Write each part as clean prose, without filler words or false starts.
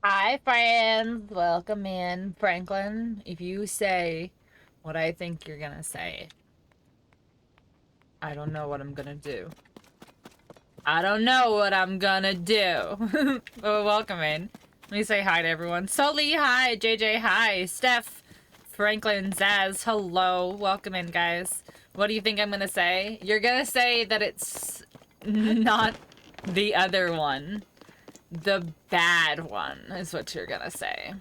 Hi, friends. Welcome in. Franklin, if you say what I think you're gonna say, I don't know what I'm gonna do. I don't know what I'm gonna do. Well, welcome in. Let me say hi to everyone. Sully, hi. JJ, hi. Steph, Franklin, Zaz, hello. Welcome in, guys. What do you think I'm gonna say? You're gonna say that it's not the other one. The bad one is what you're gonna say.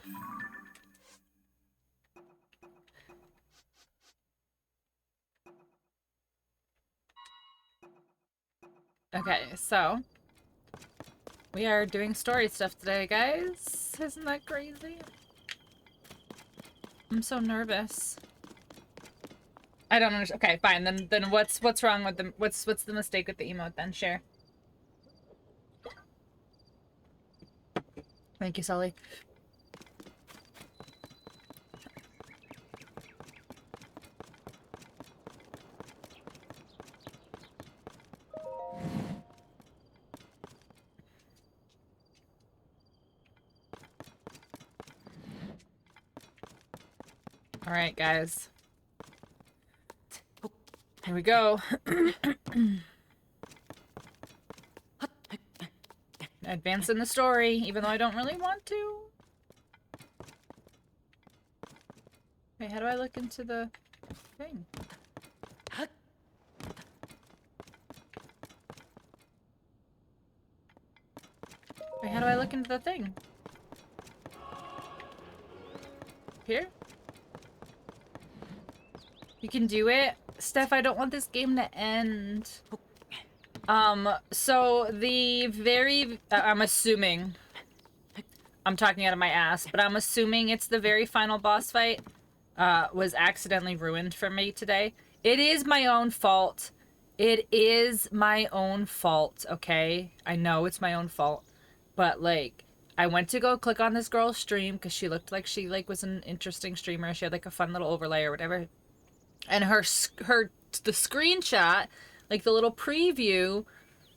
Okay, so we are doing story stuff today, guys. Isn't that crazy? I'm so nervous. I don't understand. Okay, fine. Then what's wrong with the what's the mistake with the emote then? Share. Thank you, Sully. All right, guys. Here we go. Advance in the story, even though I don't really want to. Wait, how do I look into the thing? Wait, how do I look into the thing? Here? You can do it? Steph, I don't want this game to end. So the very, I'm assuming, I'm talking out of my ass, but I'm assuming it's the very final boss fight, was accidentally ruined for me today. It is my own fault. It is my own fault, okay? I know it's my own fault, but, like, I went to go click on this girl's stream because she looked like she, like, was an interesting streamer. She had, like, a fun little overlay or whatever. And the screenshot, like, the little preview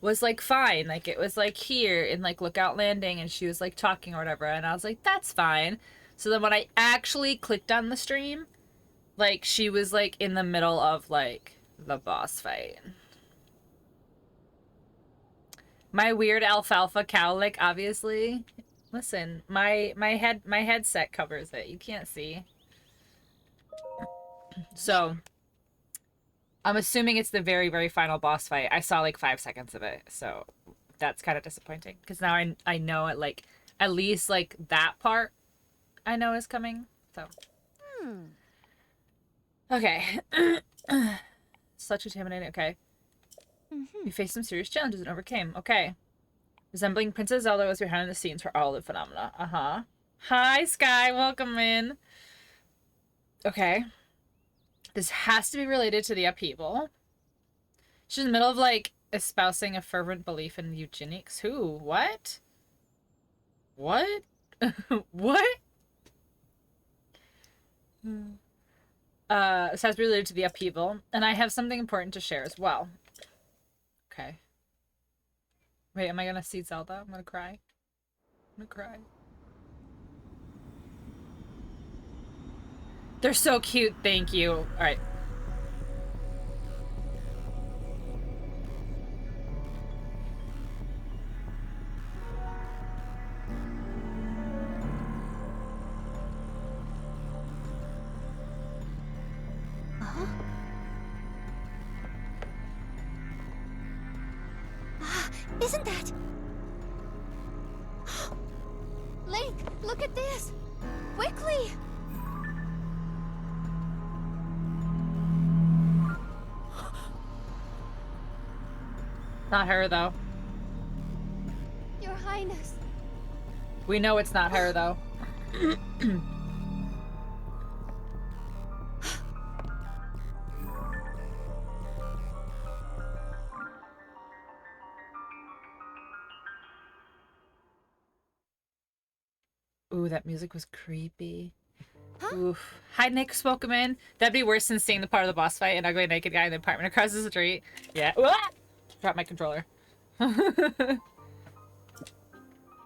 was like fine, like it was like here in like Lookout Landing, and she was like talking or whatever, and I was like, that's fine. So then when I actually clicked on the stream, like she was like in the middle of like the boss fight. My weird alfalfa cowlick, obviously. Listen, my headset covers it. You can't see. So I'm assuming it's the very, very final boss fight. I saw like 5 seconds of it, so that's kind of disappointing. Because now I know it, like, at least like that part I know is coming. So okay. Such intimidating. Okay. You faced some serious challenges and overcame. Okay. Resembling Princess Zelda was behind the scenes for all the phenomena. Uh-huh. Hi, Sky. Welcome in. Okay. This has to be related to the upheaval. She's in the middle of, like, espousing a fervent belief in eugenics. Who? What? What? What? This has to be related to the upheaval. And I have something important to share as well. Okay. Wait, am I gonna see Zelda? I'm gonna cry. I'm gonna cry. They're so cute, thank you. Alright. Isn't that... Link, look at this! Quickly! Not her, though. Your Highness. We know it's not her, though. Ooh, that music was creepy. Huh? Oof. Hi, Nick Spokeman. That'd be worse than seeing the part of the boss fight, an ugly naked guy in the apartment across the street. Yeah. Ah! Drop my controller. This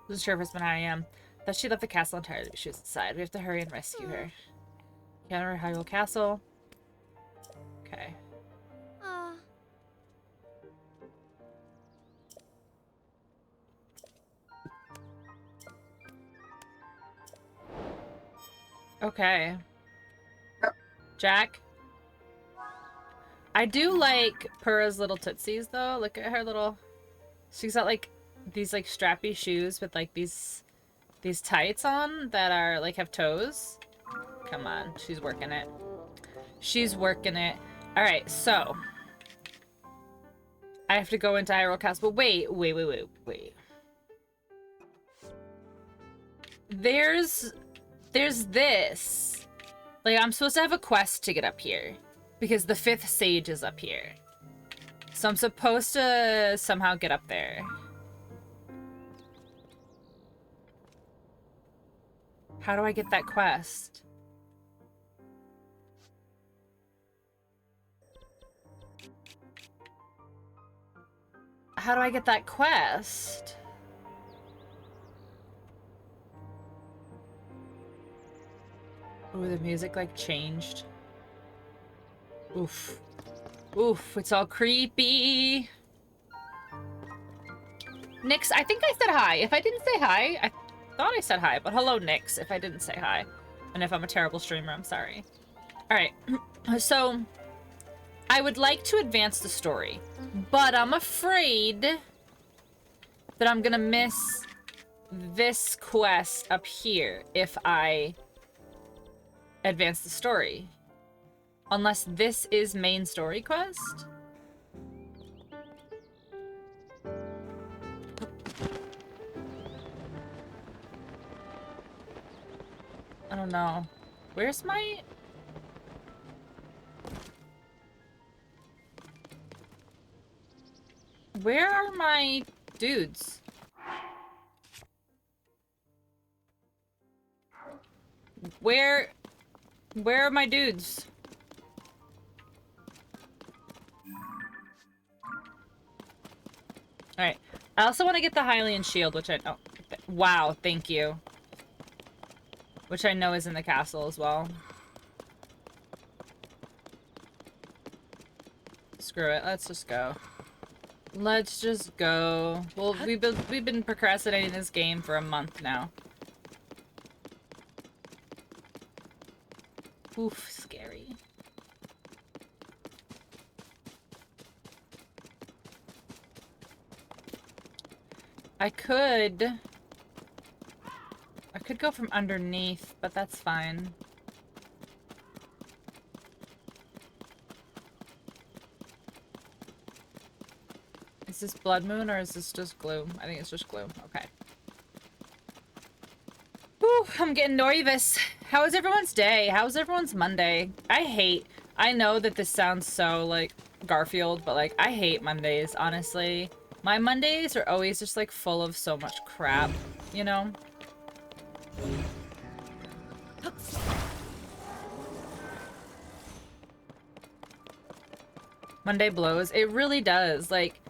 is sure if it's been how I am. thought she left the castle entirely. She was inside. We have to hurry and rescue her. Counter Hyrule Castle. Okay. Okay. Jack? I do like Purah's little tootsies, though. Look at her little... She's got, like, these, like, strappy shoes with, like, these tights on that are, like, have toes. Come on. She's working it. She's working it. Alright, so... I have to go into Hyrule Castle. But wait. There's this. Like, I'm supposed to have a quest to get up here. Because the 5th sage is up here. So I'm supposed to somehow get up there. How do I get that quest? How do I get that quest? Oh, the music, like, changed. Oof. Oof, it's all creepy. Nyx, I think I said hi. If I didn't say hi, I thought I said hi, but hello, Nyx, if I didn't say hi. And if I'm a terrible streamer, I'm sorry. Alright, so... I would like to advance the story, but I'm afraid that I'm gonna miss this quest up here if I advance the story. Unless this is main story quest? I don't know. Where's my... Where are my dudes? Where are my dudes? Alright. I also want to get the Hylian shield, which I... Oh, wow, thank you. Which I know is in the castle as well. Screw it, let's just go. Let's just go. Well, we've been procrastinating this game for a month now. Oof, scary. I could go from underneath, but that's fine. Is this Blood Moon or is this just gloom? I think it's just gloom. Okay. Whew, I'm getting nervous. How is everyone's day? How's everyone's Monday? I know that this sounds so, like, Garfield, but, like, I hate Mondays, honestly. My Mondays are always just, like, full of so much crap, you know? Monday blows. It really does, like,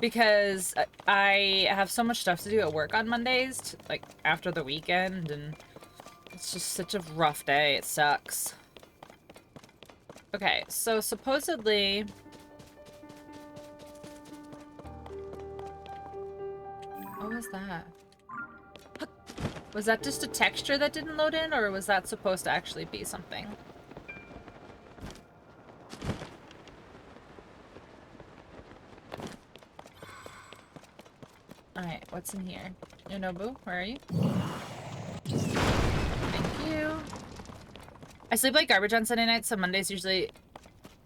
because I have so much stuff to do at work on Mondays, like, after the weekend, and it's just such a rough day. It sucks. Okay, so supposedly... What was that? Was that just a texture that didn't load in, or was that supposed to actually be something? Alright, what's in here? Yonobu, where are you? Thank you. I sleep like garbage on Sunday nights, so Mondays usually...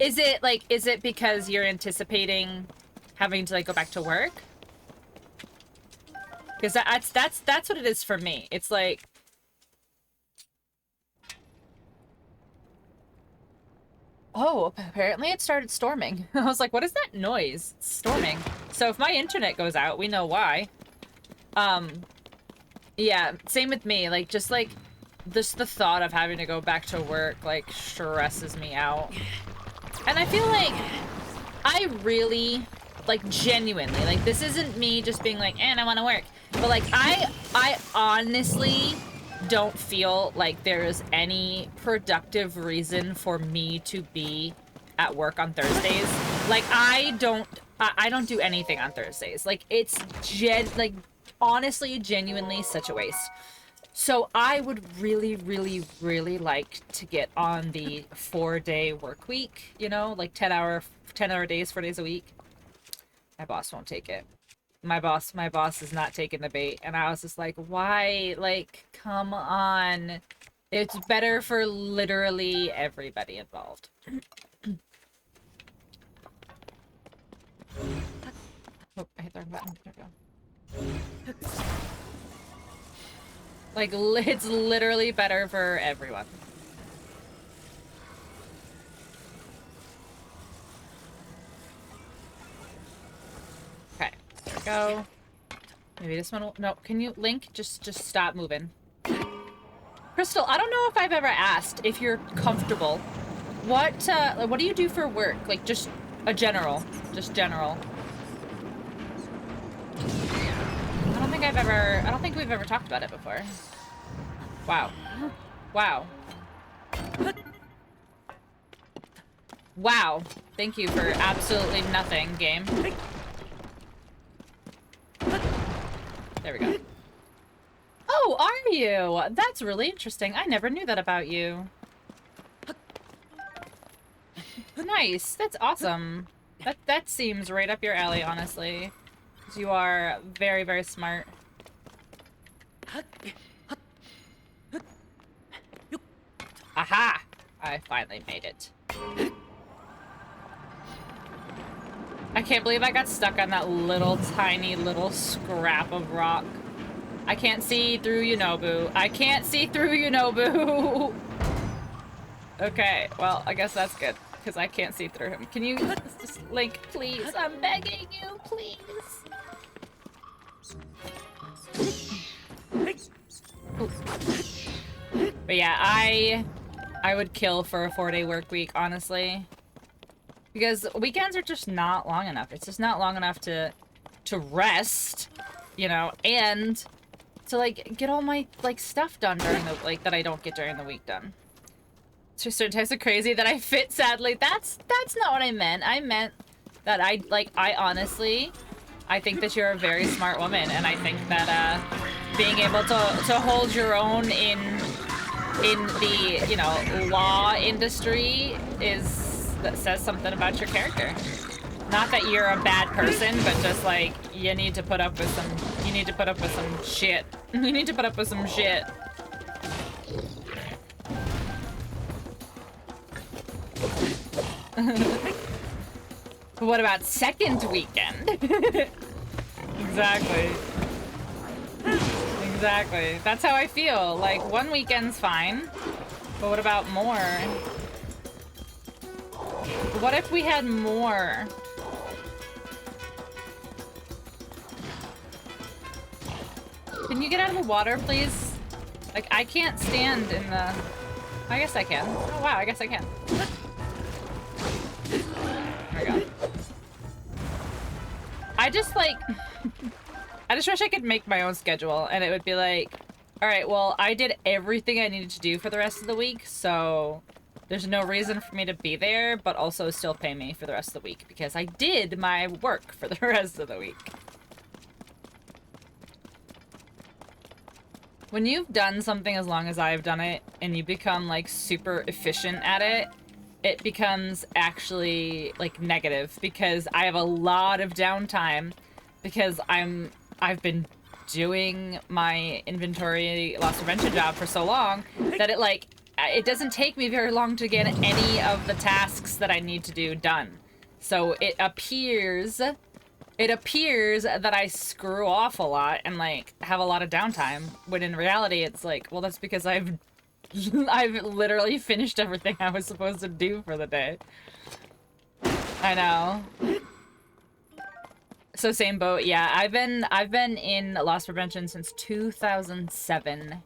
Is it because you're anticipating having to, like, go back to work? Because that's what it is for me. It's like... Oh, apparently it started storming. I was like, what is that noise? It's storming. So if my internet goes out, we know why. Yeah, same with me. Like, just the thought of having to go back to work, like, stresses me out. And I feel like I really like genuinely, like this isn't me just being like, and I want to work, but like I honestly don't feel like there's any productive reason for me to be at work on Thursdays. Like I don't do anything on Thursdays. Like it's like honestly genuinely such a waste. So I would really, really, really like to get on the 4-day work week, you know, like 10-hour days, 4 days a week. My boss won't take it. My boss is not taking the bait. And I was just like, why? Like, come on. It's better for literally everybody involved. Oh, I hit the wrong button. There we go. Like, it's literally better for everyone. Okay, there we go. Maybe this one will... No, can you, Link, just stop moving. Crystal, I don't know if I've ever asked if you're comfortable. What do you do for work? Like, just a general. Just general. I don't think we've ever talked about it before. Wow. Wow. Wow. Thank you for absolutely nothing, game. There we go. Oh, are you? That's really interesting. I never knew that about you. Nice. That's awesome. That seems right up your alley, honestly. You are very, very smart. Aha! I finally made it. I can't believe I got stuck on that little tiny little scrap of rock. I can't see through you, Nobu. I can't see through you, Nobu. Okay, well, I guess that's good, because I can't see through him. Can you just, Link, please? I'm begging you, please. Ooh. But yeah, I would kill for a 4-day work week, honestly. Because weekends are just not long enough. It's just not long enough to rest, you know, and to, like, get all my, like, stuff done during the, like, that I don't get during the week done. It's just certain types of crazy that I fit, sadly. That's not what I meant. I meant that I honestly, I think that you're a very smart woman, and I think that, being able to hold your own in the, you know, law industry that says something about your character. Not that you're a bad person, but just like you need to put up with some shit. You need to put up with some shit. What about second weekend? Exactly. Exactly. That's how I feel. Like, one weekend's fine. But what about more? What if we had more? Can you get out of the water, please? Like, I can't stand in the... I guess I can. Oh, wow, I guess I can. There we go. I just, like... I just wish I could make my own schedule, and it would be like, alright, well, I did everything I needed to do for the rest of the week, so there's no reason for me to be there, but also still pay me for the rest of the week, because I did my work for the rest of the week. When you've done something as long as I've done it, and you become, like, super efficient at it, it becomes actually, like, negative, because I have a lot of downtime, because I've been doing my inventory loss prevention job for so long that it doesn't take me very long to get any of the tasks that I need to do done. So it appears that I screw off a lot and, like, have a lot of downtime, when in reality it's like, well, that's because I've literally finished everything I was supposed to do for the day. I know. So same boat, yeah. I've been in loss prevention since 2007,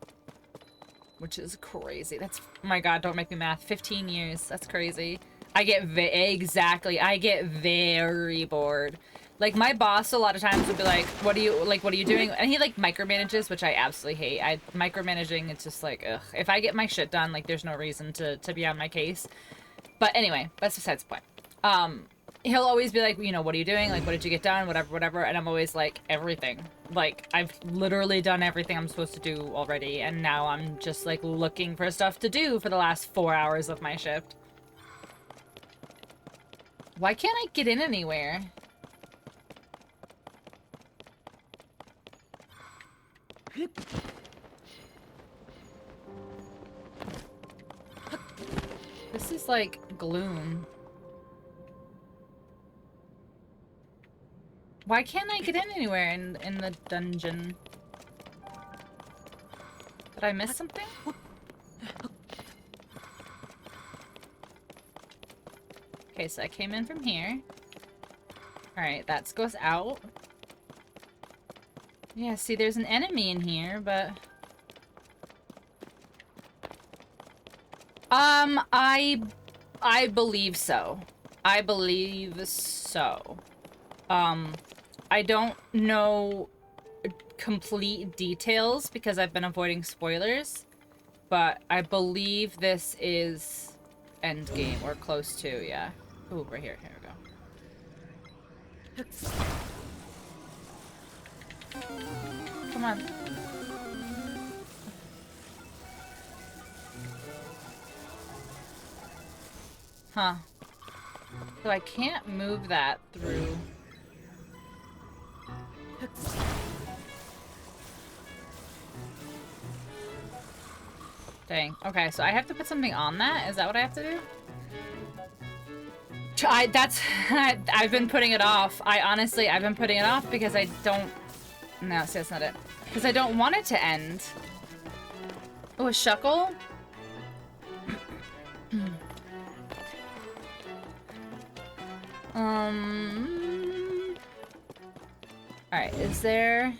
which is crazy. That's, oh my god, don't make me math. 15 years. That's crazy. I get very bored. Like, my boss a lot of times would be like, what are you doing? And he, like, micromanages, which I absolutely hate. Micromanaging, it's just like, ugh. If I get my shit done, like, there's no reason to be on my case. But anyway, that's besides the point. He'll always be like, you know, what are you doing? Like, what did you get done? Whatever, whatever. And I'm always like, everything. Like, I've literally done everything I'm supposed to do already. And now I'm just, like, looking for stuff to do for the last 4 hours of my shift. Why can't I get in anywhere? This is like gloom. Why can't I get in anywhere in the dungeon? Did I miss something? Okay, so I came in from here. Alright, that goes out. Yeah, see, there's an enemy in here, but... I believe so. I believe so. I don't know complete details because I've been avoiding spoilers, but I believe this is endgame or close to, yeah. Ooh, right here. Here we go. Come on. Huh. So I can't move that through. Dang. Okay, so I have to put something on that? Is that what I have to do? I've been putting it off. I've been putting it off because I don't... No, see, that's not it. Because I don't want it to end. Oh, a shuckle? Alright, is there...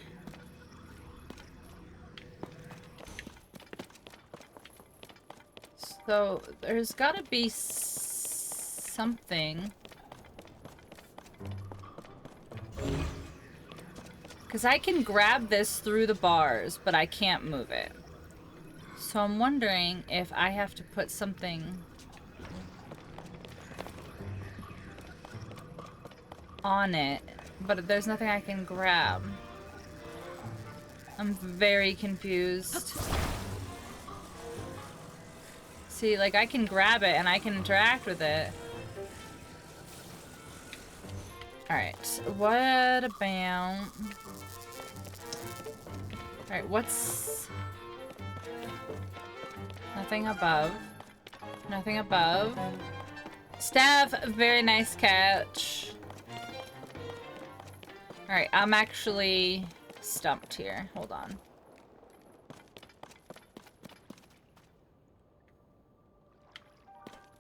So, there's gotta be something. Because I can grab this through the bars, but I can't move it. So I'm wondering if I have to put something on it, but there's nothing I can grab. I'm very confused. See, like, I can grab it and I can interact with it. Alright, what about... Alright, what's... Nothing above. Nothing above. Staff, very nice catch. Alright, I'm actually stumped here. Hold on.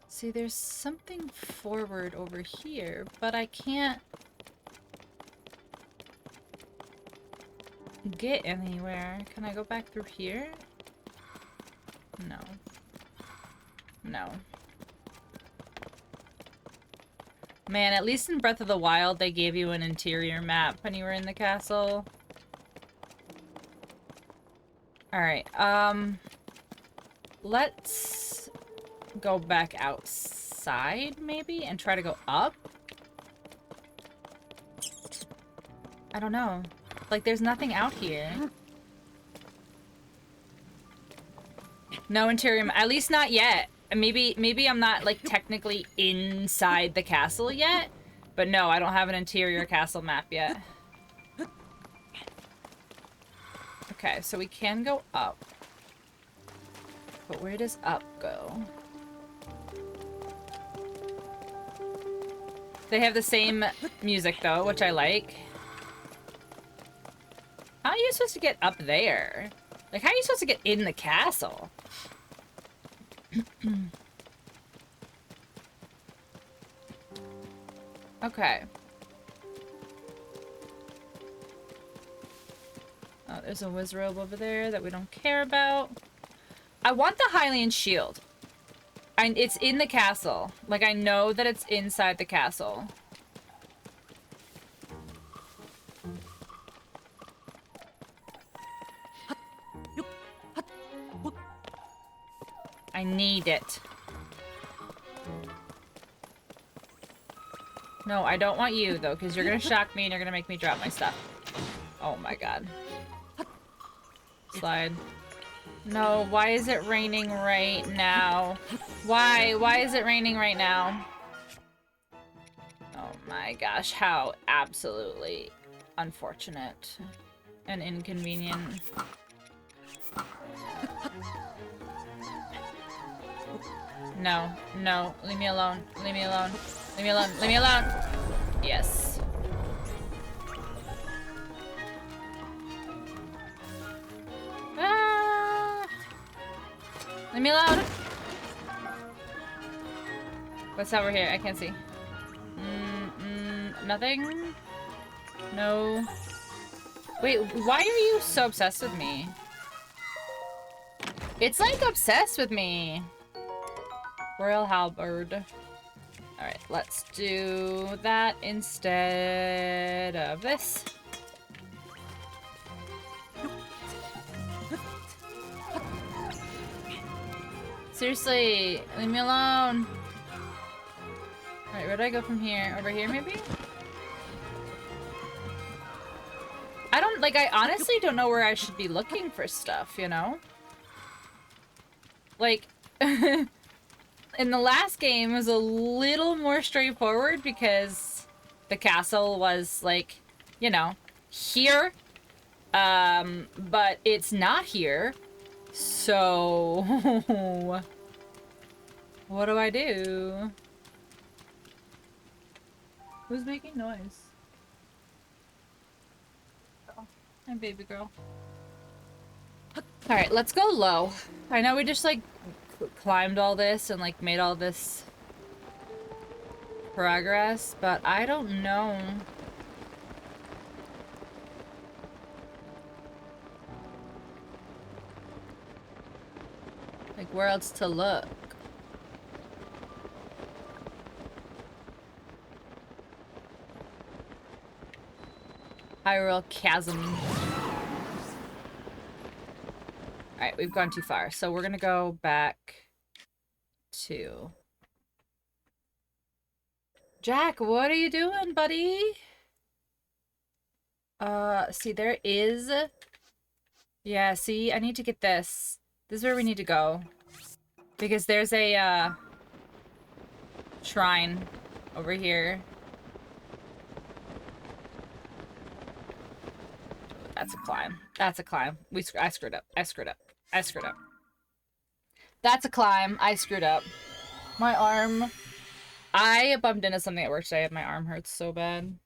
See, there's something forward over here, but I can't get anywhere. Can I go back through here? No. No. Man, at least in Breath of the Wild, they gave you an interior map when you were in the castle. Alright, let's go back outside, maybe, and try to go up? I don't know. Like, there's nothing out here. No interior map. At least not yet. Maybe I'm not, like, technically inside the castle yet. But no, I don't have an interior castle map yet. Okay, so we can go up. But where does up go? They have the same music, though, which I like. How are you supposed to get up there? Like, how are you supposed to get in the castle? Okay. Oh, there's a wizrobe over there that we don't care about. I want the Hylian shield. It's in the castle. Like, I know that it's inside the castle. I need it. No, I don't want you, though, because you're gonna shock me and you're gonna make me drop my stuff. Oh my god. Slide. No, why is it raining right now? Why? Why is it raining right now? Oh my gosh, how absolutely unfortunate and inconvenient. No, no, leave me alone, leave me alone, leave me alone, leave me alone! Yes. Ah! Leave me alone! What's over here? I can't see. Nothing? No. Wait, why are you so obsessed with me? It's like obsessed with me. Royal Halberd. Alright, let's do that instead of this. Seriously, leave me alone. Alright, where do I go from here? Over here, maybe? I honestly don't know where I should be looking for stuff, you know? Like, in the last game, it was a little more straightforward because the castle was, like, you know, here. But it's not here. So, what do I do? Who's making noise? Oh, hi, baby girl. Alright, let's go low. I know we just, like, climbed all this and, like, made all this progress, but I don't know. Like, where else to look? Hyrule Chasm. Alright, we've gone too far, so we're gonna go back to... Jack, what are you doing, buddy? See, there is... Yeah, see, I need to get this. This is where we need to go. Because there's a, shrine over here. That's a climb. That's a climb. I screwed up. I screwed up. I screwed up. That's a climb. I screwed up. My arm. I bumped into something at work today and my arm hurts so bad.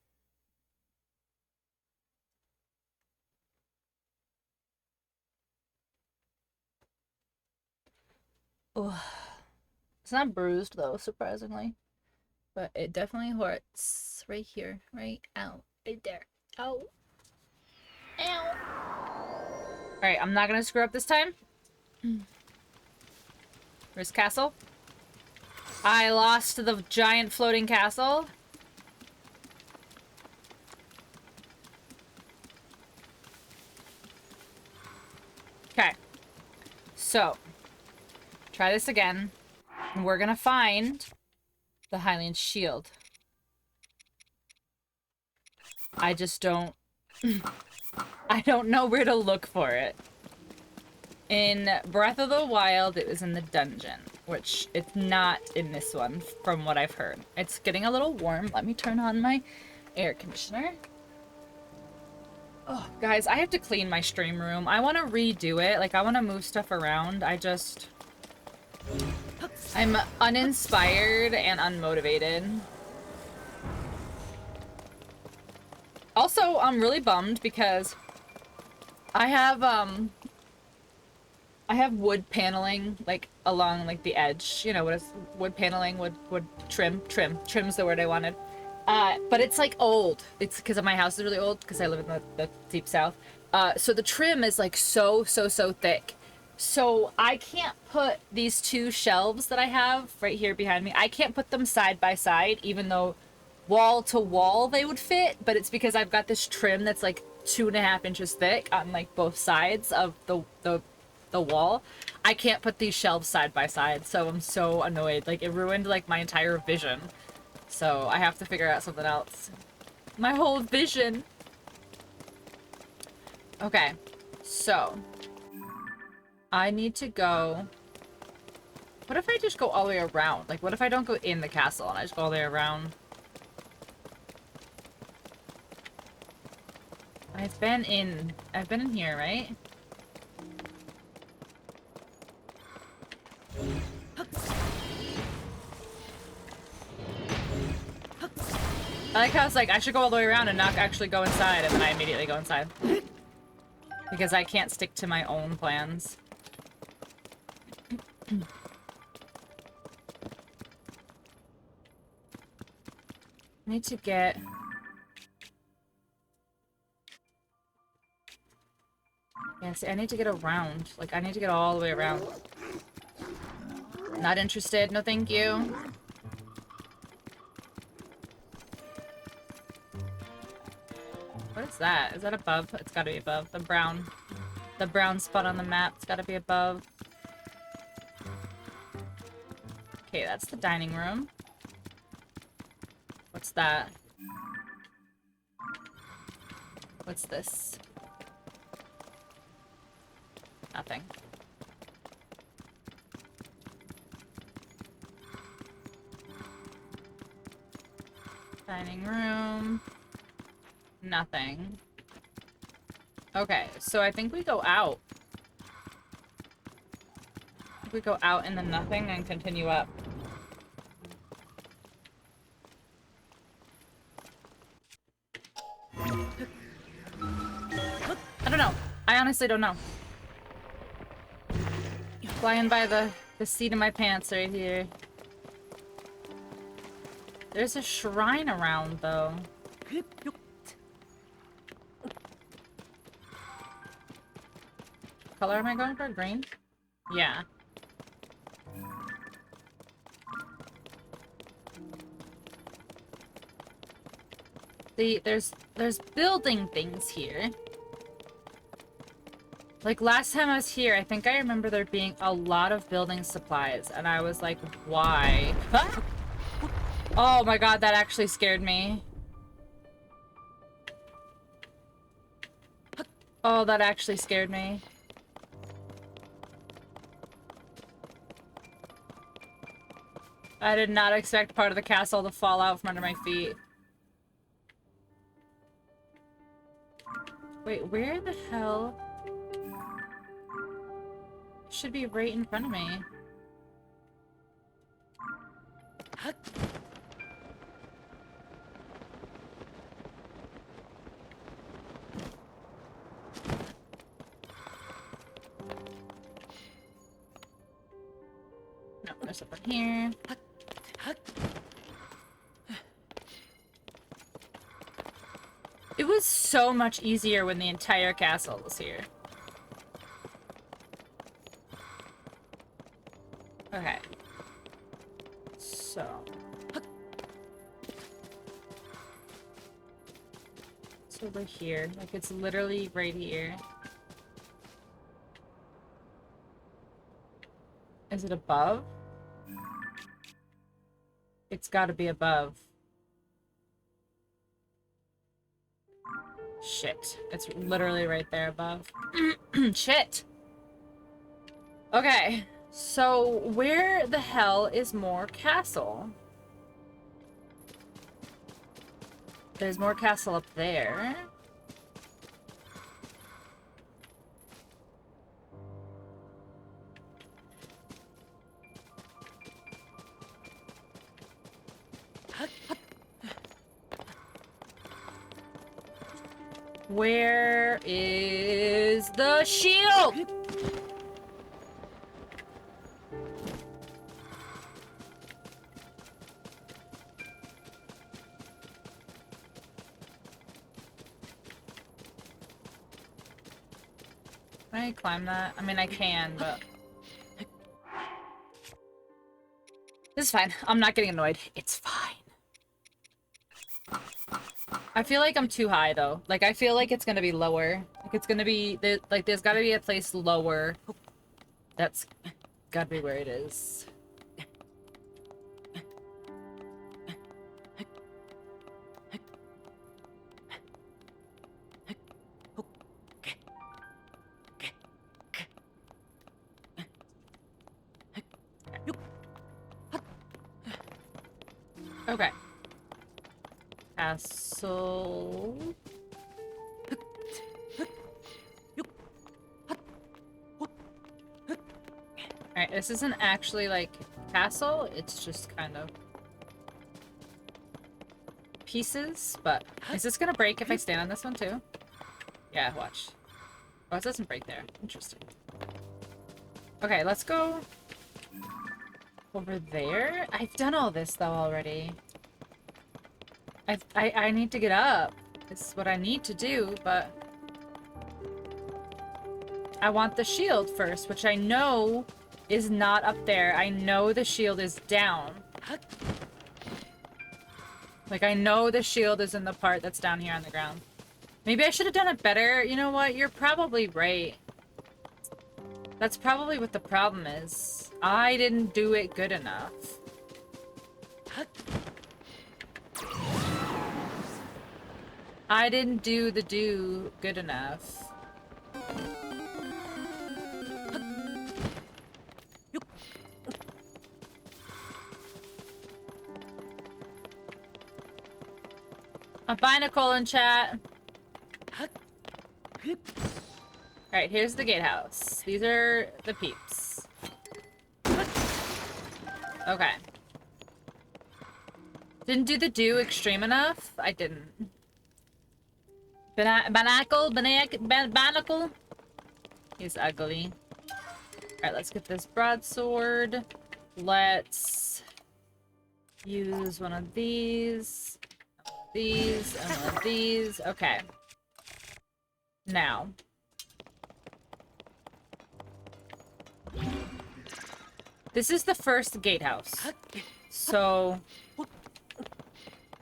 Ugh. It's not bruised though, surprisingly. But it definitely hurts. Right here. Right out. Right there. Ow. Ow. Alright, I'm not gonna screw up this time. Where's castle? I lost the giant floating castle. Okay. So, try this again. And we're gonna find the Hylian shield. I just don't... I don't know where to look for it. In Breath of the Wild, it was in the dungeon, which it's not in this one, from what I've heard. It's getting a little warm. Let me turn on my air conditioner. Oh, guys, I have to clean my stream room. I want to redo it. Like, I want to move stuff around. I'm uninspired and unmotivated. Also, I'm really bummed because I have wood paneling, like, along, like, the edge. You know, what is wood paneling, wood trim's the word I wanted. But it's, like, old. It's because my house is really old, because I live in the deep south. So the trim is, like, so thick. So I can't put these two shelves that I have right here behind me, I can't put them side by side, even though wall to wall they would fit, but it's because I've got this trim that's, like, 2.5 inches thick on, like, both sides of the the wall, I can't put these shelves side by side, so I'm so annoyed. Like, it ruined, like, my entire vision. So, I have to figure out something else. My whole vision! Okay, so... I need to go... What if I just go all the way around? Like, what if I don't go in the castle and I just go all the way around? I've been in here, right? I like how it's like, I should go all the way around and not actually go inside, and then I immediately go inside. Because I can't stick to my own plans. I need to get... Yeah, see, I need to get around. Like, I need to get all the way around. Not interested. No, thank you. What is that? Is that above? It's gotta be above. The brown spot on the map. It's gotta be above. Okay, that's the dining room. What's that? What's this? Nothing. Dining room. Nothing. Okay, so I think we go out. We go out in the nothing and continue up. I don't know. I honestly don't know. Flying by the seat of my pants right here. There's a shrine around, though. What color am I going for? Green? Yeah. See, there's building things here. Like, last time I was here, I think I remember there being a lot of building supplies, and I was like, why? Ah! Oh my god, that actually scared me. Oh, that actually scared me. I did not expect part of the castle to fall out from under my feet. Wait, where the hell? Should be right in front of me. No, there's something here. It was so much easier when the entire castle was here. Okay. So. It's over here. Like, it's literally right here. Is it above? It's gotta be above. Shit. It's literally right there above. Shit! Okay. So, where the hell is more castle? There's more castle up there. Where is the shield? Can I climb that? I mean, I can, but... This is fine. I'm not getting annoyed. It's fine. I feel like I'm too high, though. Like, I feel like it's gonna be lower. Like, it's gonna be... Like, there's gotta be a place lower That's gotta be where it is. Okay. Castle. Alright, this isn't actually like castle, it's just kind of pieces, but is this gonna break if I stand on this one too? Yeah, watch. Oh, it doesn't break there. Interesting. Okay, let's go over there. I've done all this though already. I need to get up. This is what I need to do, but I want the shield first, which I know is not up there. I know the shield is down. Like, I know the shield is in the part that's down here on the ground. Maybe I should have done it better. You know what? You're probably right. That's probably what the problem is. I didn't do it good enough. I didn't do the do good enough. A binacle in chat. Alright, here's the gatehouse. These are the peeps. Okay. Didn't do the do extreme enough? I binacle? He's ugly. Alright, let's get this broadsword. Let's use one of these. These, and one of these. Okay. Now. This is the first gatehouse. So...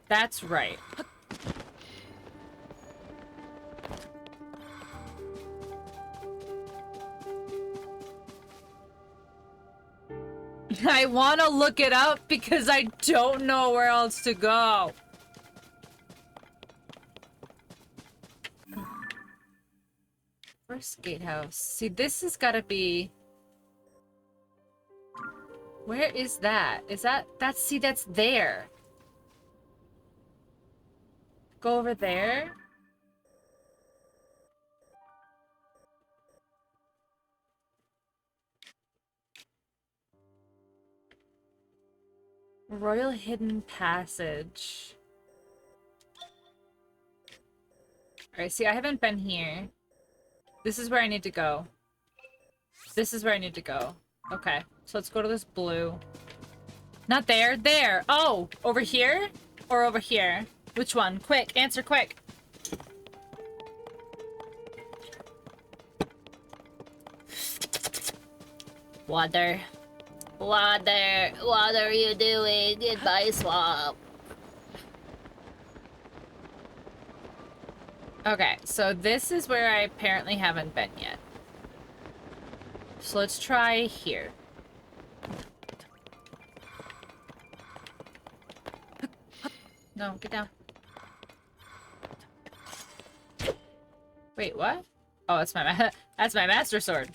that's right. I want to look it up because I don't know where else to go. First gatehouse. See, this has got to be... where is that? Is that... see, that's there. Go over there. Royal Hidden Passage. Alright, see, I haven't been here. This is where I need to go. This is where I need to go. Okay, so let's go to this blue. Not there, there! Oh! Over here? Or over here? Which one? Quick, answer quick! Water. Water. What are you doing in my swamp? Okay, so this is where I apparently haven't been yet. So let's try here. No, get down. Wait, what? Oh, that's my that's my master sword.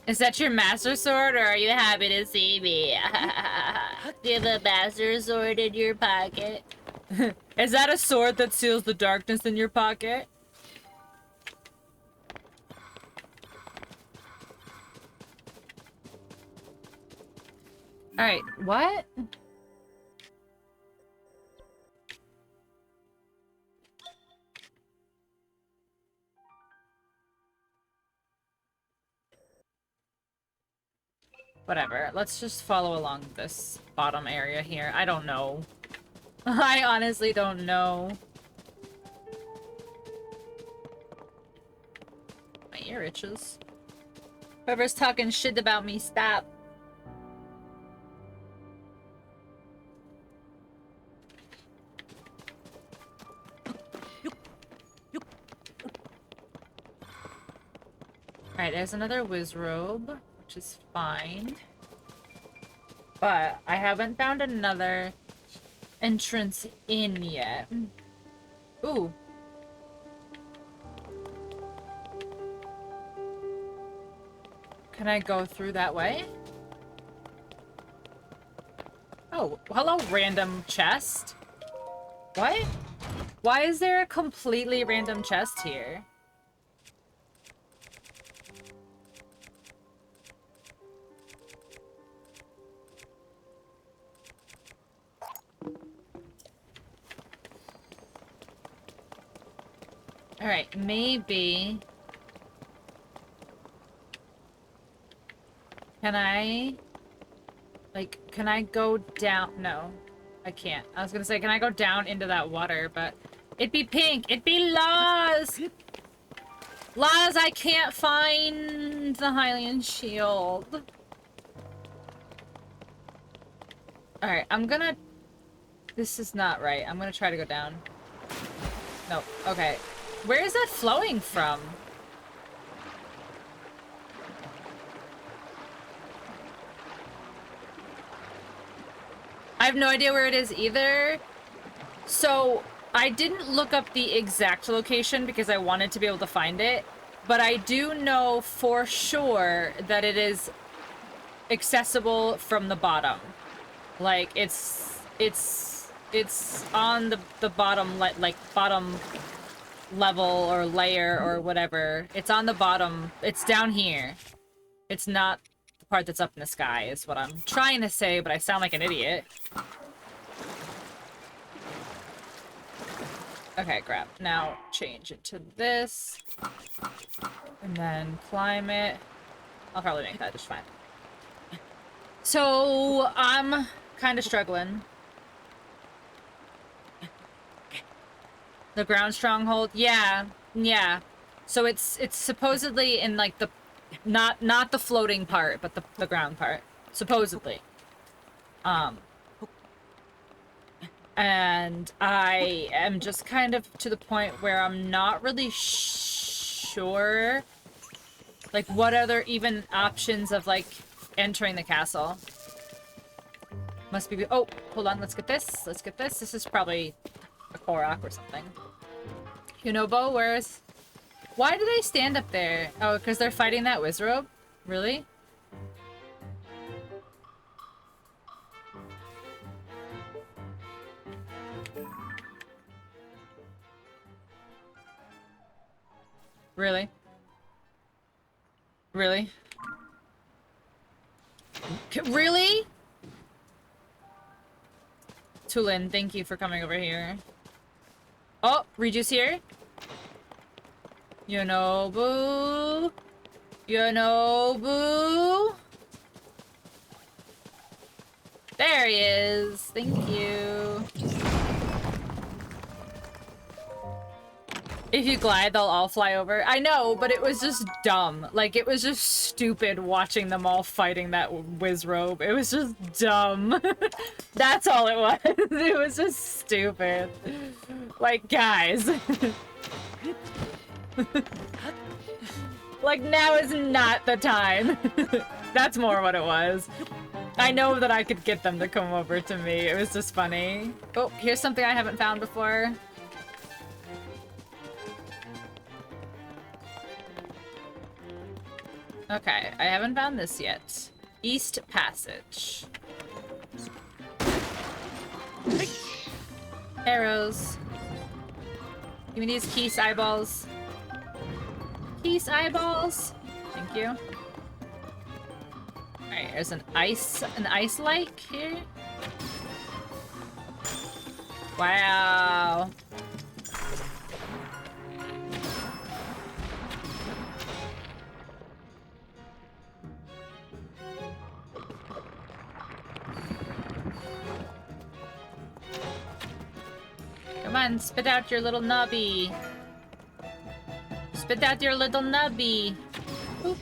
Is that your master sword, or are you happy to see me? Do you have a master sword in your pocket? Is that a sword that seals the darkness in your pocket? Alright, what? Whatever, let's just follow along this bottom area here. I don't know. I honestly don't know. My ear itches. Whoever's talking shit about me, stop. Alright, there's another whiz robe, which is fine. But I haven't found another entrance in yet. Ooh. Can I go through that way? Oh, hello, random chest. What? Why is there a completely random chest here? Alright, maybe... Can I... Like, can I go down? No, I can't. I was gonna say, can I go down into that water, but... It'd be pink! It'd be Laws! Laws, I can't find the Hylian shield. Alright, I'm gonna... This is not right. I'm gonna try to go down. Nope. Okay. Where is that flowing from? I have no idea where it is either. So, I didn't look up the exact location because I wanted to be able to find it. But I do know for sure that it is accessible from the bottom. Like, it's on the bottom, like, bottom level or layer or whatever. It's on the bottom. It's down here. It's not the part that's up in the sky is what I'm trying to say, but I sound like an idiot. Okay, grab. Now change it to this. And then climb it. I'll probably make that just fine. So, I'm kind of struggling. The ground stronghold? Yeah. Yeah. So it's supposedly in like the not the floating part, but the ground part. Supposedly. And I am just kind of to the point where I'm not really sure like what other even options of like entering the castle. Must be oh, hold on, let's get this. Let's get this. This is probably a Korok or something. Yunobo, where's... Why do they stand up there? Oh, because they're fighting that Wizrobe? Really? Really? Really? Really? Tulin, thank you for coming over here. Oh, Reju's here. Yunobo. Yunobo. There he is. Thank you. If you glide, they'll all fly over. I know, but it was just dumb. Like, it was just stupid watching them all fighting that Wizrobe. It was just dumb. That's all it was. It was just stupid. Like, guys. Like, now is not the time. That's more what it was. I know that I could get them to come over to me. It was just funny. Oh, here's something I haven't found before. Okay, I haven't found this yet. East Passage. Arrows. Give me these Keese eyeballs. Keese eyeballs. Thank you. Alright, there's an ice lake here. Wow. Come on, spit out your little nubby. Spit out your little nubby. Boop.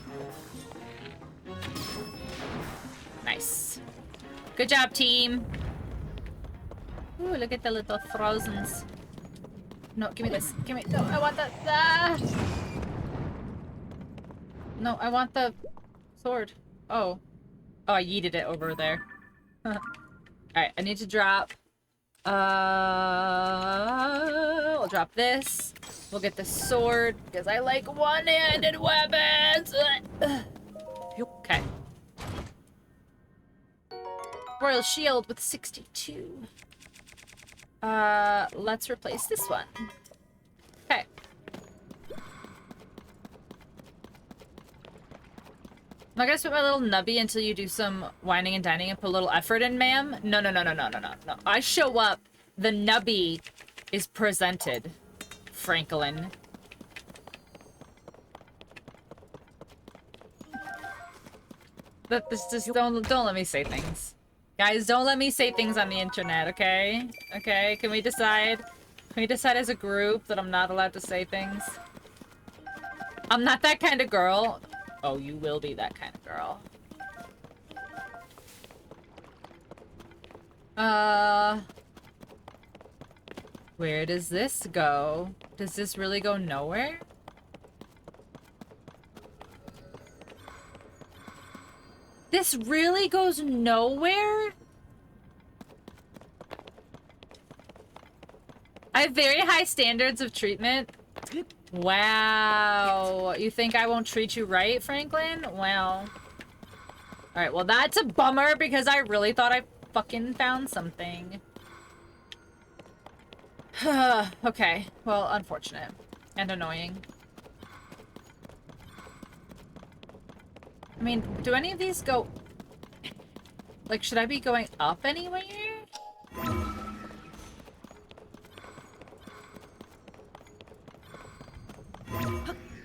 Good job, team. Ooh, look at the little frozens. No, give me this. Give me. No, I want that. Ah! No, I want the sword. Oh. Oh, I yeeted it over there. Alright, I need to drop. I'll drop this. We'll get the sword because I like one-handed weapons. Okay. Royal shield with 62. Let's replace this one. Okay. I'm not gonna spit my little nubby until you do some whining and dining and put a little effort in, ma'am. No. I show up, the nubby is presented, Franklin. But this just don't let me say things. Guys, don't let me say things on the internet, okay? Okay, can we decide? Can we decide as a group that I'm not allowed to say things? I'm not that kind of girl. Oh, you will be that kind of girl. Where does this go? Does this really go nowhere? This really goes nowhere? I have very high standards of treatment. Wow. You think I won't treat you right, Franklin? Well. Alright, well that's a bummer because I really thought I fucking found something. Okay. Well, unfortunate. And annoying. I mean, do any of these go... Like, should I be going up anywhere?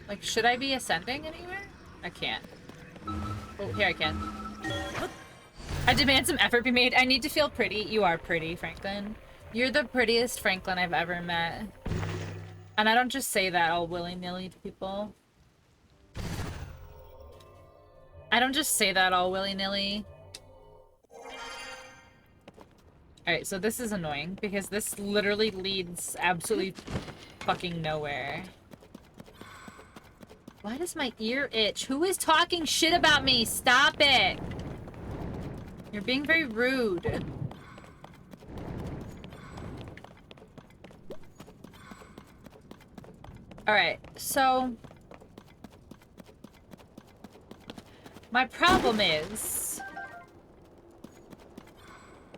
Like, should I be ascending anywhere? I can't. Oh, here I can. I demand some effort be made. I need to feel pretty. You are pretty, Franklin. You're the prettiest Franklin I've ever met. And I don't just say that all willy-nilly to people. I don't just say that all willy-nilly. Alright, so this is annoying because this literally leads absolutely fucking nowhere. Why does my ear itch? Who is talking shit about me? Stop it! You're being very rude. Alright, so... My problem is...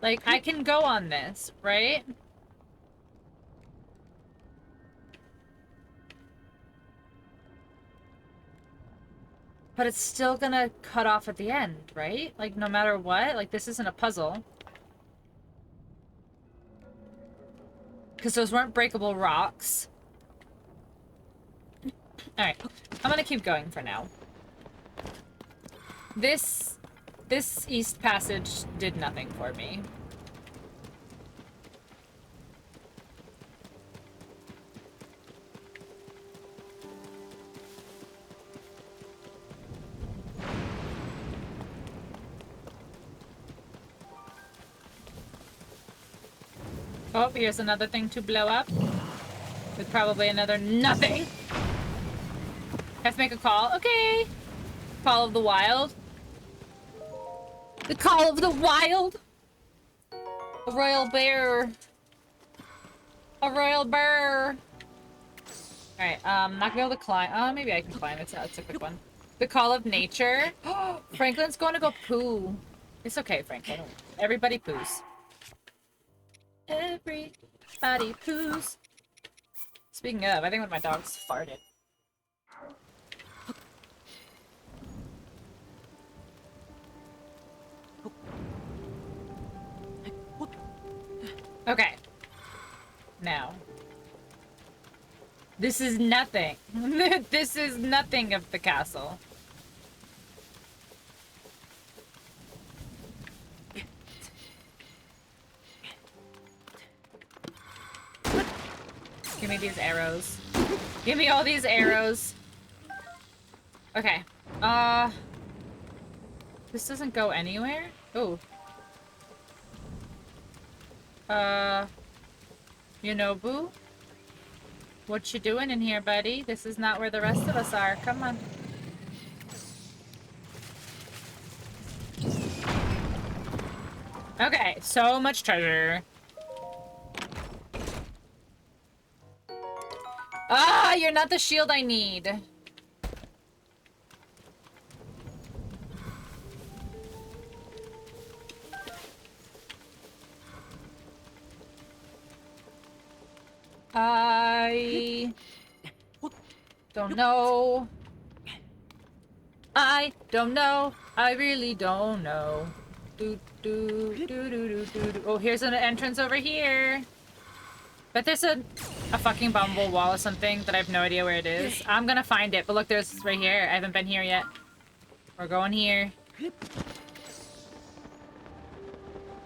Like, I can go on this, right? But it's still gonna cut off at the end, right? Like, no matter what? Like, this isn't a puzzle. Because those weren't breakable rocks. Alright, I'm gonna keep going for now. This East Passage did nothing for me. Oh, here's another thing to blow up. With probably another nothing. Have to make a call. Okay. Call of the Wild. The Call of the Wild. A royal bear. A royal bear. Alright, not gonna be able to climb. Oh, maybe I can climb. It's a quick one. The Call of Nature. Franklin's going to go poo. It's okay, Franklin. Everybody poos. Everybody poos. Speaking of, I think one of my dogs farted. Okay. Now. This is nothing. This is nothing of the castle. Give me these arrows. Give me all these arrows. Okay. This doesn't go anywhere? Oh. You know, Boo? What you doing in here, buddy? This is not where the rest of us are. Come on. Okay, so much treasure. Ah, you're not the shield I need. I don't know. I don't know. I really don't know. Do, do, do, do, do, do, do. Oh, here's an entrance over here. But there's a fucking bumble wall or something that I have no idea where it is. I'm gonna find it, but look, there's right here. I haven't been here yet. We're going here.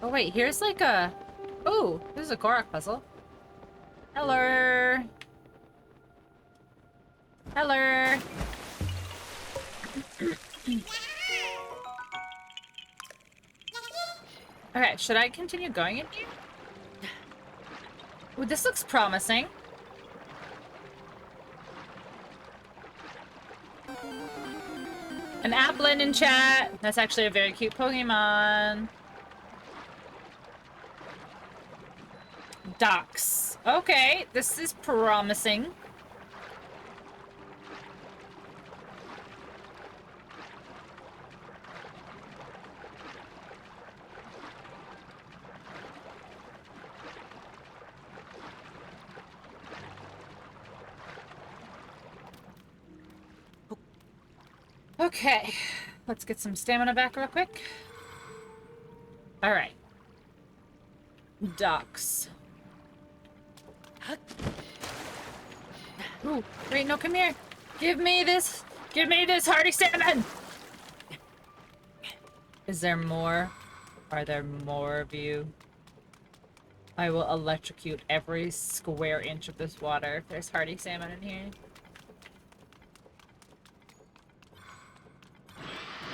Oh wait, here's like a... Oh, this is a Korok puzzle. Hello. Hello. Okay, should I continue going in here? Ooh, this looks promising. An Applin in chat. That's actually a very cute Pokemon. Docks. Okay, this is promising. Okay, let's get some stamina back real quick. All right. Docks. Ooh, wait, no, come here. Give me this hearty salmon. Is there more? Are there more of you? I will electrocute every square inch of this water if there's hearty salmon in here.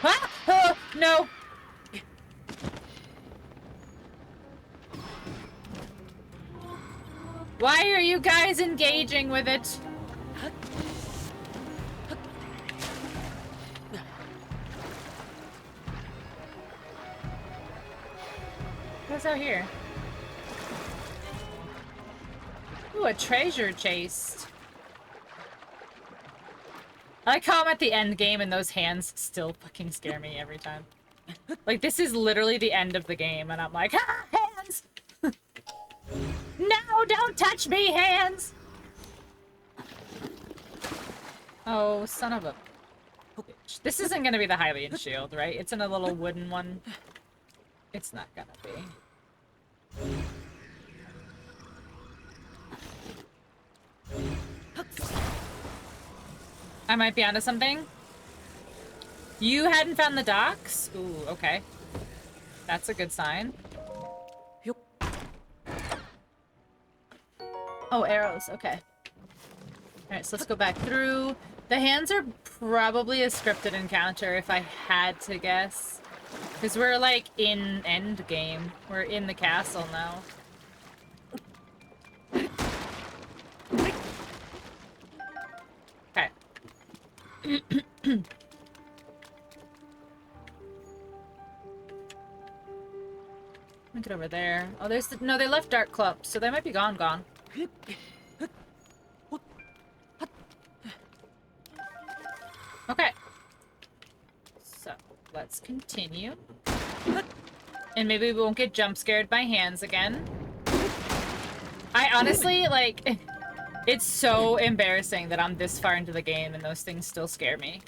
Ah! Oh, no! Why are you guys engaging with it? What's out here? Ooh, a treasure chest. I like how I'm at the end game and those hands still fucking scare me every time. Like, this is literally the end of the game and I'm like, ah, hands! No, don't touch me, hands! Oh, son of a bitch. This isn't gonna be the Hylian shield, right? It's in a little wooden one. It's not gonna be. I might be onto something. You hadn't found the docks? Ooh, okay. That's a good sign. Oh, arrows, okay. Alright, so let's go back through. The hands are probably a scripted encounter if I had to guess. Because we're like in end game. We're in the castle now. Okay. Look it over there. Oh, there's the... No, they left Dark Clump, so they might be gone. Okay. So, let's continue. And maybe we won't get jump scared by hands again. I honestly, like... It's so embarrassing that I'm this far into the game and those things still scare me.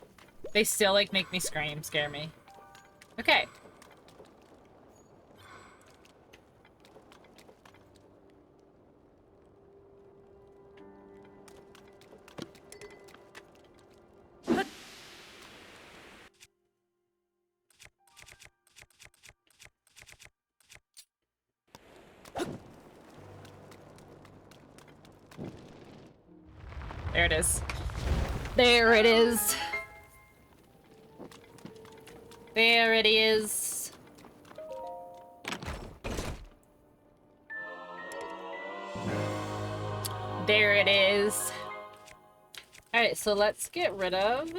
They still, like, make me scream, scare me. Okay. There it is. There it is. There it is. There it is. Alright, so let's get rid of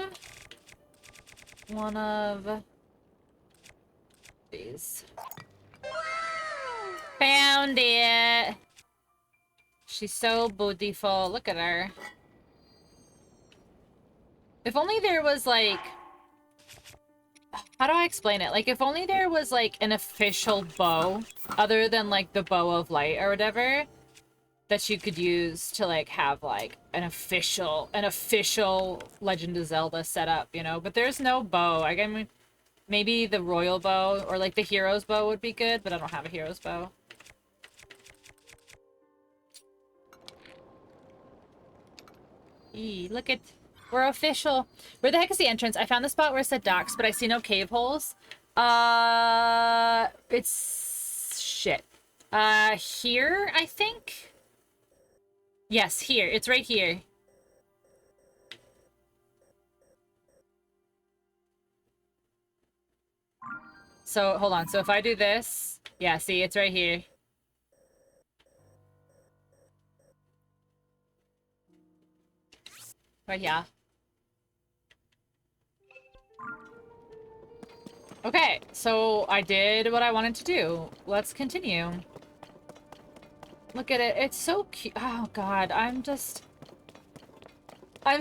one of these. Found it! She's so beautiful. Look at her. If only there was, like... How do I explain it? Like, if only there was, like, an official bow, other than, like, the bow of light or whatever, that you could use to, like, have, like, an official Legend of Zelda setup, you know? But there's no bow. I mean, maybe the royal bow or, like, the hero's bow would be good, but I don't have a hero's bow. Eee, look at... We're official. Where the heck is the entrance? I found the spot where it said docks, but I see no cave holes. It's... shit. Here, I think? Yes, here. It's right here. So, hold on. So if I do this... Yeah, see, it's right here. Right here. Okay, so I did what I wanted to do. Let's continue. Look at it. It's so cute. Oh, God. I'm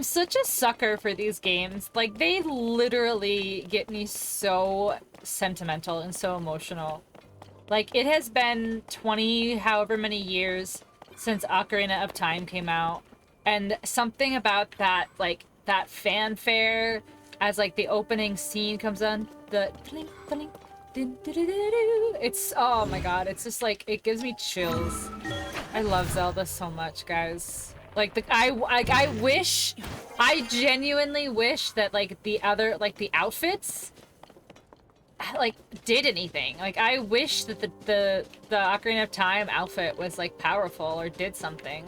such a sucker for these games. Like, they literally get me so sentimental and so emotional. Like, it has been 20 however many years since Ocarina of Time came out. And something about that, like, that fanfare as, like, the opening scene comes on. The... It's... Oh, my God. It's just, like, it gives me chills. I love Zelda so much, guys. Like, I wish... I genuinely wish that, like, the other... Like, the outfits... like, did anything. Like, I wish that the Ocarina of Time outfit was, like, powerful or did something.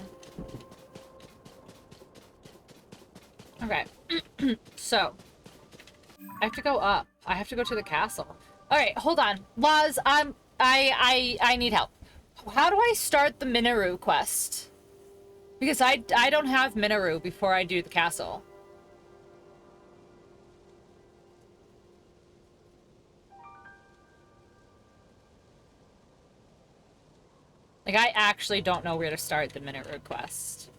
Okay. So. I have to go up. I have to go to the castle. Alright, hold on. Laz, I need help. How do I start the Minoru quest? Because I don't have Minoru before I do the castle. Like, I actually don't know where to start the Minoru quest.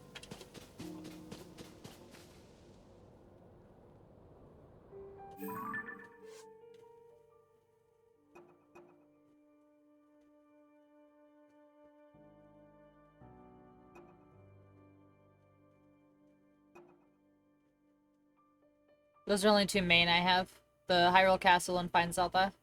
Those are only two main I have. The Hyrule Castle and Find Zelda.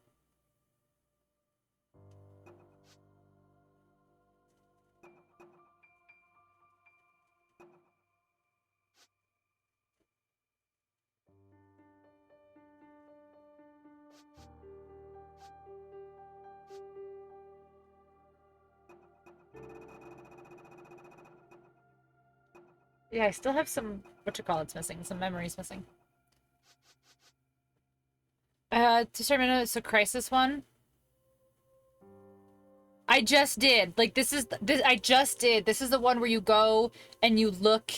Yeah, I still have some, whatchamacallit's missing, some memories missing. To start Minoru, so Crisis one. I just did. Like, I just did. This is the one where you go and you look,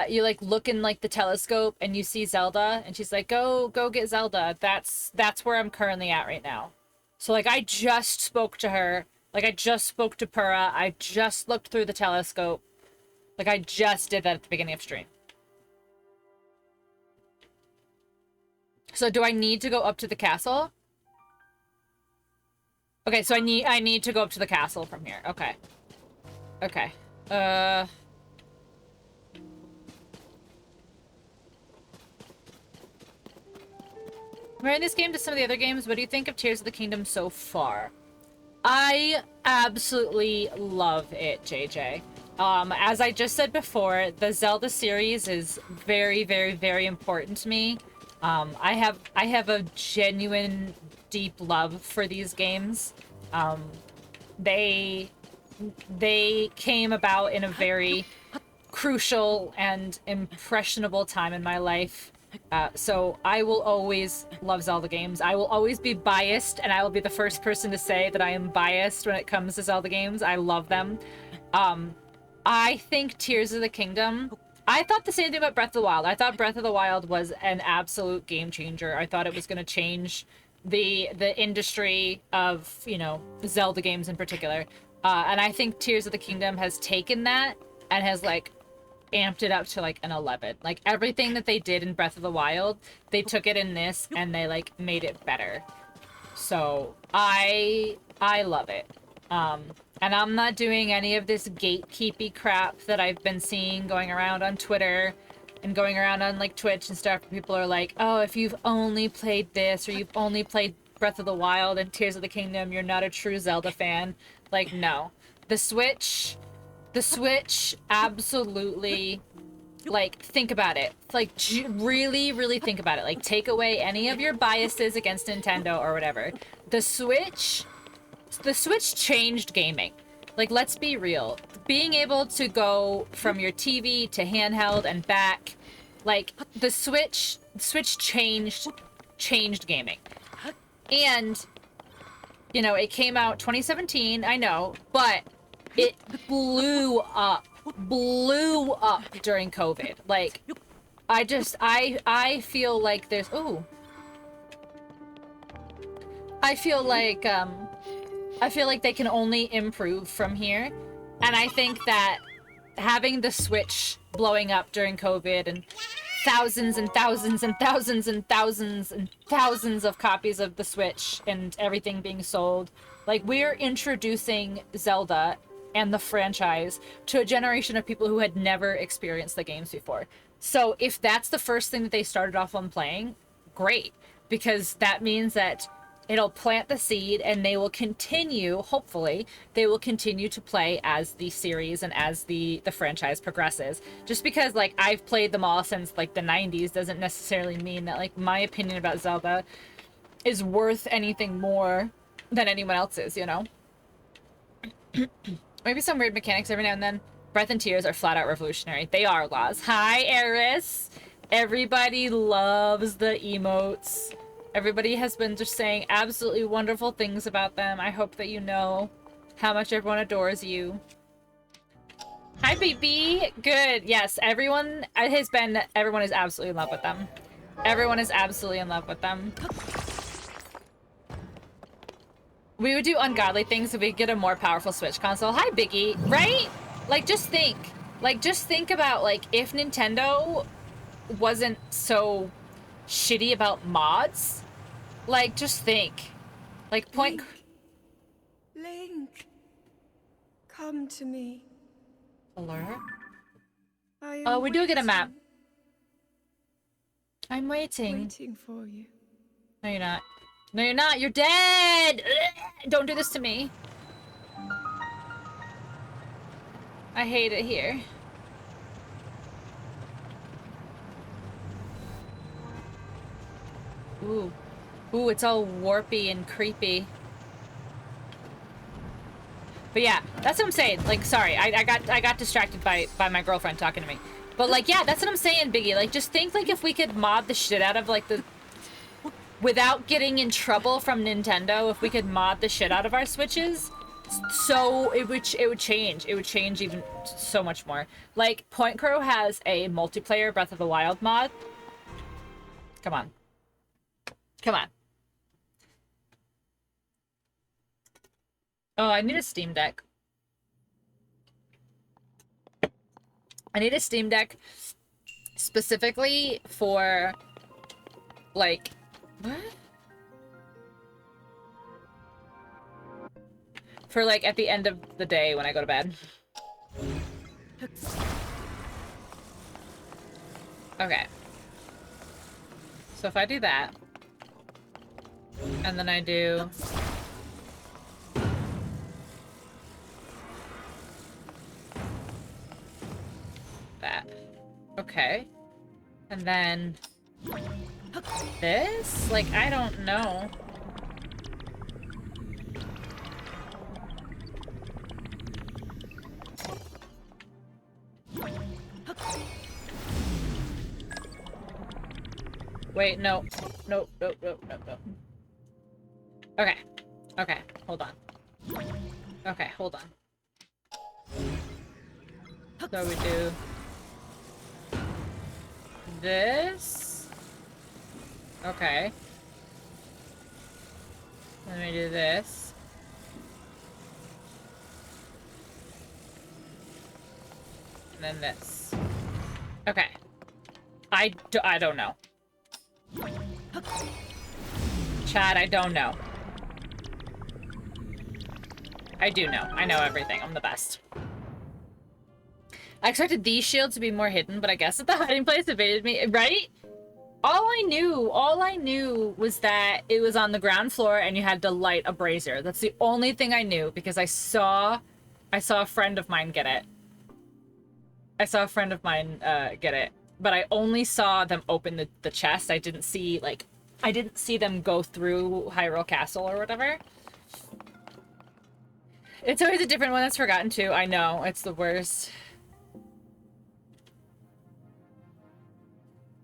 you, like, look in, like, the telescope and you see Zelda, and she's like, go get Zelda. That's where I'm currently at right now. So, like, I just spoke to her. Like, I just spoke to Purah. I just looked through the telescope. Like, I just did that at the beginning of stream. So, do I need to go up to the castle? Okay, so I need to go up to the castle from here. Okay. Okay. Comparing this game to some of the other games, what do you think of Tears of the Kingdom so far? I absolutely love it, JJ. As I just said before, the Zelda series is very, very, very important to me. I have a genuine deep love for these games. They came about in a very crucial and impressionable time in my life. So I will always love Zelda games. I will always be biased, and I will be the first person to say that I am biased when it comes to Zelda games. I love them. I think Tears of the Kingdom... I thought the same thing about Breath of the Wild. I thought Breath of the Wild was an absolute game changer. I thought it was going to change the industry of, you know, Zelda games in particular. And I think Tears of the Kingdom has taken that and has, like, amped it up to, like, an 11. Like, everything that they did in Breath of the Wild, they took it in this and they, like, made it better. So, I love it. And I'm not doing any of this gatekeepy crap that I've been seeing going around on Twitter and going around on, like, Twitch and stuff. People are like, oh, if you've only played this or you've only played Breath of the Wild and Tears of the Kingdom, you're not a true Zelda fan. Like, no. The Switch absolutely, like, think about it. Like, really, really think about it. Like, take away any of your biases against Nintendo or whatever. The Switch changed gaming. Like, let's be real. Being able to go from your TV to handheld and back, like, the Switch changed gaming. And, you know, it came out 2017, I know, but it blew up during COVID. Like, I feel like there's, ooh. I feel like they can only improve from here. And I think that having the Switch blowing up during COVID and thousands and thousands and thousands and thousands and thousands of copies of the Switch and everything being sold, like, we're introducing Zelda and the franchise to a generation of people who had never experienced the games before. So if that's the first thing that they started off on playing, great. Because that means that it'll plant the seed and they will continue, hopefully, they will continue to play as the series and as the franchise progresses. Just because, like, I've played them all since, like, the 90s doesn't necessarily mean that, like, my opinion about Zelda is worth anything more than anyone else's, you know? Maybe some weird mechanics every now and then. Breath and Tears are flat out revolutionary. They are, Laws. Hi, Eris! Everybody loves the emotes. Everybody has been just saying absolutely wonderful things about them. I hope that you know how much everyone adores you. Hi, baby! Good. Yes, everyone is absolutely in love with them. Everyone is absolutely in love with them. We would do ungodly things if we get a more powerful Switch console. Hi, Biggie. Right? Like, just think. Like, just think about, like, if Nintendo wasn't so shitty about mods. Like, just think. Like, point... Link, come to me. Alert? Oh, we do get a map. I'm waiting. Waiting for you. No, you're not. No, you're not. You're dead! Ugh, don't do this to me. I hate it here. Ooh. Ooh, it's all warpy and creepy. But yeah, that's what I'm saying. Like, sorry, I got distracted by my girlfriend talking to me. But, like, yeah, that's what I'm saying, Biggie. Like, just think, like, if we could mod the shit out of, like, the... Without getting in trouble from Nintendo, if we could mod the shit out of our Switches, so it would change. It would change even so much more. Like, Point Crow has a multiplayer Breath of the Wild mod. Come on. Come on. Oh, I need a Steam Deck. I need a Steam Deck specifically for, like... What? For, like, at the end of the day when I go to bed. Okay. So if I do that, and then I do... that. Okay. And then... this? Like, I don't know. Wait, no. Nope, nope, nope, nope, nope. Okay. Okay, hold on. Okay, hold on. So we do this. Okay. Then we do this. And then this. Okay. I don't know. Chad, I don't know. I do know. I know everything. I'm the best. I expected these shields to be more hidden, but I guess that the hiding place evaded me, right? All I knew was that it was on the ground floor and you had to light a brazier. That's the only thing I knew because I saw a friend of mine get it. I saw a friend of mine get it, but I only saw them open the chest. I didn't see them go through Hyrule Castle or whatever. It's always a different one that's forgotten too. I know, it's the worst.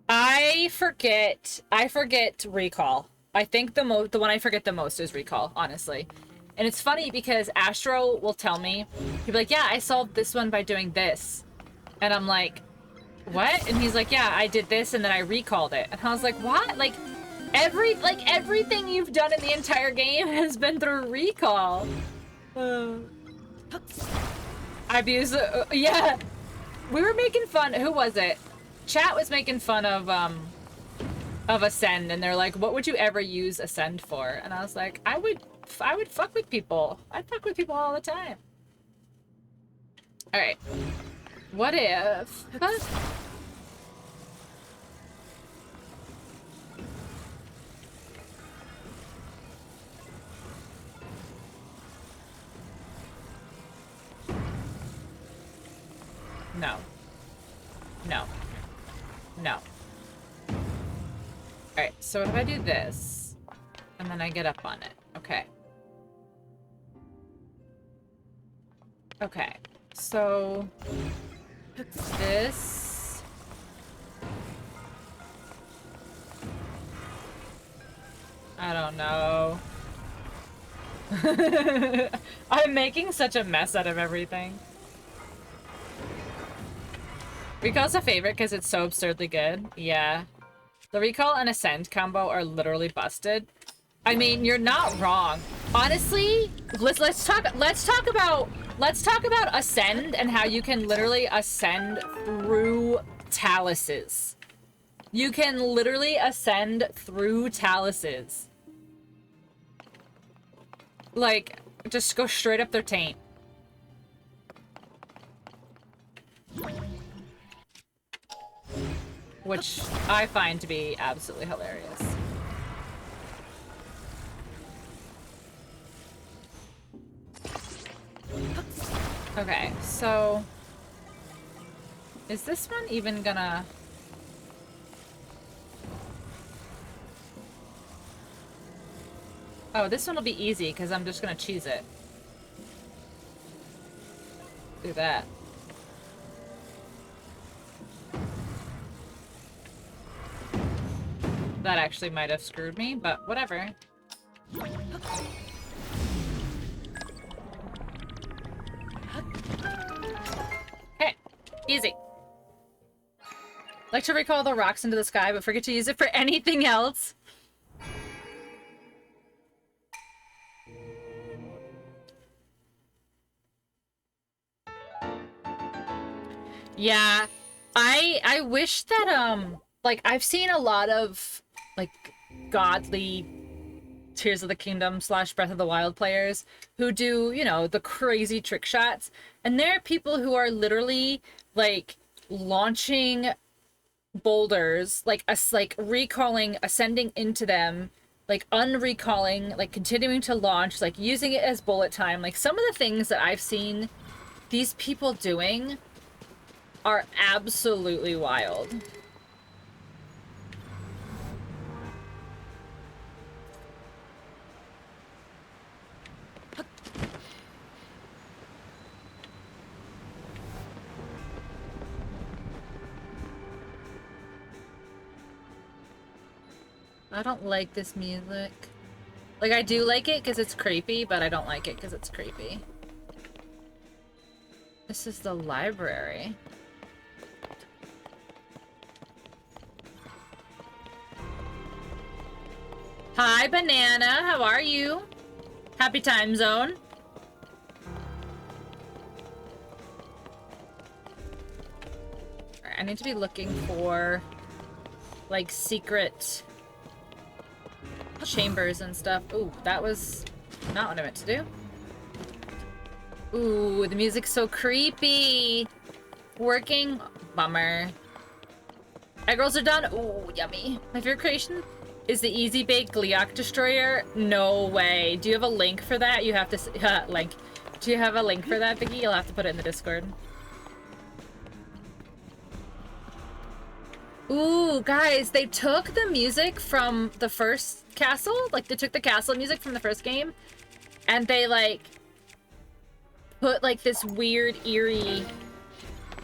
I forget Recall. I think the one I forget the most is Recall, honestly. And it's funny because Astro will tell me, he'll be like, yeah, I solved this one by doing this. And I'm like, what? And he's like, yeah, I did this and then I recalled it. And I was like, what? Like everything you've done in the entire game has been through Recall. I've used yeah. We were making fun. Who was it? Chat was making fun of Ascend, and they're like, what would you ever use Ascend for? And I was like, I would fuck with people. I'd fuck with people all the time. Alright. What if... No. No. No. Alright, so what if I do this? And then I get up on it. Okay. Okay. So... this... I don't know. I'm making such a mess out of everything. Recall's a favorite because it's so absurdly good. Yeah. The Recall and Ascend combo are literally busted. I mean, you're not wrong. Honestly, let's talk about Ascend and how you can literally ascend through taluses. You can literally ascend through taluses. Like, just go straight up their taint. Which I find to be absolutely hilarious. Okay, so... is this one even gonna... oh, this one will be easy, because I'm just gonna cheese it. Do that. That actually might have screwed me, but whatever. Okay, easy. Like to recall the rocks into the sky, but forget to use it for anything else. Yeah, I wish that, like, I've seen a lot of, like, godly Tears of the Kingdom / Breath of the Wild players who do, you know, the crazy trick shots. And there are people who are literally, like, launching boulders, like, recalling, ascending into them, like, unrecalling, like, continuing to launch, like, using it as bullet time. Like, some of the things that I've seen these people doing are absolutely wild. I don't like this music. Like, I do like it because it's creepy, but I don't like it because it's creepy. This is the library. Hi, Banana. How are you? Happy time zone. Alright, I need to be looking for, like, secret chambers and stuff. Ooh, that was not what I meant to do. Ooh, the music's so creepy. Working. Bummer. Egg rolls are done. Ooh, yummy. My favorite creation is the Easy Bake Gliok Destroyer. No way. Do you have a link for that? You have to link. Do you have a link for that, Vicky? You'll have to put it in the Discord. Ooh, guys, they took the music from the first castle. Like, they took the castle music from the first game, and they, like, put, like, this weird, eerie,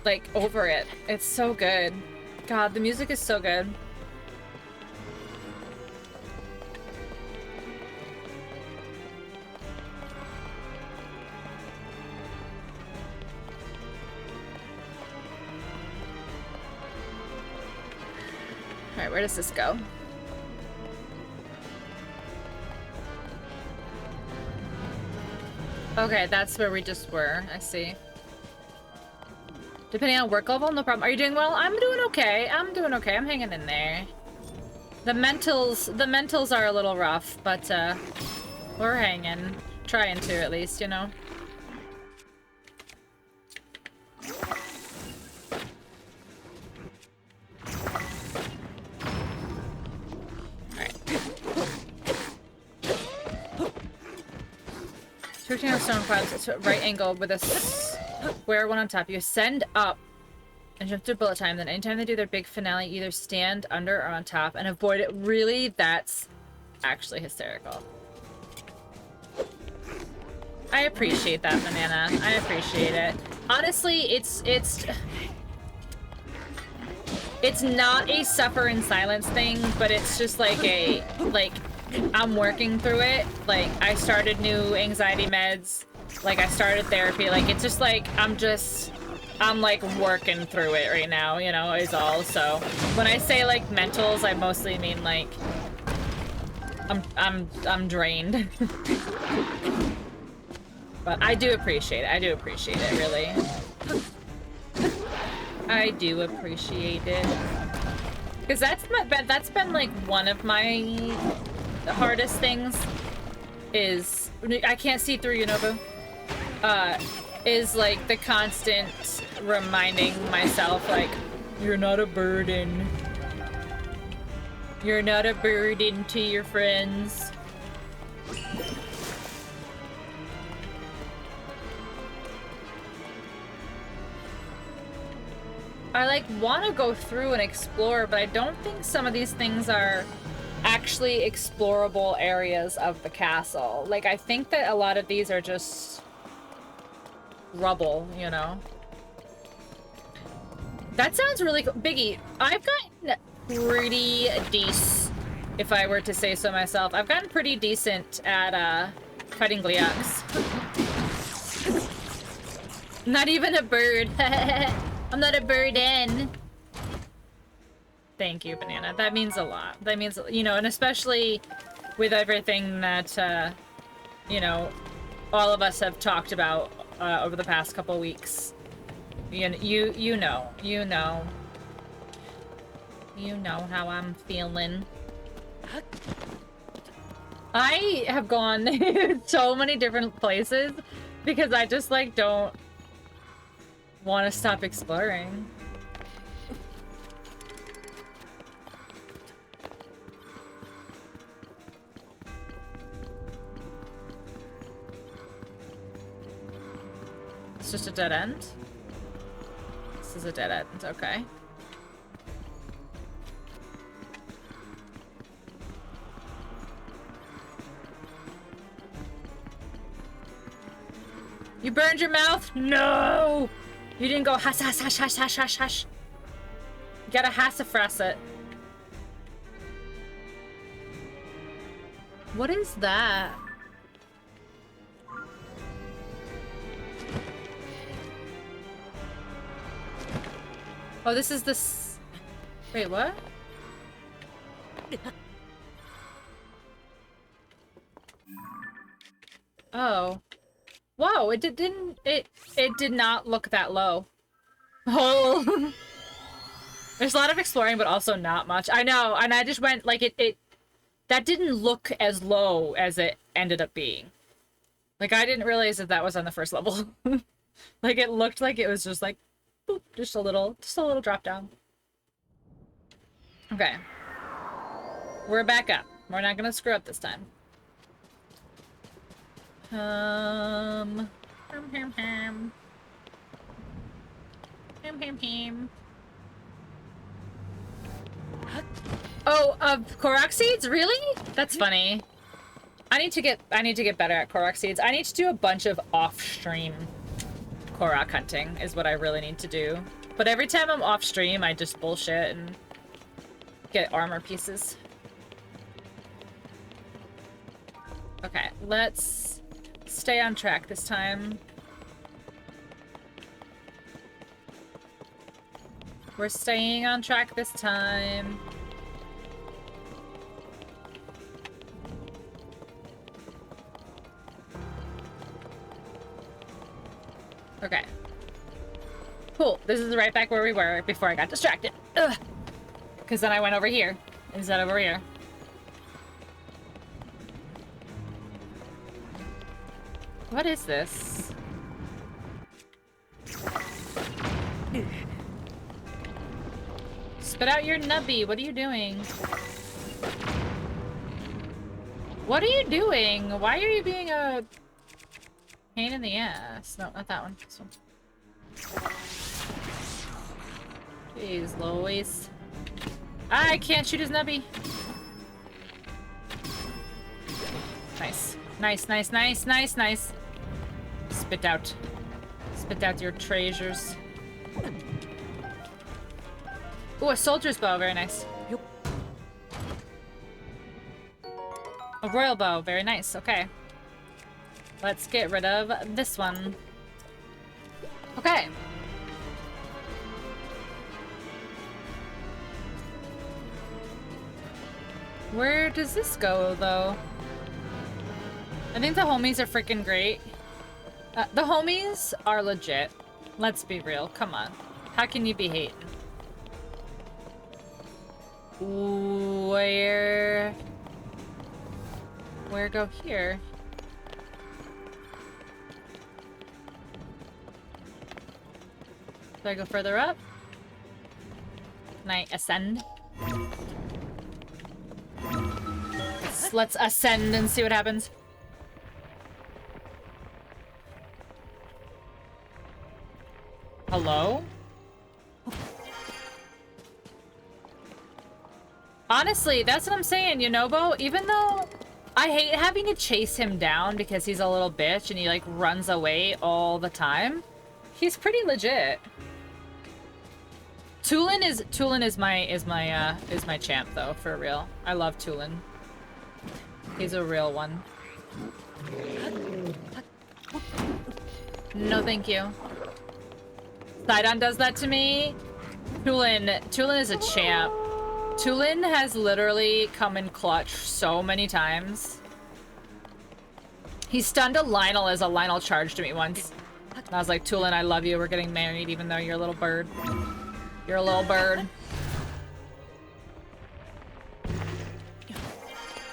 like, over it. It's so good. God, the music is so good. Alright, where does this go? Okay, that's where we just were. I see. Depending on work level, no problem. Are you doing well? I'm doing okay. I'm doing okay. I'm hanging in there. The mentals are a little rough, but we're hanging. Trying to, at least, you know. Switching our stone clouds, it's right angle with a square one on top. You ascend up and jump through bullet time. Then anytime they do their big finale, either stand under or on top and avoid it. Really, that's actually hysterical. I appreciate that, Banana. I appreciate it. Honestly, it's not a suffer in silence thing, but it's just like a, like, I'm working through it. Like, I started new anxiety meds. Like, I started therapy. Like, it's just like, I'm like working through it right now, you know, is all. So when I say like mentals, I mostly mean like, I'm drained. But I do appreciate it. I do appreciate it, really. I do appreciate it. Because that's been like one of my hardest things is, I can't see through you, Nobu. Is like the constant reminding myself, like, you're not a burden. You're not a burden to your friends. I like want to go through and explore, but I don't think some of these things are actually explorable areas of the castle. Like, I think that a lot of these are just rubble, you know? That sounds really cool. Biggie, I've gotten pretty decent, if I were to say so myself. I've gotten pretty decent at fighting Gleoks. Not even a bird. I'm not a burden. Thank you, Banana. That means a lot. That means, you know, and especially with everything that, you know, all of us have talked about over the past couple weeks. You know how I'm feeling. I have gone so many different places because I just, like, don't want to stop exploring. It's just a dead end? This is a dead end, okay. You burned your mouth? No! You didn't go hush, hush, hush, hush, hush, hush, hush. You gotta hassafras it. What is that? Oh, this is this. Wait, what? Oh. Whoa, it did not look that low. Oh. There's a lot of exploring, but also not much. I know, and I just went, like, that didn't look as low as it ended up being. Like, I didn't realize that was on the first level. Like, it looked like it was just like, boop, just a little drop down. Okay. We're back up. We're not gonna screw up this time. Ham. Oh, Korok seeds? Really? That's funny. I need to get better at Korok seeds. I need to do a bunch of off-stream Korok hunting is what I really need to do. But every time I'm off-stream, I just bullshit and get armor pieces. Okay, let's stay on track this time. We're staying on track this time. Okay. Cool. This is right back where we were before I got distracted. Ugh. Because then I went over here instead of over here. What is this? Spit out your nubby. What are you doing? What are you doing? Why are you being a pain in the ass? No, not that one. This one. Jeez, Lois. I can't shoot his nubby. Nice. Nice, nice, nice, nice, nice. Spit out. Spit out your treasures. Ooh, a soldier's bow. Very nice. A royal bow. Very nice. Okay. Let's get rid of this one. Okay. Where does this go, though? I think the homies are freaking great. The homies are legit. Let's be real. Come on. How can you be hating? Where go here? Do I go further up? Can I ascend? Let's ascend and see what happens. Hello? Honestly, that's what I'm saying, Yonobo. Even though I hate having to chase him down because he's a little bitch and he like runs away all the time, he's pretty legit. Tulin is my champ though, for real. I love Tulin. He's a real one. No, thank you. Sidon does that to me. Tulin is a champ. Tulin has literally come in clutch so many times. He stunned a Lionel as a Lionel charged me once. And I was like, Tulin, I love you. We're getting married even though you're a little bird. You're a little bird.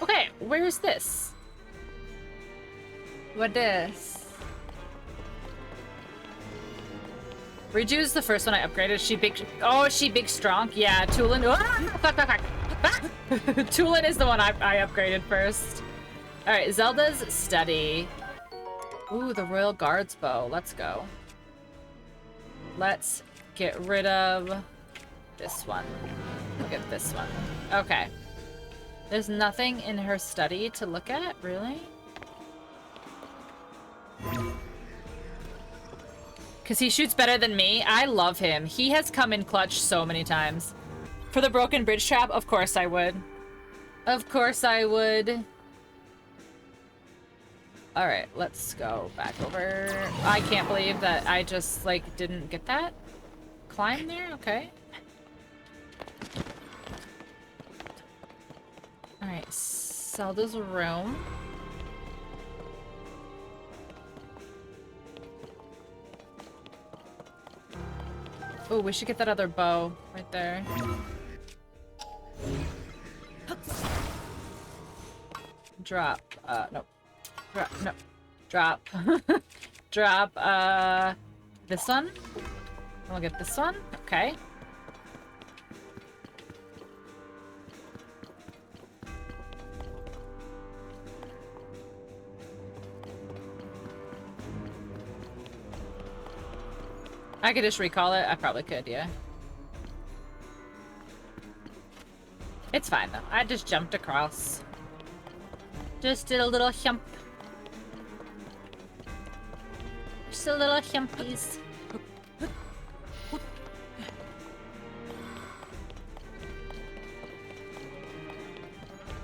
Okay, where's this? What this? Riju's the first one I upgraded. She big. Oh, she big strong. Yeah, Tulin. Ah, fuck, fuck, fuck. Ah! Tulin is the one I upgraded first. All right, Zelda's study. Ooh, the Royal Guard's bow. Let's go. Let's get rid of this one. Look at this one. Okay. There's nothing in her study to look at, really? Because he shoots better than me. I love him. He has come in clutch so many times. For the broken bridge trap, of course I would. Of course I would. Alright, let's go back over. I can't believe that I just, like, didn't get that. Climb there? Okay. Zelda's room. Oh, we should get that other bow right there. Drop, no. Drop, no. Drop. Drop, this one? We'll get this one. Okay. I could just recall it. I probably could, yeah. It's fine, though. I just jumped across. Just did a little jump. Just a little jumpies.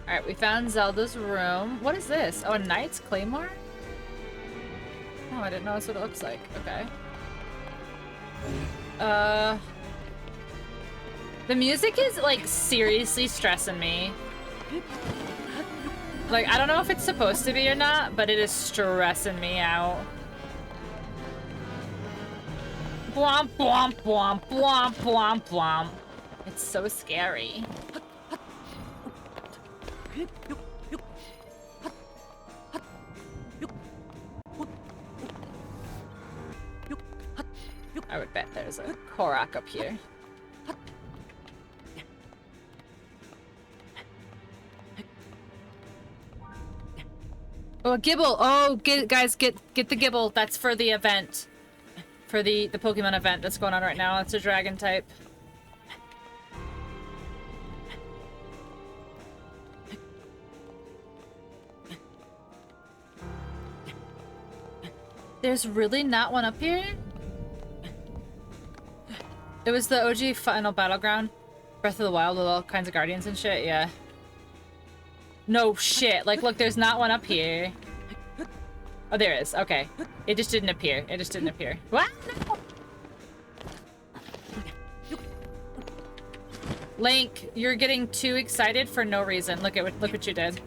Alright, we found Zelda's room. What is this? Oh, a Knight's Claymore? Oh, I didn't know that's what it looks like. Okay. The music is, like, seriously stressing me. Like, I don't know if it's supposed to be or not, but it is stressing me out. Blomp, blomp, blomp, blomp, blomp, blomp. It's so scary. I would bet there's a Korok up here. Oh, a Gibble! Oh, guys, get the Gibble. That's for the event. For the Pokemon event that's going on right now. It's a dragon type. There's really not one up here? It was the OG Final Battleground. Breath of the Wild with all kinds of guardians and shit, yeah. No shit. Like, look, there's not one up here. Oh, there is. Okay. It just didn't appear. It just didn't appear. What? No! Link, you're getting too excited for no reason. Look what you did.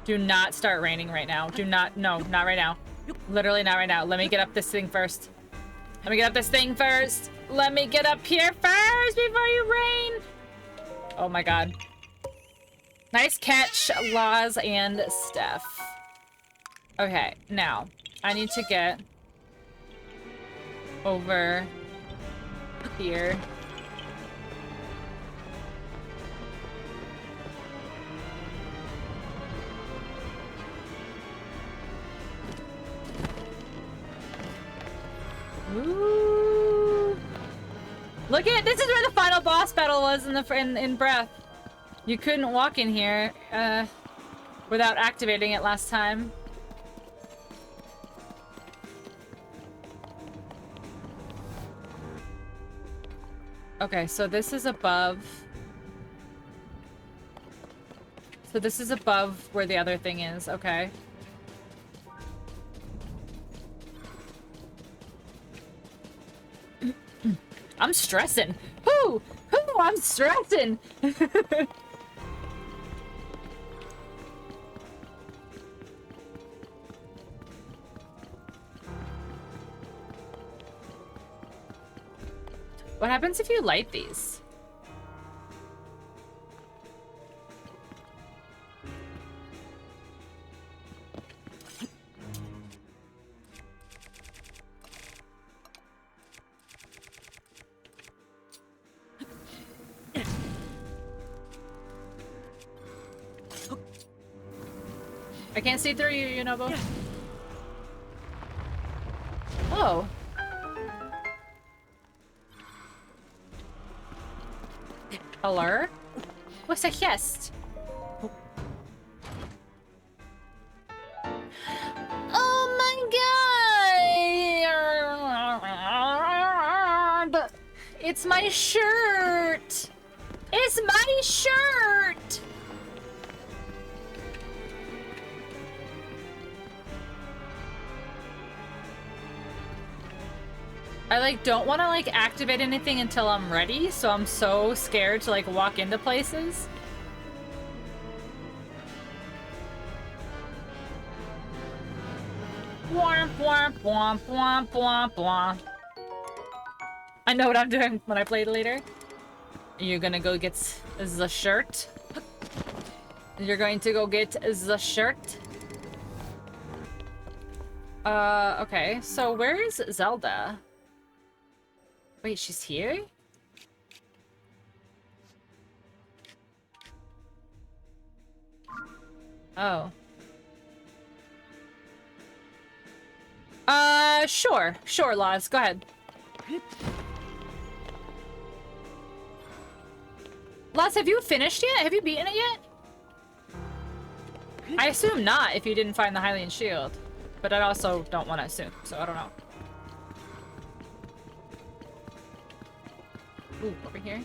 Do not start raining right now. Do not. No, not right now. Literally not right now. Let me get up this thing first. Let me get up this thing first. Let me get up here first before you rain. Oh my god. Nice catch, Laws and Steph. Okay, now I need to get over here. Ooh. Look at this is where the final boss battle was in Breath. You couldn't walk in here without activating it last time. Okay, so this is above. So this is above where the other thing is, okay. I'm stressing. Whoo! Whoo! I'm stressing! What happens if you light these? I can't see through you, Yunobo. Oh. Hello? What's a chest? Oh my god! It's my shirt! It's my shirt! I like don't want to like activate anything until I'm ready, so I'm so scared to like walk into places. Womp womp womp womp womp womp. I know what I'm doing when I play later. You're gonna go get the shirt. You're going to go get the shirt. Okay, so where is Zelda? Wait, she's here? Oh. Sure. Sure, Laws. Go ahead. Laws, have you finished yet? Have you beaten it yet? I assume not if you didn't find the Hylian shield. But I also don't want to assume, so I don't know. Ooh, over here.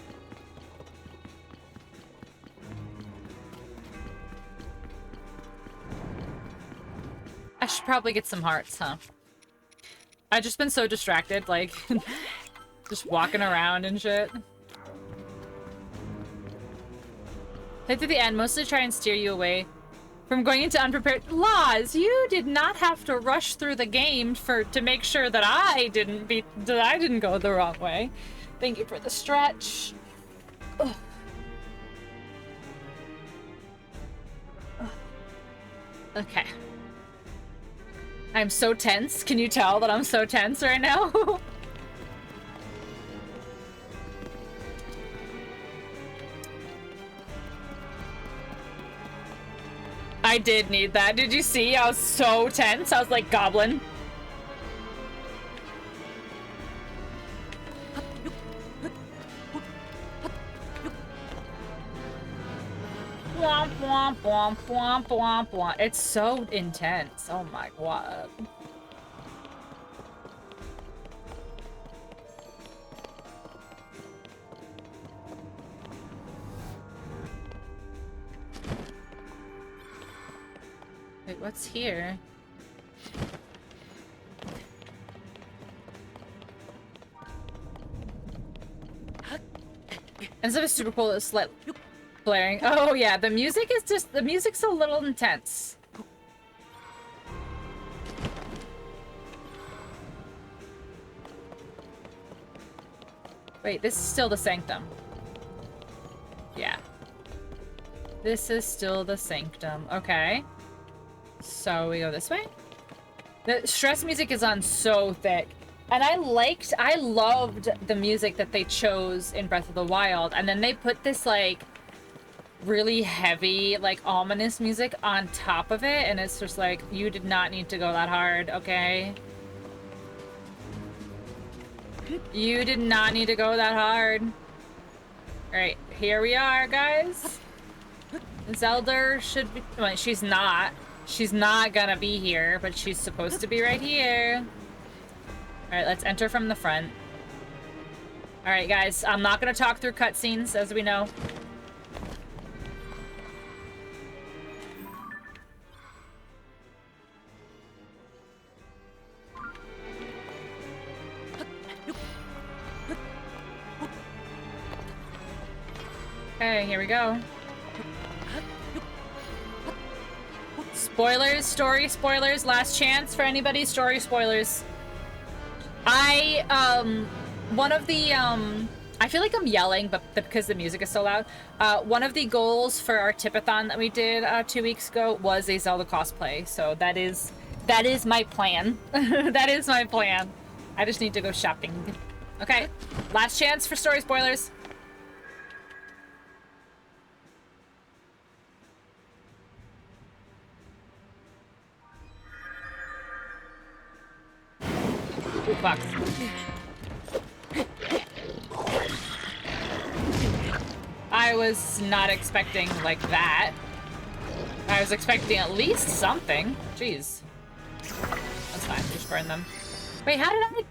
I should probably get some hearts, huh? I've just been so distracted, like, just walking around and shit. Head to the end, mostly try and steer you away from going into unprepared. Laws, you did not have to rush through the game to make sure that I didn't go the wrong way. Thank you for the stretch. Ugh. Ugh. Okay. I'm so tense. Can you tell that I'm so tense right now? I did need that. Did you see? I was so tense. I was like Goblin. Womp womp womp womp womp womp. It's so intense. Oh my god. Wait, what's here? Instead of super cool, it's like blaring. Oh yeah, the music's a little intense. Wait, this is still the sanctum. Yeah. This is still the sanctum. Okay. So we go this way. The stress music is on so thick. And I loved the music that they chose in Breath of the Wild. And then they put this like really heavy, like ominous music on top of it. And it's just like, you did not need to go that hard, okay? You did not need to go that hard. Alright, here we are, guys. Zelda should be, well, she's not. She's not gonna be here, but she's supposed to be right here. Alright, let's enter from the front. Alright, guys, I'm not gonna talk through cutscenes, as we know. Okay, here we go. Spoilers, story spoilers, last chance for anybody, story spoilers. One of the, I feel like I'm yelling, but because the music is so loud. One of the goals for our Tipathon that we did 2 weeks ago was a Zelda cosplay. So that is my plan. That is my plan. I just need to go shopping. Okay, last chance for story spoilers. Ooh, fuck. I was not expecting like that. I was expecting at least something. Jeez. That's fine, just burn them. Wait, how did I...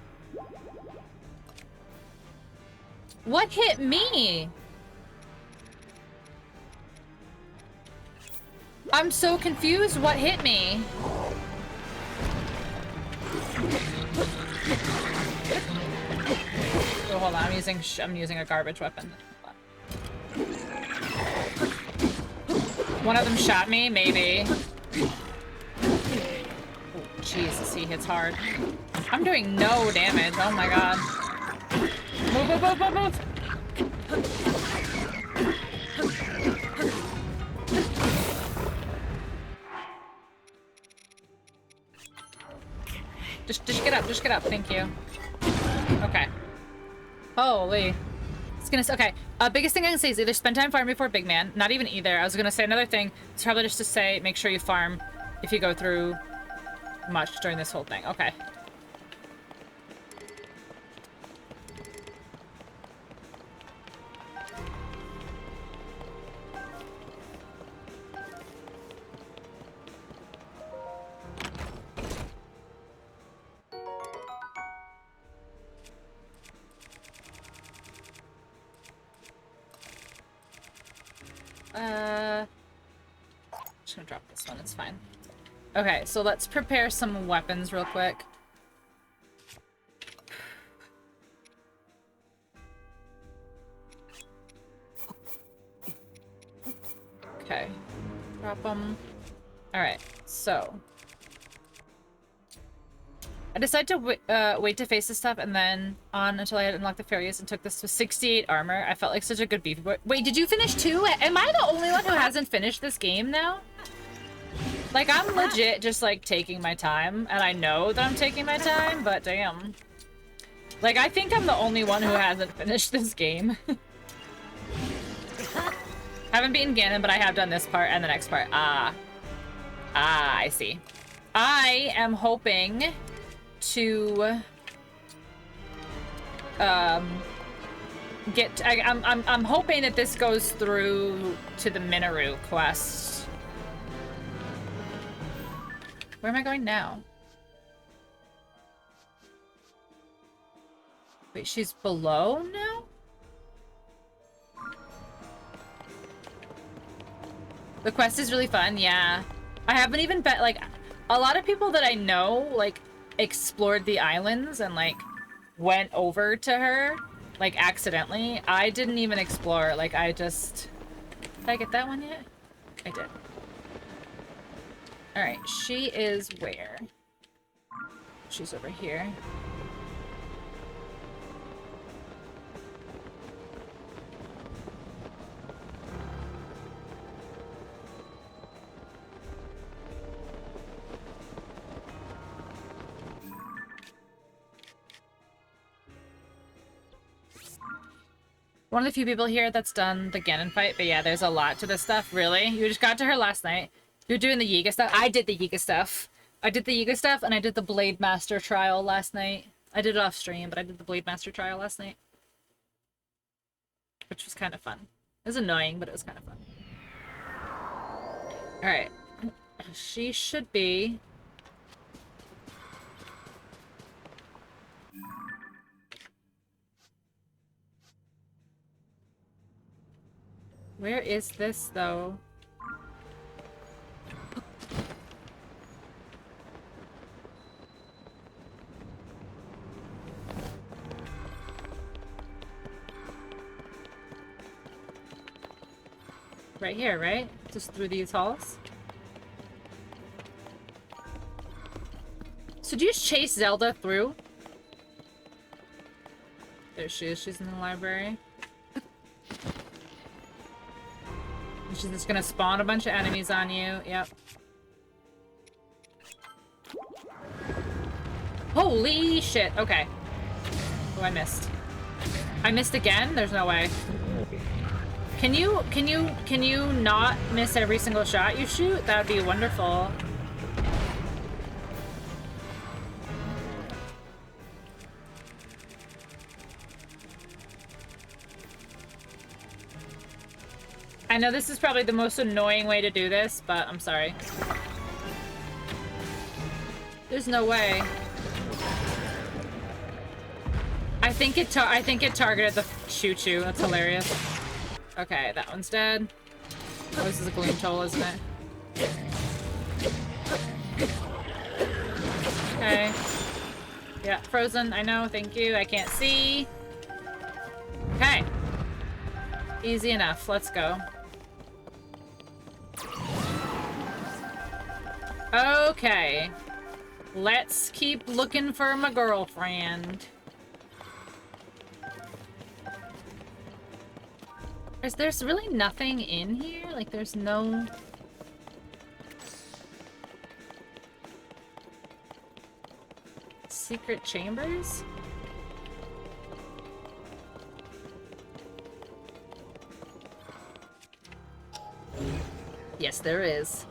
What hit me? I'm so confused what hit me. Oh, hold on. I'm using a garbage weapon. One of them shot me, maybe. Oh, Jesus, he hits hard. I'm doing no damage. Oh my god. Move, move, move, move, move. Just get up, just get up. Thank you. Okay. Holy. Okay. Biggest thing I can say is either spend time farming before big man. Not even either. I was gonna say another thing. It's probably just to say make sure you farm if you go through much during this whole thing. Okay. Just gonna drop this one, it's fine. Okay, so let's prepare some weapons real quick. Okay, drop them. Alright, so. I decided to wait to face this stuff and then on until I had unlocked the fairies and took this with 68 armor. I felt like such a good beefy boy. Wait, did you finish too? Am I the only one who hasn't finished this game now? Like, I'm legit just, like, taking my time, and I know that I'm taking my time, but damn. Like, I think I'm the only one who hasn't finished this game. Haven't beaten Ganon, but I have done this part and the next part. I see. I am hoping to I'm hoping that this goes through to the Minoru quest. Where am I going now? Wait, she's below now? The quest is really fun, yeah. I haven't even bet, like, a lot of people that I know, like, explored the islands and, like, went over to her, like, accidentally. I didn't even explore, like, I just... Did I get that one yet? I did. Alright, she is where? She's over here. One of the few people here that's done the Ganon fight, but yeah, there's a lot to this stuff, really. You just got to her last night. You're doing the Yiga stuff. I did the Yiga stuff. I did the Yiga stuff, and I did the Blade Master trial last night. I did it off stream, but I did the Blade Master trial last night. Which was kind of fun. It was annoying, but it was kind of fun. Alright. She should be... Where is this, though? Right here, right? Just through these halls? So do you just chase Zelda through? There she is. She's in the library. She's just gonna spawn a bunch of enemies on you. Yep. Holy shit. Okay. Oh, I missed. I missed again? There's no way. Can you not miss every single shot you shoot? That would be wonderful. I know this is probably the most annoying way to do this, but I'm sorry. There's no way. I think it targeted the choo-choo. That's hilarious. Okay, that one's dead. Oh, this is a gloom toll, isn't it? Okay. Yeah, frozen. I know. Thank you. I can't see. Okay. Easy enough. Let's go. Okay. Let's keep looking for my girlfriend. There's really nothing in here? Like, there's no... secret chambers? Yes, there is.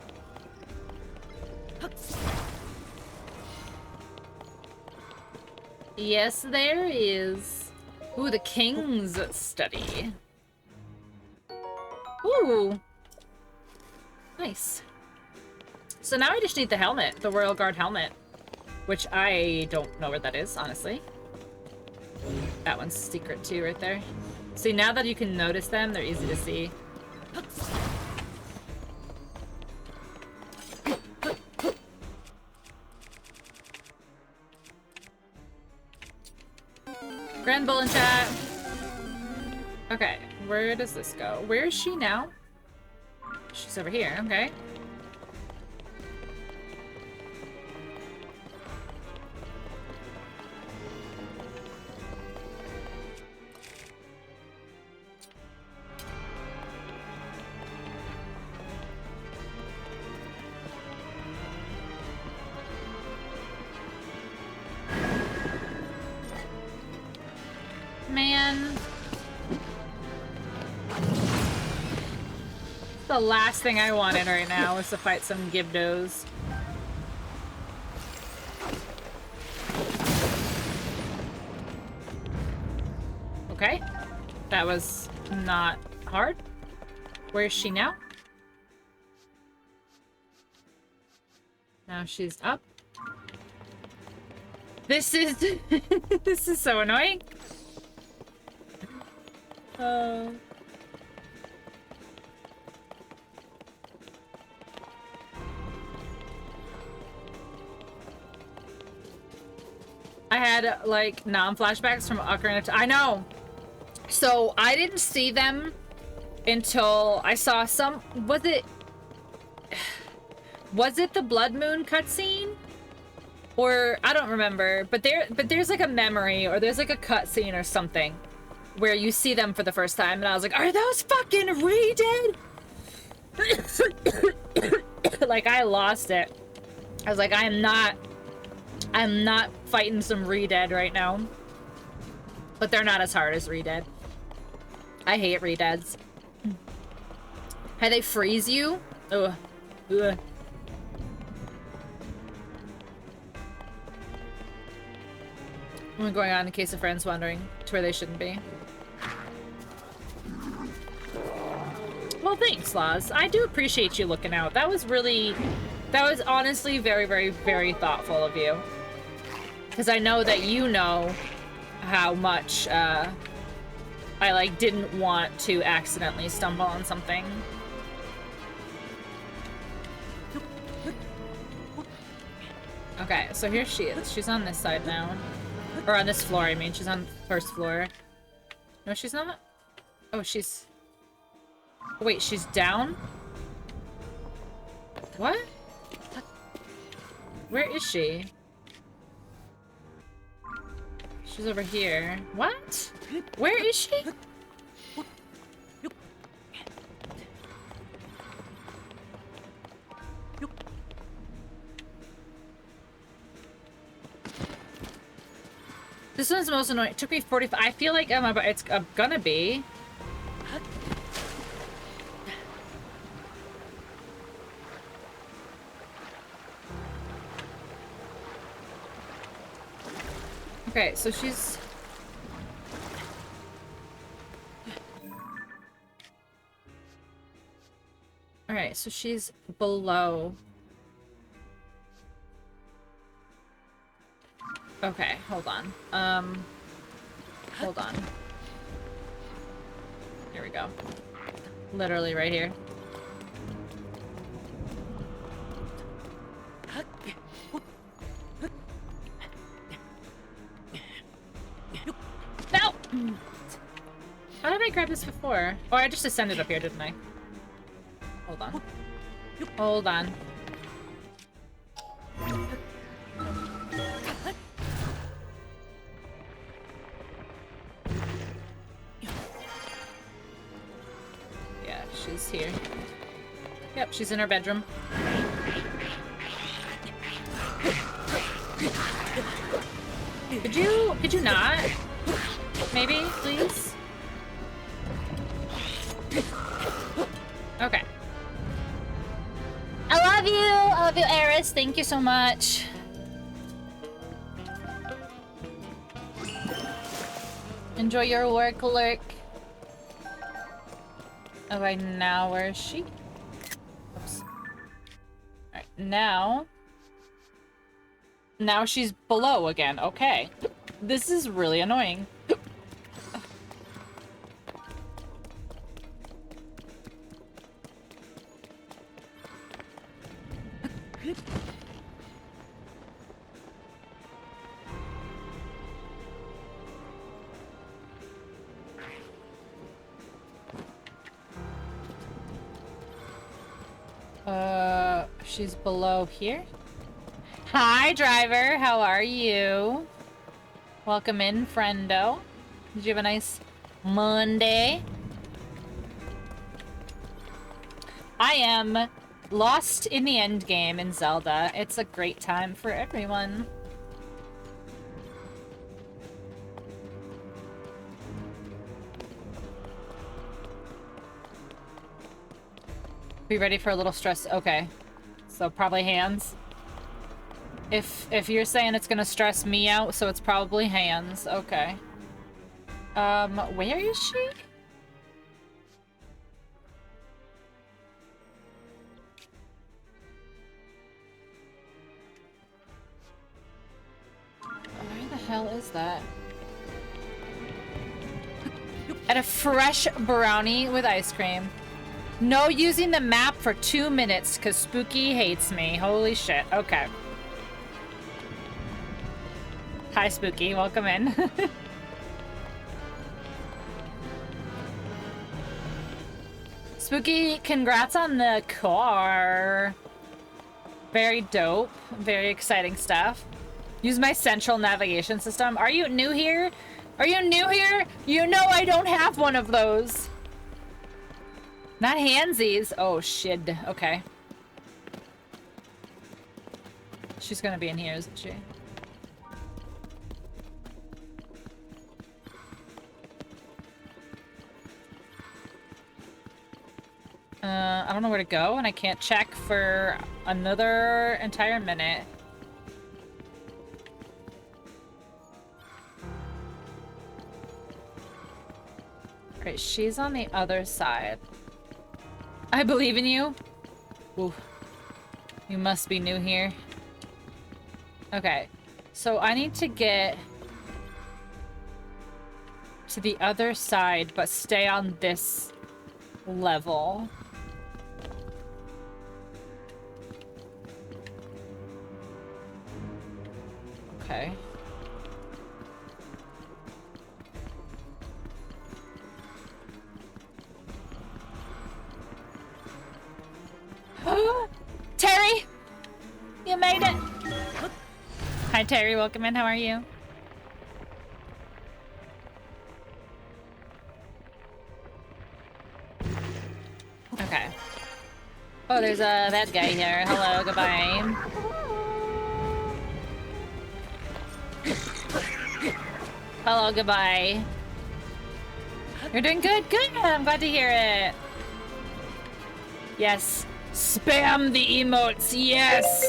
Yes, there is. Ooh, the King's Study. Ooh. Nice. So now I just need the helmet, the Royal Guard helmet. Which I don't know where that is, honestly. That one's secret too, right there. See, now that you can notice them, they're easy to see. Grand Bull in chat. Okay, where does this go? Where is she now? She's over here, okay. Man. The last thing I wanted right now is to fight some Gibdos. Okay. That was not hard. Where is she now? Now she's up. This is... this is so annoying. I had, like, non-flashbacks from Ocarina of Time. I know! So, I didn't see them until I saw some... Was it the Blood Moon cutscene? Or, I don't remember. But there's, like, a memory, or there's, like, a cutscene or something where you see them for the first time, and I was like, are those fucking Re-Dead? Like, I lost it. I was like, I'm not fighting some Re-Dead right now. But they're not as hard as Re-Dead. I hate Re-Deads. How they freeze you? Ugh. Ugh. I'm going on in case of friends wandering to where they shouldn't be. Well, thanks, Laz. I do appreciate you looking out. That was honestly very, very, very thoughtful of you. Because I know that you know how much, I, like, didn't want to accidentally stumble on something. Okay, so here she is. She's on this side now. Or on this floor, I mean. She's on the first floor. No, she's not? Oh, she's... Wait, she's down? What? Where is she? She's over here. What? Where is she? This one's the most annoying. It took me 45. I feel like it's gonna be. Okay, so she's... Alright, so she's below. Okay, hold on. Hold on. Here we go. Literally right here. this before. Oh, I just ascended up here, didn't I? Hold on. Hold on. Yeah, she's here. Yep, she's in her bedroom. Could you not? Maybe, please? Okay. I love you, Eris. Thank you so much. Enjoy your work, Lurk. Okay, now where is she? Oops. Alright, now she's below again. Okay. This is really annoying. She's below here. Hi, driver. How are you? Welcome in, friendo. Did you have a nice Monday? I am lost in the end game in Zelda. It's a great time for everyone. Be ready for a little stress. Okay. So probably hands. If you're saying it's gonna stress me out, so it's probably hands. Okay. Where is she? Where the hell is that? At a fresh brownie with ice cream. No using the map for 2 minutes because Spooky hates me. Holy shit. Okay. Hi, Spooky. Welcome in. Spooky, congrats on the car. Very dope. Very exciting stuff. Use my central navigation system. Are you new here? Are you new here? You know I don't have one of those. Not handsies. Oh, shit. Okay. She's gonna be in here, isn't she? I don't know where to go, and I can't check for another entire minute. Alright, she's on the other side. I believe in you. Ooh. You must be new here. Okay. So I need to get to the other side, but stay on this level. Okay. Terry! You made it! Hi, Terry. Welcome in. How are you? Okay. Oh, there's a bad guy here. Hello, goodbye. Hello, goodbye. You're doing good? Good! I'm glad to hear it. Yes. Spam the emotes, yes!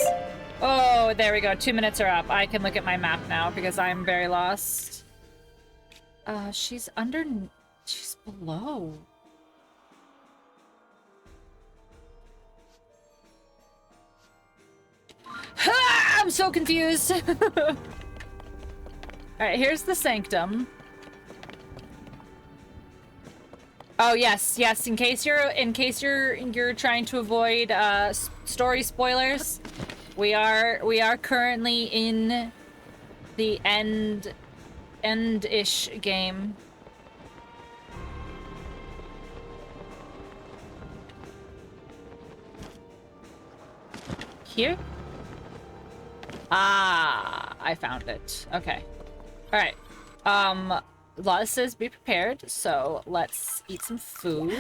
Oh, there we go. 2 minutes are up. I can look at my map now because I'm very lost. She's below. I'm so confused. Alright, here's the sanctum. Oh yes, yes. In case you're trying to avoid story spoilers, we are currently in the end-ish game. here? Ah, I found it. Okay. All right. Law says be prepared, so let's eat some food.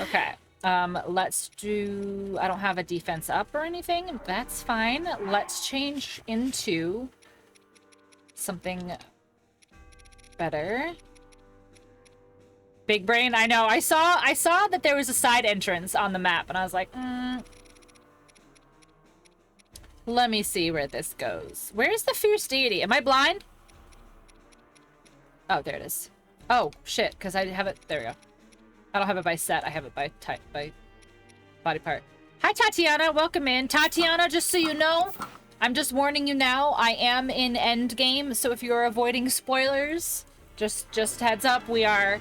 Okay. Let's do... I don't have a defense up or anything. That's fine. Let's change into something better. Big brain, I know. I saw that there was a side entrance on the map, and I was like, let me see where this goes. Where's the fierce deity? Am I blind? Oh, there it is. Oh, shit, because I have it... There we go. I don't have it by set. I have it by type, by body part. Hi, Tatiana. Welcome in. Tatiana, just so you know, I'm just warning you now, I am in endgame, so if you're avoiding spoilers, just heads up, we are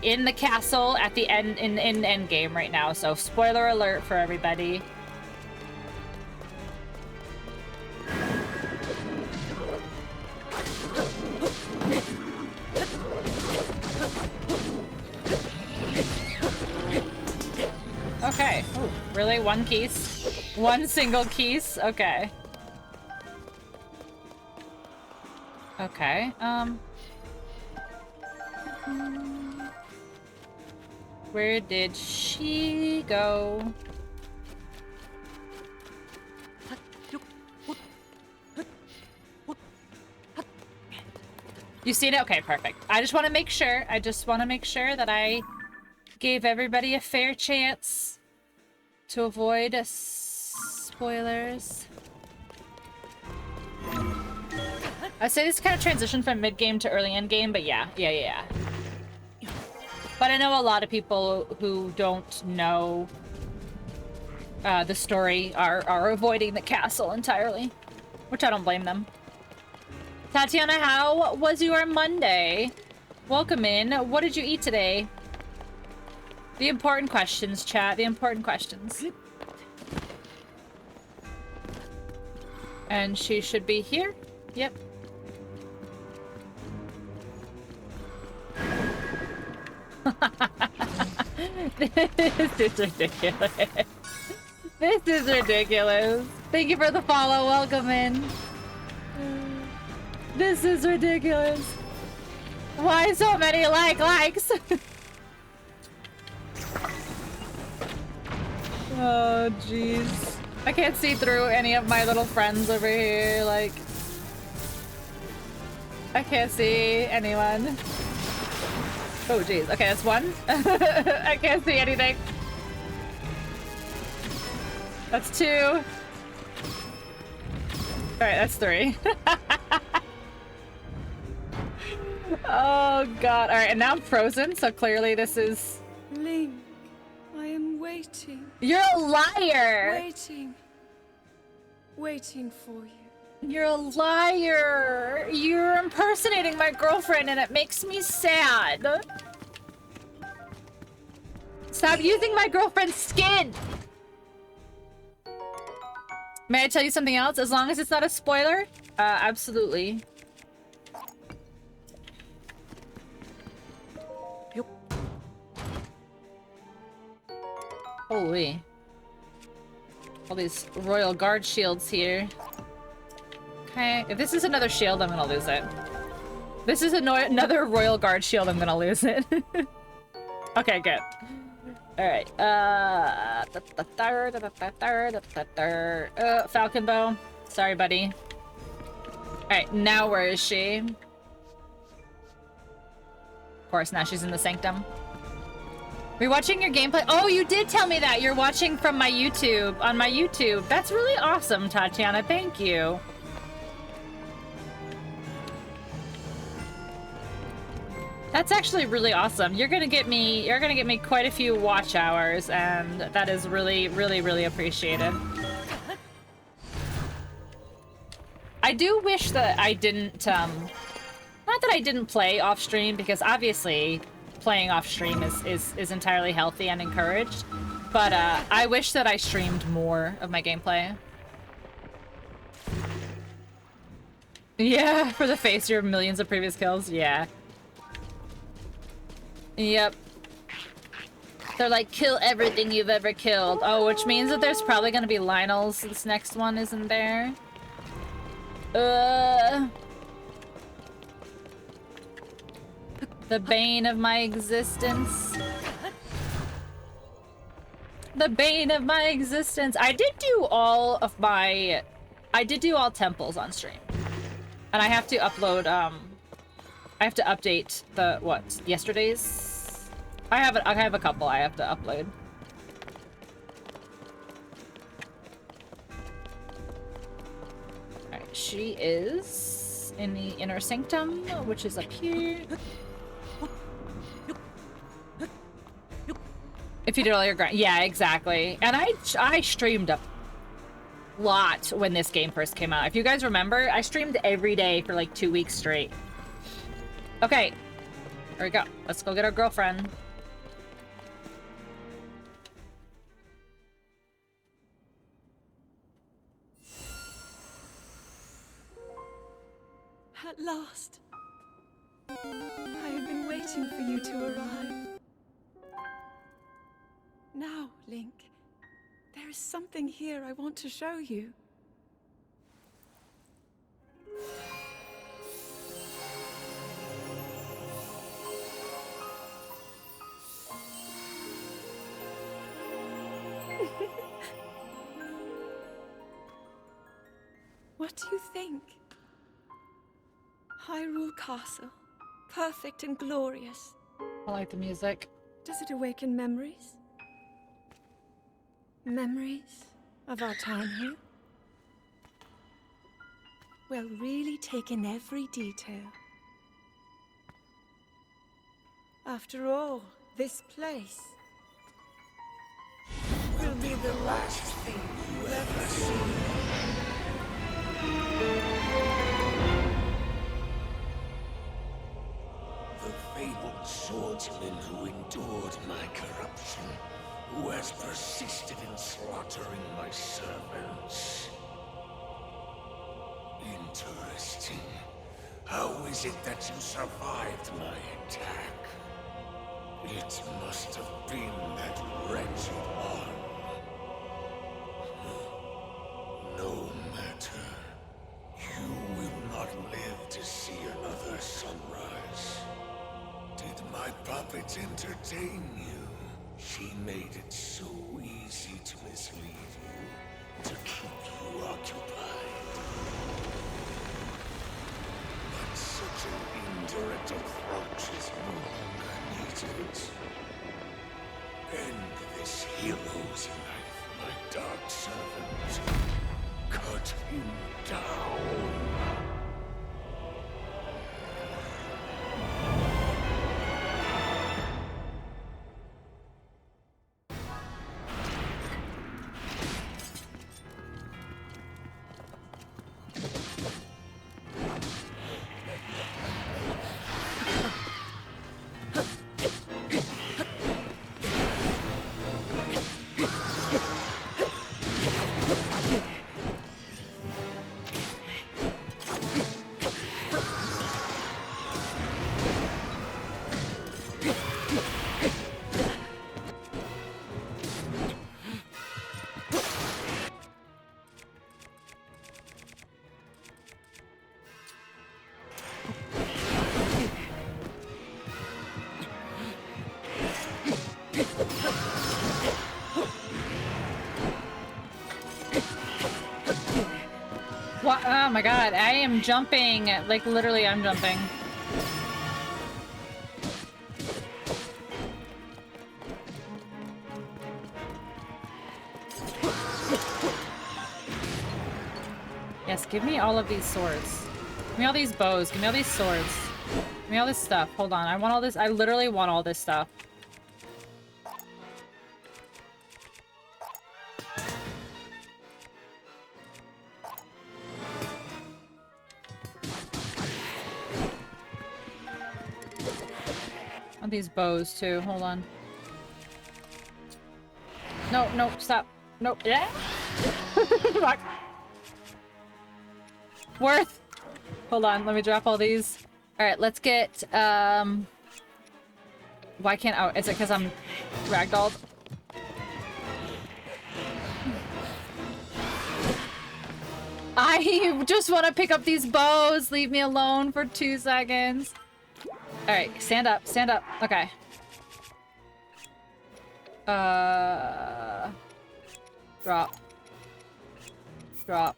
in the castle at the end, in endgame right now, so spoiler alert for everybody. Okay. Ooh, really? One keys? One single keys? Okay. Okay, where did she go? You seen it? Okay, perfect. I just want to make sure. I just want to make sure that I gave everybody a fair chance to avoid spoilers. I'd say this kind of transition from mid-game to early end-game, but yeah. But I know a lot of people who don't know the story are avoiding the castle entirely, which I don't blame them. Tatiana, how was your Monday? Welcome in. What did you eat today? The important questions, chat. The important questions. And she should be here. Yep. This is ridiculous. This is ridiculous. Thank you for the follow. Welcome in. This is ridiculous. Why so many likes? Oh, jeez. I can't see through any of my little friends over here, like... I can't see anyone. Oh, jeez. Okay, that's one. I can't see anything. That's two. Alright, that's three. Oh, God. Alright, and now I'm frozen, so clearly this is... Link, I am waiting. You're a liar! Waiting for you. You're a liar! You're impersonating my girlfriend and it makes me sad. Stop using my girlfriend's skin! May I tell you something else? As long as it's not a spoiler? Absolutely. Holy. All these Royal Guard shields here. Okay, if this is another shield, I'm gonna lose it. If this is another Royal Guard shield, I'm gonna lose it. Okay, good. Alright, Falcon Bow. Sorry, buddy. Alright, now where is she? Of course, now she's in the Sanctum. We're watching your gameplay. Oh, you did tell me that. You're watching from my YouTube, on my YouTube. That's really awesome, Tatiana. Thank you. That's actually really awesome. You're gonna get me quite a few watch hours, and that is really, really, really appreciated. I do wish that I didn't, not that I didn't play off stream, because obviously playing off stream is entirely healthy and encouraged, but I wish that I streamed more of my gameplay. Yeah, for the face, your millions of previous kills. Yeah. Yep. They're like, kill everything you've ever killed. Oh, which means that there's probably gonna be Lionel's. This next one isn't there. The bane of my existence. The bane of my existence. I did do all temples on stream. And I have to upload, I have to update yesterday's? I have a couple I have to upload. Alright, she is in the inner sanctum, which is up here. If you did all your grind. Yeah, exactly. And I streamed a lot when this game first came out. If you guys remember, I streamed every day for like 2 weeks straight. Okay. Here we go. Let's go get our girlfriend. At last. I have been waiting for you to arrive. Now, Link, there is something here I want to show you. What do you think? Hyrule Castle, perfect and glorious. I like the music. Does it awaken memories? Memories of our time here? Well, really take in every detail. After all, this place will be the last thing you ever see. The fabled swordsman who endured my corruption, who has persisted in slaughtering my servants. Interesting. How is it that you survived my attack? It must have been that wretched one. No matter. You will not live to see another sunrise. Did my puppet entertain you? She made it so easy to mislead you, to keep you occupied. But such an indirect approach is no longer needed. End this hero's life, my dark servant. Cut him down. What? Oh my god, I am jumping. Like, literally, I'm jumping. Yes, give me all of these swords. Give me all these bows. Give me all these swords. Give me all this stuff. Hold on, I want all this. I literally want all this stuff. These bows too. Hold on. No, no, stop. No. Yeah. Fuck. Worth. Hold on. Let me drop all these. All right, let's get Why can't... Oh, is it because I'm ragdolled? I just want to pick up these bows. Leave me alone for 2 seconds. All right, stand up, stand up. Okay. Drop. Drop.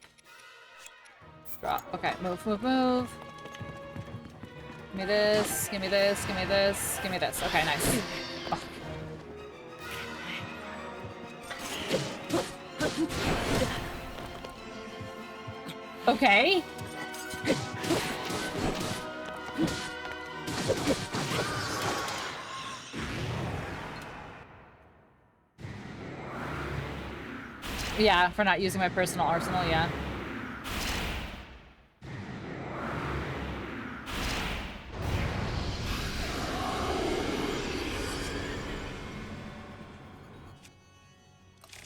Drop. Okay, move, move, move. Give me this, give me this, give me this, give me this. Okay, nice. Oh. Okay. Yeah, for not using my personal arsenal, yeah.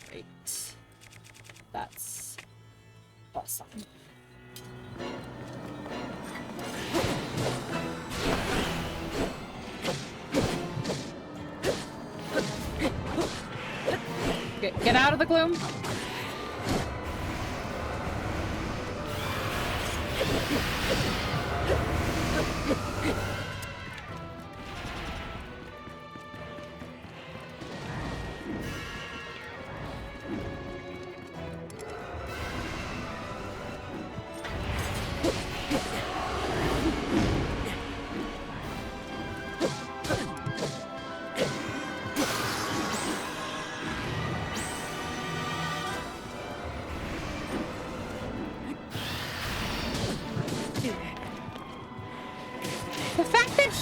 Great. That's awesome. Get out of the gloom.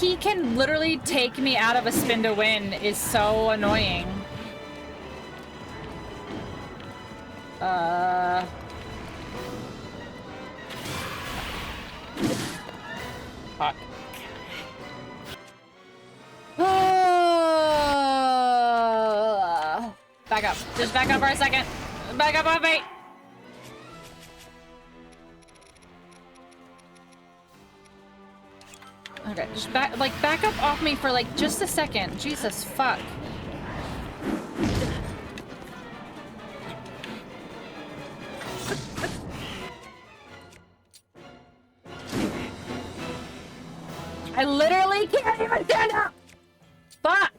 He can literally take me out of a spin to win is so annoying. Fuck. Back up. Just back up for a second. Back up on me. Okay, just back up off me for like just a second. Jesus fuck. I literally can't even stand up. Fuck.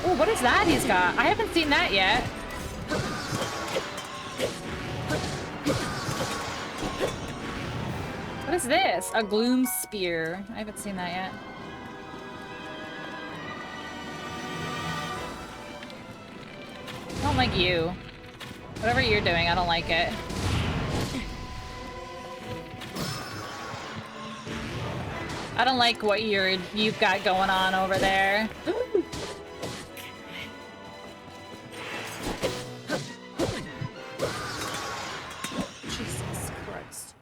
Oh, what is that he's got? I haven't seen that yet. What is this? A gloom spear. I haven't seen that yet. I don't like you. Whatever you're doing, I don't like it. I don't like what you've got going on over there. Jesus Christ.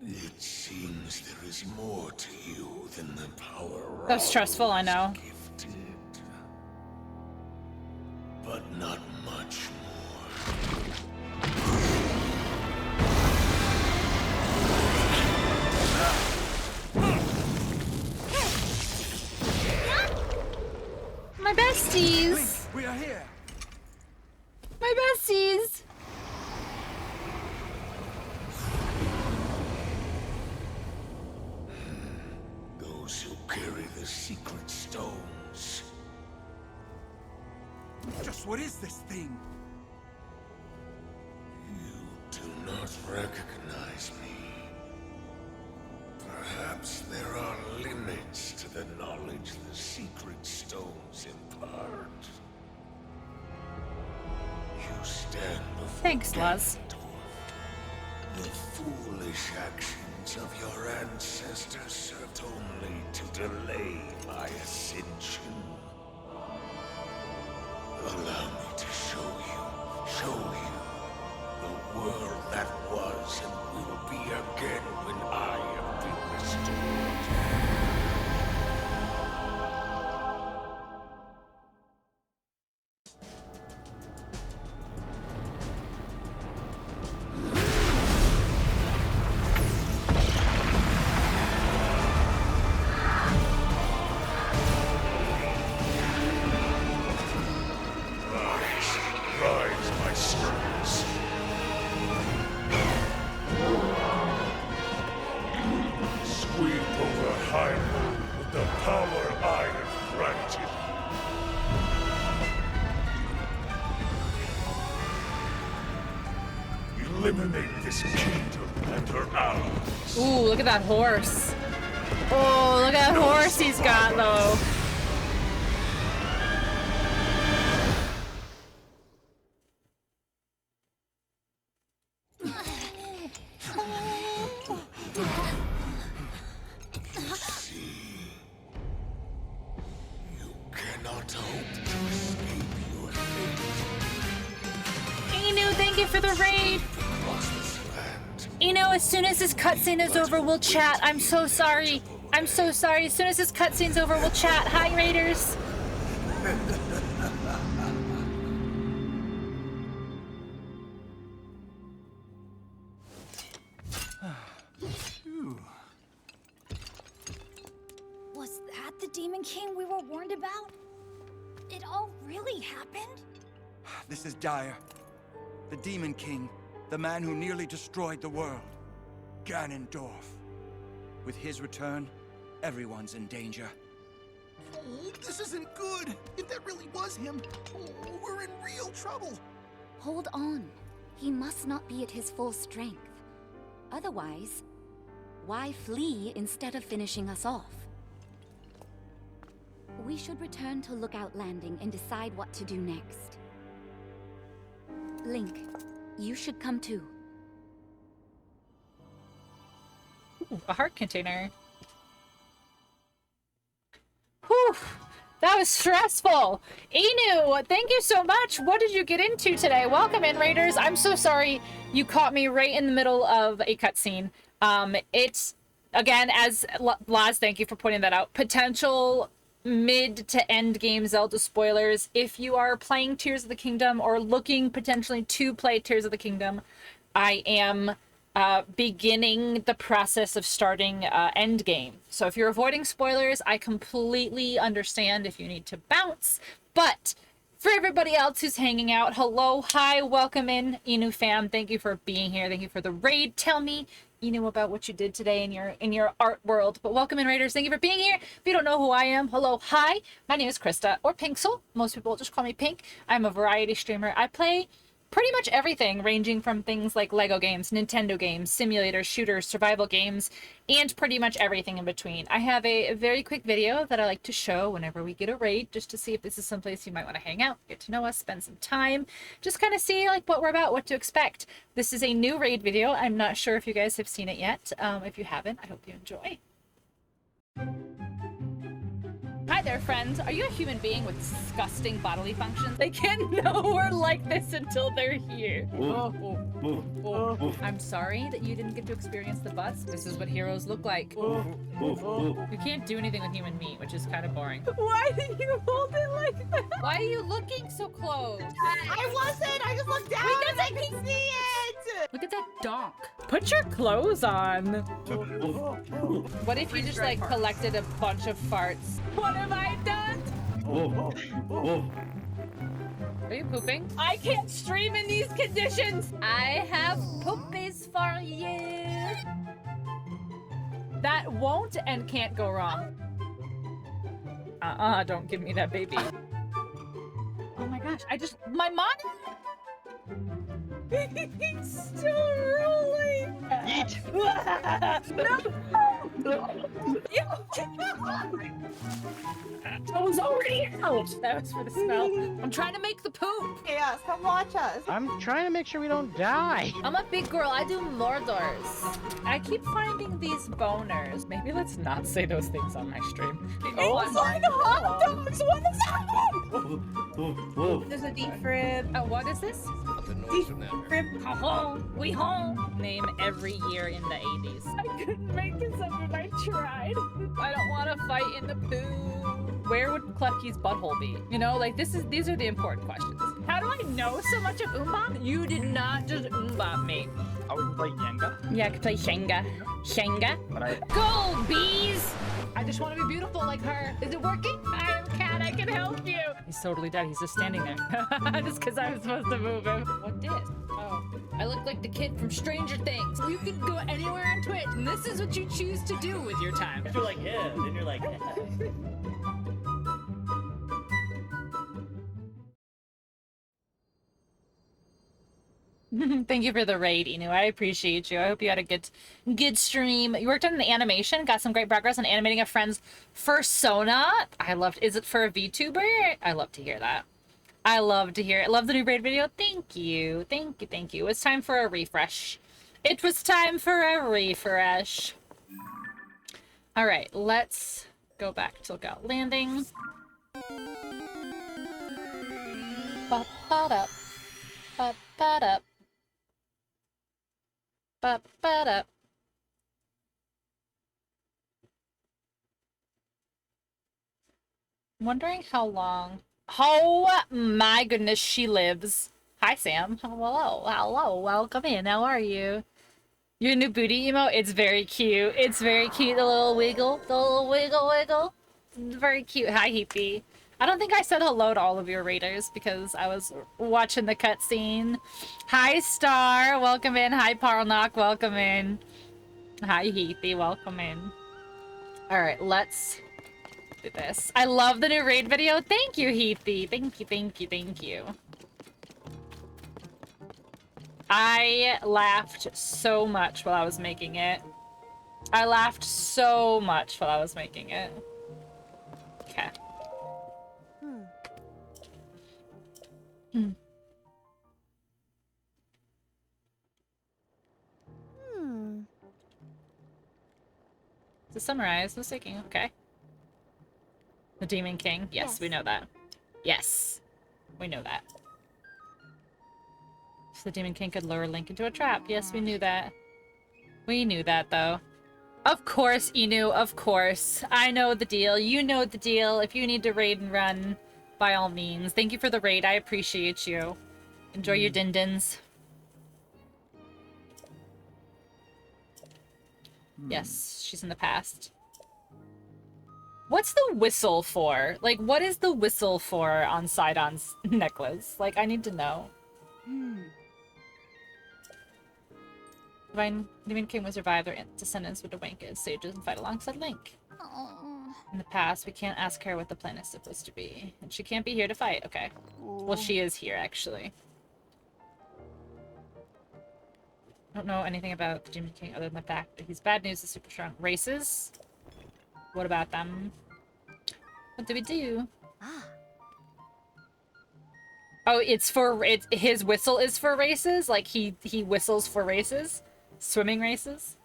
It seems there is more to you than the power. That's stressful, I know. Gifted, but not much more. My besties! Link, we are here! My besties! Those who carry the secret stones. Just what is this thing? You do not recognize me. Perhaps there are limits to the knowledge the secret stones impart. You stand before Thanks, Luz. Ganondorf. The foolish actions of your ancestors served only to delay my ascension. Allow me to show you the world that was and will be again when I have been restored. Rise, my servants. Sweep over Hyrule with the power I have granted. Eliminate this kingdom and her allies. Ooh, look at that horse. Oh, look at that horse he's got, though. You cannot hope to escape your fate. Inu, thank you for the raid. Across this land. Inu, as soon as this cutscene is over, we'll chat. I'm so sorry. I'm so sorry. As soon as this cutscene's over, we'll chat. Hi, raiders. Was that the Demon King we were warned about? It all really happened? This is dire. The Demon King, the man who nearly destroyed the world. Ganondorf. With his return, everyone's in danger. Oh, this isn't good. If that really was him, we're in real trouble. Hold on. He must not be at his full strength. Otherwise, why flee instead of finishing us off? We should return to Lookout Landing and decide what to do next. Link, you should come too. Ooh, a heart container. Whew, that was stressful. Inu, thank you so much. What did you get into today? Welcome in, raiders. I'm so sorry you caught me right in the middle of a cutscene. It's, again, as Laz, thank you for pointing that out, potential mid to end game Zelda spoilers. If you are playing Tears of the Kingdom or looking potentially to play Tears of the Kingdom, I am beginning the process of starting end game. So if you're avoiding spoilers, I completely understand if you need to bounce. But for everybody else who's hanging out, hello, hi, welcome in, Inu fam. Thank you for being here. Thank you for the raid. Tell me, Inu, about what you did today in your art world. But welcome in, raiders. Thank you for being here. If you don't know who I am, hello, hi. My name is Krista, or Pinksel. Most people just call me Pink. I'm a variety streamer. I play pretty much everything, ranging from things like Lego games, Nintendo games, simulators, shooters, survival games, and pretty much everything in between. I have a very quick video that I like to show whenever we get a raid, just to see if this is someplace you might want to hang out, get to know us, spend some time, just kind of see like what we're about, what to expect. This is a new raid video. I'm not sure if you guys have seen it yet. If you haven't, I hope you enjoy. Hi there, friends. Are you a human being with disgusting bodily functions? They can't know we're like this until they're here. I'm sorry that you didn't get to experience the bus. This is what heroes look like. You can't do anything with human meat, which is kind of boring. Why did you hold it like that? Why are you looking so close? I wasn't! I just looked down and I can see it! Look at that donk. Put your clothes on. What if you just like collected a bunch of farts? What have I done? Are you pooping? I can't stream in these conditions. I have poopies for you. That won't and can't go wrong. Don't give me that baby. Oh my gosh, my monitor. It's still rolling. No. I was already out. That was for the smell. I'm trying to make the poop. Chaos, come watch us. I'm trying to make sure we don't die. I'm a big girl. I do Mordors. I keep finding these boners. Maybe let's not say those things on my stream. Oh my hot dogs! What is happening? Whoa. There's a deep rib. What is this? Deep rib. Home. We home. Name every year in the 80s. I couldn't make this up if I tried. I don't want to fight in the poo. Where would Klutky's butthole be? You know, like these are the important questions. How do I know so much of Umbop? You did not just Umbop me. Oh, we can play Jenga? Yeah, I could play Shenga. Shenga? But Go, bees! I just want to be beautiful like her. Is it working? I am cat, I can help you. He's totally dead. He's just standing there. Just because I was supposed to move him. What did? Oh, I look like the kid from Stranger Things. You can go anywhere on Twitch, and this is what you choose to do with your time. You're like, yeah. Then you're like, yeah. Thank you for the raid, Inu. I appreciate you. I hope you had a good stream. You worked on an animation, got some great progress on animating a friend's fursona. I loved. Is it for a VTuber? I love to hear that. I love to hear it. Love the new raid video. Thank you. Thank you. Thank you. It's time for a refresh. It was time for a refresh. All right, let's go back to Lookout Landing. Ba-ba-da. Ba-ba-da. Ba-ba-da. I'm wondering how long. Oh my goodness, she lives. Hi, Sam. Hello. Hello. Welcome in. How are you? Your new booty emote? It's very cute. It's very cute. The little wiggle. The little wiggle wiggle. It's very cute. Hi, Heapy. I don't think I said hello to all of your raiders because I was watching the cutscene. Hi, Star. Welcome in. Hi, Parlnock. Welcome in. Hi, Heathy. Welcome in. All right, let's do this. I love the new raid video. Thank you, Heathy. Thank you, thank you, thank you. I laughed so much while I was making it. I laughed so much while I was making it. Okay. The sunrise was taking, okay. The Demon King. Yes, we know that. Yes. We know that. So the Demon King could lure Link into a trap. Yes, we knew that. We knew that, though. Of course, Inu, of course. I know the deal. You know the deal. If you need to raid and run, by all means. Thank you for the raid. I appreciate you. Enjoy your din-dins. Yes, she's in the past. What's the whistle for? Like, what is the whistle for on Sidon's necklace? Like, I need to know. Divine Demon King was revived. Their descendants would awaken as sages and fight alongside Link. In the past, we can't ask her what the plan is supposed to be. And she can't be here to fight. Okay. Well, she is here, actually. I don't know anything about the Demon King other than the fact that he's bad news is super strong. Races? What about them? What do we do? Oh, it's for his whistle is for races? Like he whistles for races? Swimming races?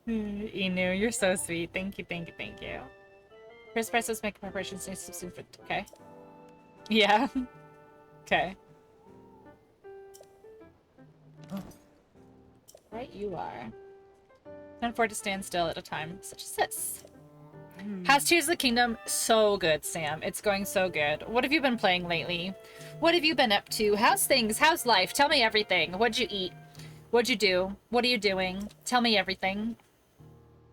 Inu, you're so sweet. Thank you, thank you, thank you. First prices make preparations soon for okay. Yeah. Okay. Right you are. Can't afford to stand still at a time such as this. How's Tears of the Kingdom? So good, Sam. It's going so good. What have you been playing lately? What have you been up to? How's things? How's life? Tell me everything. What'd you eat? What'd you do? What are you doing? Tell me everything.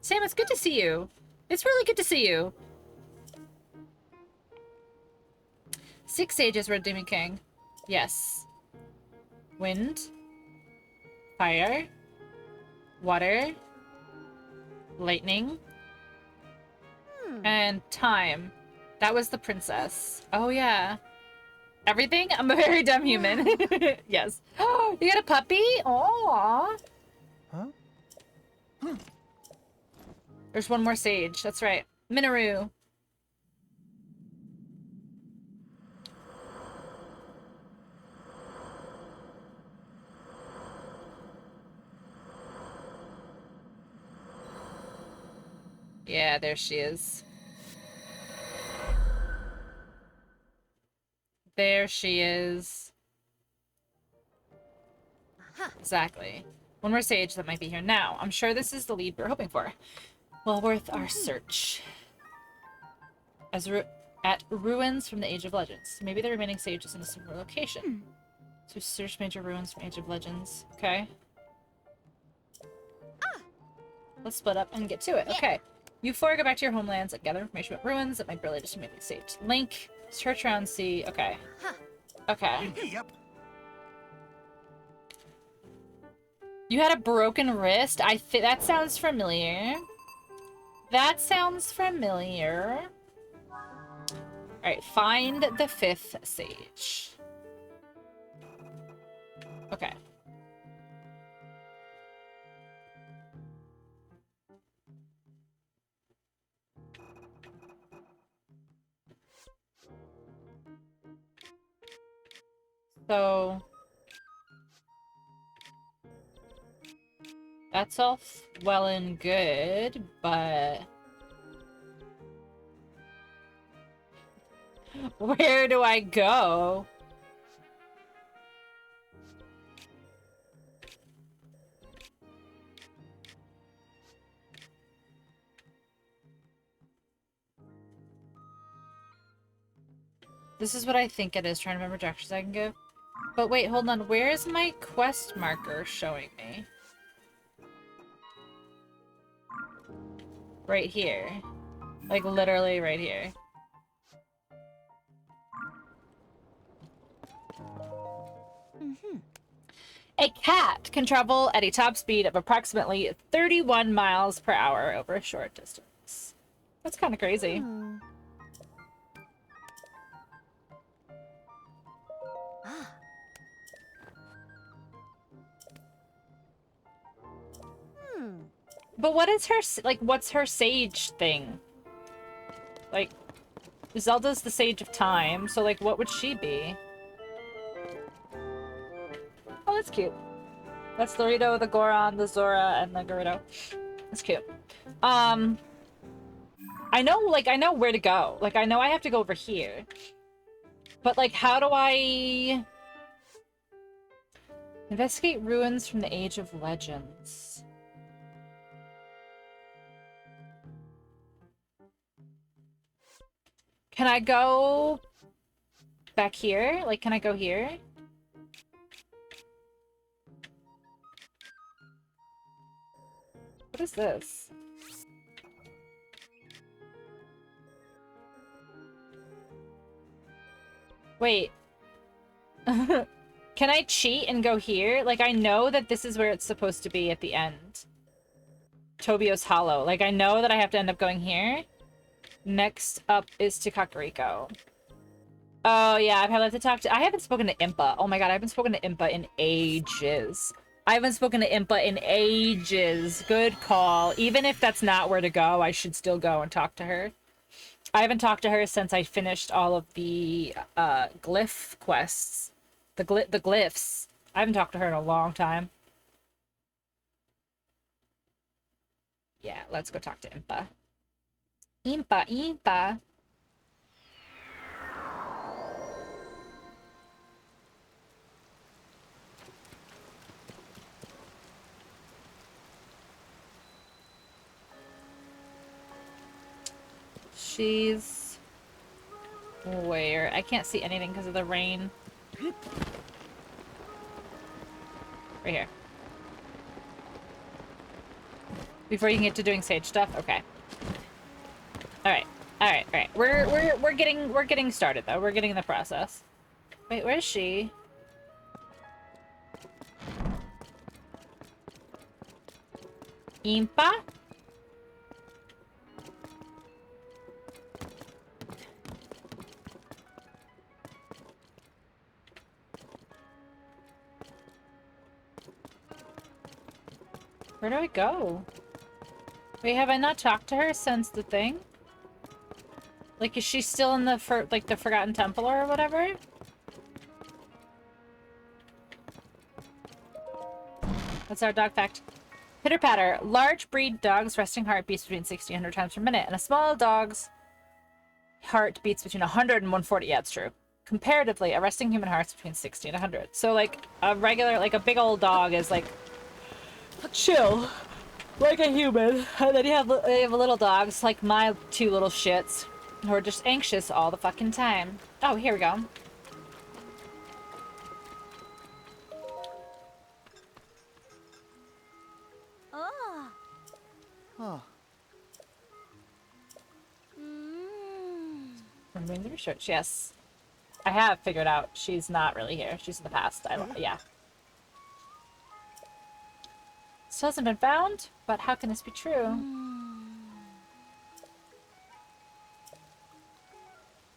Sam, it's good to see you. It's really good to see you. 6 sages were Demon King. Yes. Wind. Fire. Water. Lightning. And time. That was the princess. Oh, yeah. Everything? I'm a very dumb human. Yes. Oh, you got a puppy? Aww. Huh? There's one more sage. That's right. Minoru. Yeah, there she is. There she is. Exactly. One more sage that might be here now. I'm sure this is the lead we're hoping for. Well worth our search. At ruins from the Age of Legends. Maybe the remaining sage is in a similar location. So search major ruins from Age of Legends. Okay. Let's split up and get to it. Okay. You four go back to your homelands and gather information about ruins that might be related to maybe sage. Link. Search around, see. Okay. Okay. Yep. You had a broken wrist? That sounds familiar. That sounds familiar. Alright, find the 5th sage. Okay. So... that's all well and good, but... where do I go? This is what I think it is, trying to remember directions I can go. But wait, hold on. Where is my quest marker showing me? Right here. Like, literally right here. A cat can travel at a top speed of approximately 31 miles per hour over a short distance. That's kind of crazy. But what is her, like, what's her sage thing? Like, Zelda's the sage of time, so, like, what would she be? Oh, that's cute. That's the Rito, the Goron, the Zora, and the Gerudo. That's cute. I know where to go. Like, I know I have to go over here. But, like, how do I... investigate ruins from the Age of Legends? Can I go back here? Like, can I go here? What is this? Wait. Can I cheat and go here? Like, I know that this is where it's supposed to be at the end. Tobio's Hollow. Like, I know that I have to end up going here. Next up is to Kakariko. Oh, yeah, I've had to talk to... I haven't spoken to Impa. Oh my god, I haven't spoken to Impa in ages. I haven't spoken to Impa in ages. Good call. Even if that's not where to go, I should still go and talk to her. I haven't talked to her since I finished all of the glyph quests. The glyphs. I haven't talked to her in a long time. Yeah, let's go talk to Impa. Impa. She's... where? I can't see anything because of the rain. Right here. Before you can get to doing sage stuff? Okay. Alright. Alright. We're getting started though. We're getting in the process. Wait, where is she? Impa? Where do I go? Wait, have I not talked to her since the thing? Like, is she still in the the Forgotten Temple or whatever? That's our dog fact. Pitter patter. Large breed dogs' resting heart beats between 60 and 100 times per minute, and a small dog's heart beats between 100 and 140. Yeah, it's true. Comparatively, a resting human heart's between 60 and 100. So, like, a regular, like, a big old dog is, like, chill. Like a human. And then you have little dogs, like my two little shits, who are just anxious all the fucking time. Oh, here we go. Oh. Huh. I'm doing the research. Yes. I have figured out she's not really here. She's in the past. Yeah. Still hasn't been found, but how can this be true?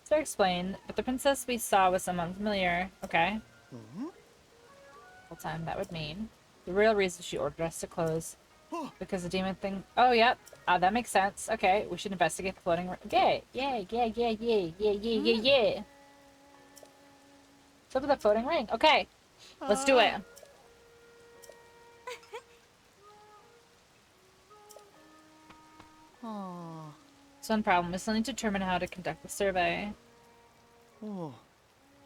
So explain, but the princess we saw was someone familiar. Okay. Full time, that would mean. The real reason she ordered us to close. Because the demon thing. Oh, yep. That makes sense. Okay, we should investigate the floating ring. Yay! Yay! Yay! Yay! Yay! Yay! Yay! Yay! Yay! Look at the floating ring. Okay, let's do it. It's one problem. We still need to determine how to conduct the survey.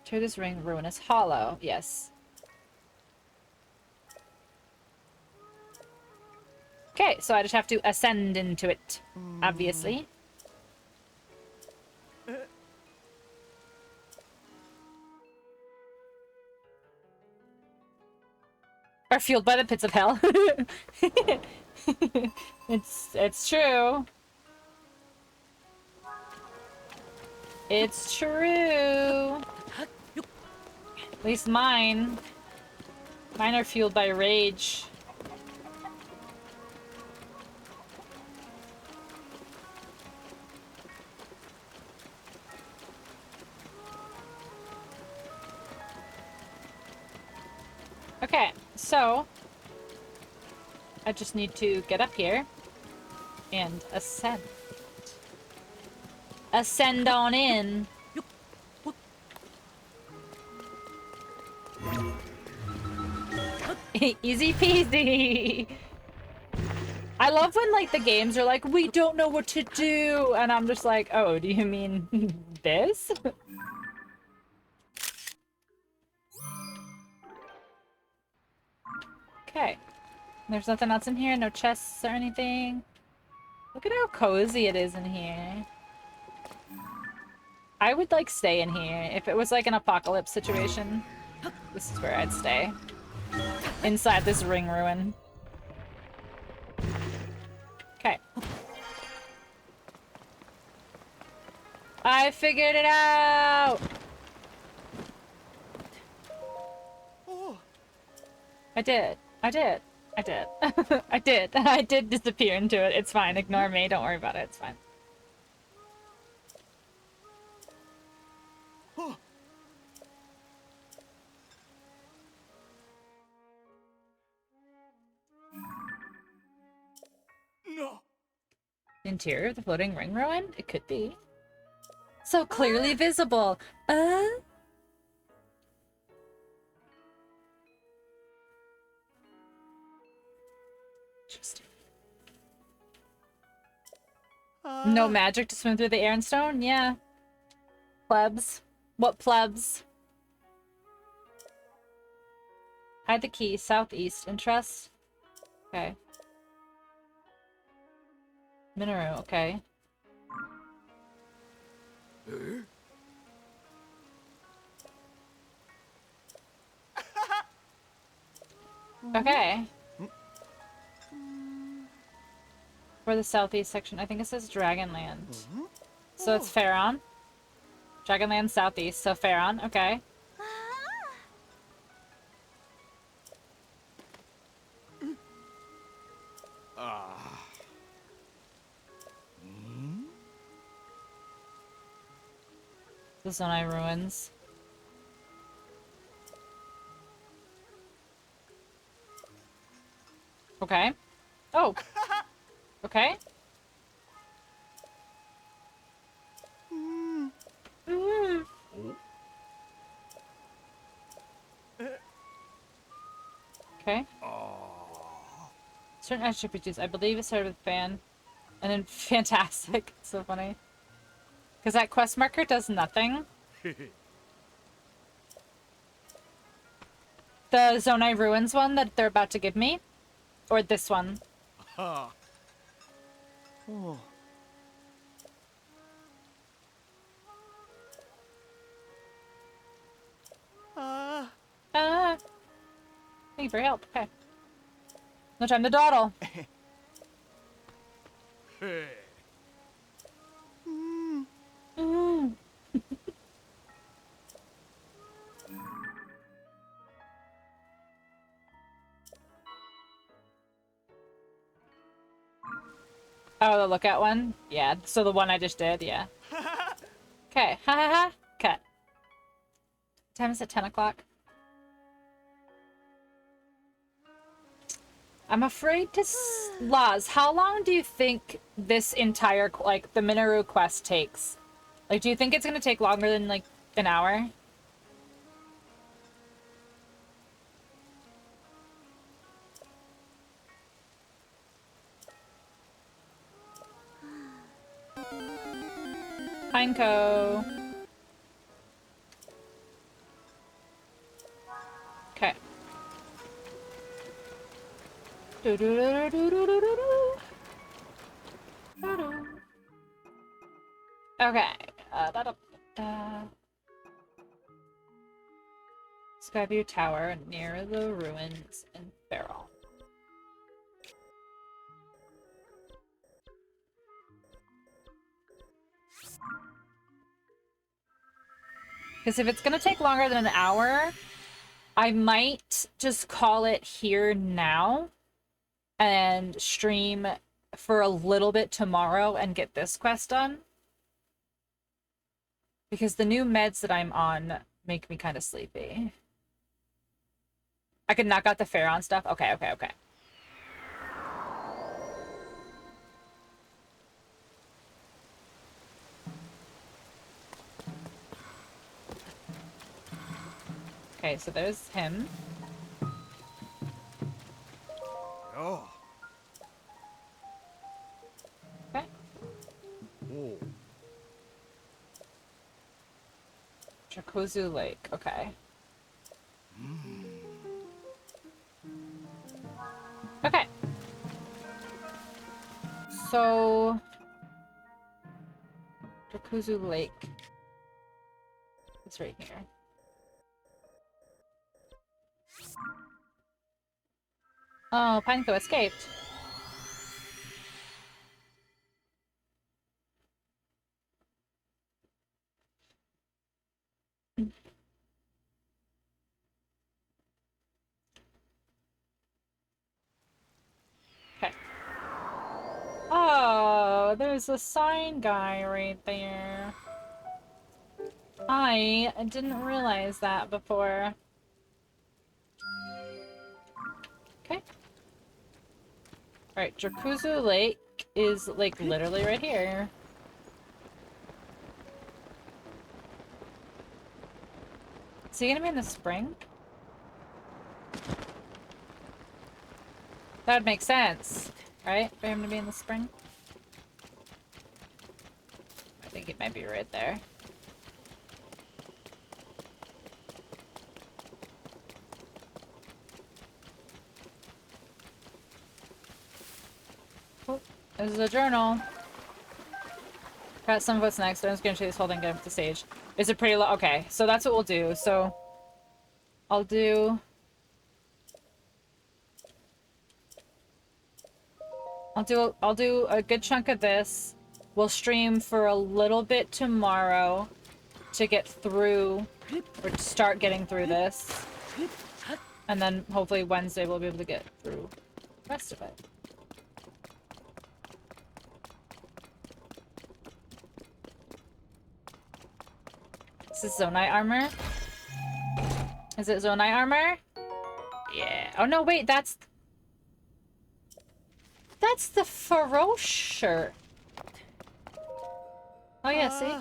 Tear this ring, ruinous hollow. Yes. Okay, so I just have to ascend into it, obviously. Are fueled by the pits of hell. It's true. It's true. At least mine. Mine are fueled by rage. Okay, so I just need to get up here and ascend. Ascend on in. Easy peasy. I love when, like, the games are like, we don't know what to do, and I'm just like, oh, do you mean this? Okay. There's nothing else in here, no chests or anything. Look at how cozy it is in here. I would, like, stay in here. If it was, like, an apocalypse situation, this is where I'd stay. Inside this ring ruin. Okay. I figured it out! I did. I did. I did. I did. I did disappear into it. It's fine. Ignore me. Don't worry about it. It's fine. No. Interior of the floating ring ruin? It could be. So clearly visible. Interesting. No magic to swim through the air and stone? Yeah. Plebs. What plebs? Hide the key. Southeast. Interest? Okay. Minaru. Okay. Okay. For the southeast section, I think it says Dragonland. So it's Faron. Dragonland southeast, so Faron, okay. The Zonai ruins. Okay. Oh. Okay. Mm. Okay. Certain attributes. I believe it started with fan. And then fantastic. It's so funny. Because that quest marker does nothing. The Zonai Ruins one that they're about to give me? Or this one? Oh. Ah. Thank you for your help. Okay. No time to dawdle. Mm. Oh, the lookout one? Yeah, so the one I just did, yeah. Okay, ha ha ha, cut. Time is at 10 o'clock. I'm afraid to... Laz, how long do you think this entire, like, the Minoru quest takes? Like, do you think it's gonna take longer than, like, an hour? Pineco. Okay. Okay. Skyview Tower near the ruins in Farrell. Because if it's gonna take longer than an hour, I might just call it here now and stream for a little bit tomorrow and get this quest done. Because the new meds that I'm on make me kind of sleepy. I could knock out the Pharaon stuff? Okay, okay, okay. Okay, so there's him. Oh. Okay. Oh. Chakozu Lake, okay. Okay. So... Chakozu Lake. It's right here. Oh, Pineco escaped. Okay. Oh, there's a sign guy right there. I didn't realize that before. Okay. Alright, Drakuzu Lake is, like, literally right here. Is he gonna be in the spring? That would make sense, right? For him to be in the spring? I think it might be right there. Oh, this is a journal. Got some of what's next. I'm just gonna show this whole thing, get up the stage. Is it pretty low? Okay, so that's what we'll do. So I'll do a good chunk of this. We'll stream for a little bit tomorrow to get through, or to start getting through this. And then hopefully Wednesday we'll be able to get through the rest of it. This is Zonai armor. Is it Zonai armor? Yeah. Oh no, wait, that's... That's the Feroce shirt. Oh yeah, see?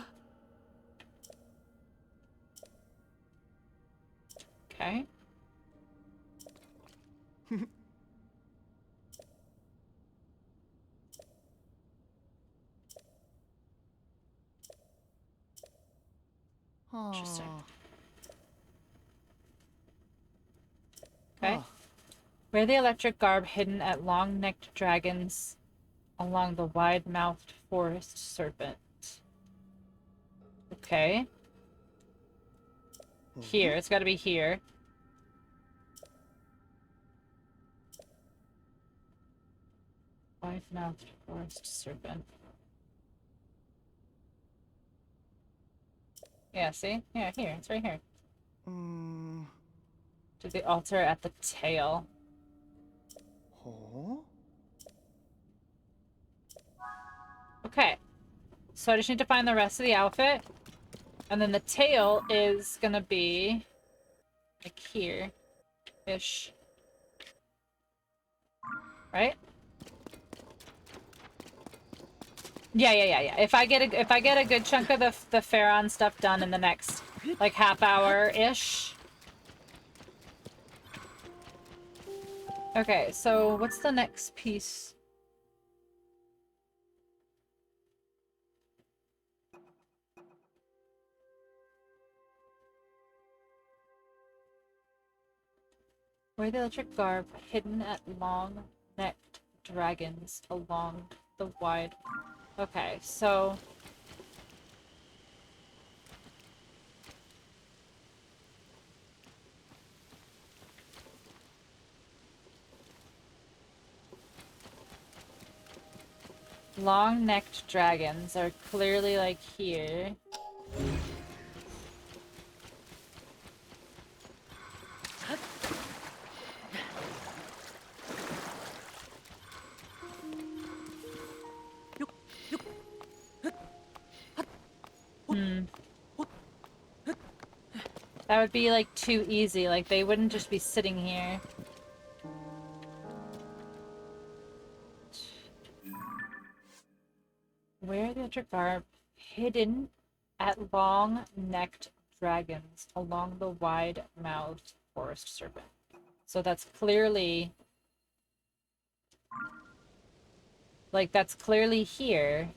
Okay. Interesting. Okay. Wear the electric garb hidden at long-necked dragons along the wide-mouthed forest serpent. Okay. Here. It's gotta be here. Wide-mouthed forest serpent. Yeah, see? Yeah, here. It's right here. To the altar at the tail. Okay. So I just need to find the rest of the outfit. And then the tail is gonna be like here-ish. Right? Yeah. If I get a good chunk of the Pharaon stuff done in the next like half hour-ish. Okay, so what's the next piece? Wear the electric garb hidden at long-necked dragons along the wide. Okay, so long-necked dragons are clearly like here. That would be like too easy, like they wouldn't just be sitting here. Wear the electric garb hidden at long-necked dragons along the wide-mouthed forest serpent. So that's clearly... like, that's clearly here.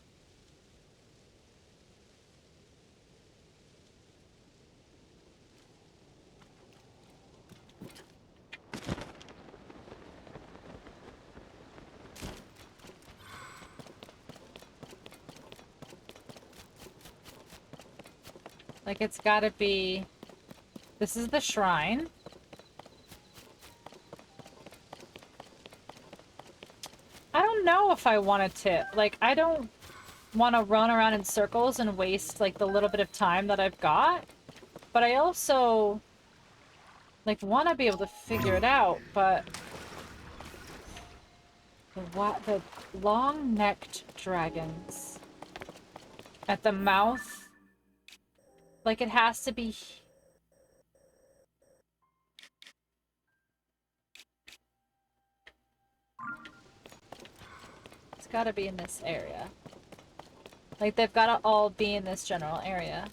Like, it's gotta be... This is the shrine. I don't know if I wanted to... Like, I don't want to run around in circles and waste, like, the little bit of time that I've got. But I also... like, want to be able to figure it out, but... The long-necked dragons. At the mouth... Like, it has to be... It's gotta be in this area. Like, they've gotta all be in this general area.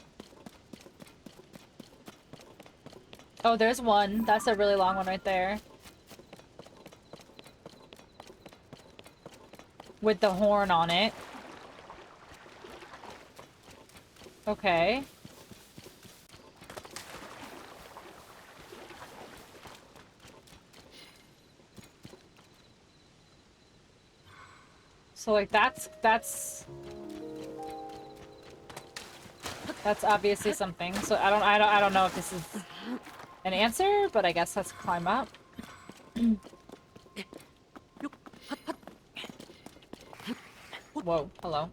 Oh, there's one. That's a really long one right there. With the horn on it. Okay. So like that's obviously something. So I don't know if this is an answer, but I guess let's climb up. Whoa, hello.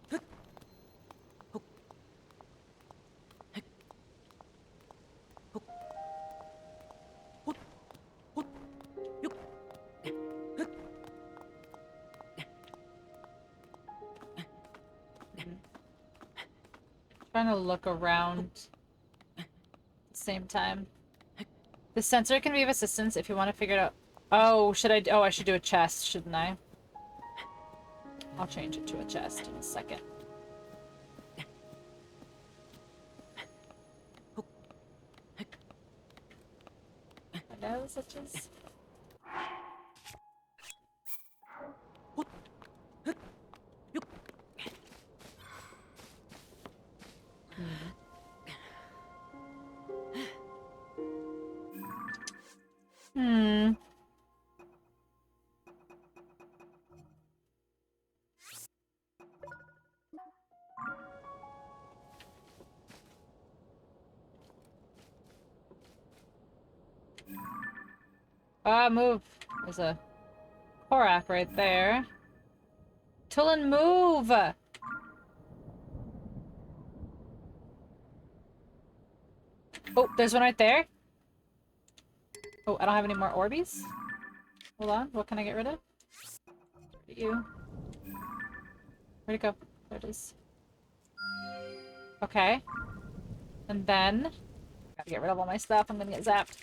Trying to look around at the same time. The sensor can be of assistance if you want to figure it out. Oh, should I? Oh, I should do a chest, shouldn't I? I'll change it to a chest in a second. Hello, suches. Hmm. Move. There's a Korak right there. Tulin, move! Oh, there's one right there. Oh, I don't have any more Orbeez. Hold on, what can I get rid of? You. Where'd it go? There it is. Okay. And then... Gotta get rid of all my stuff, I'm gonna get zapped.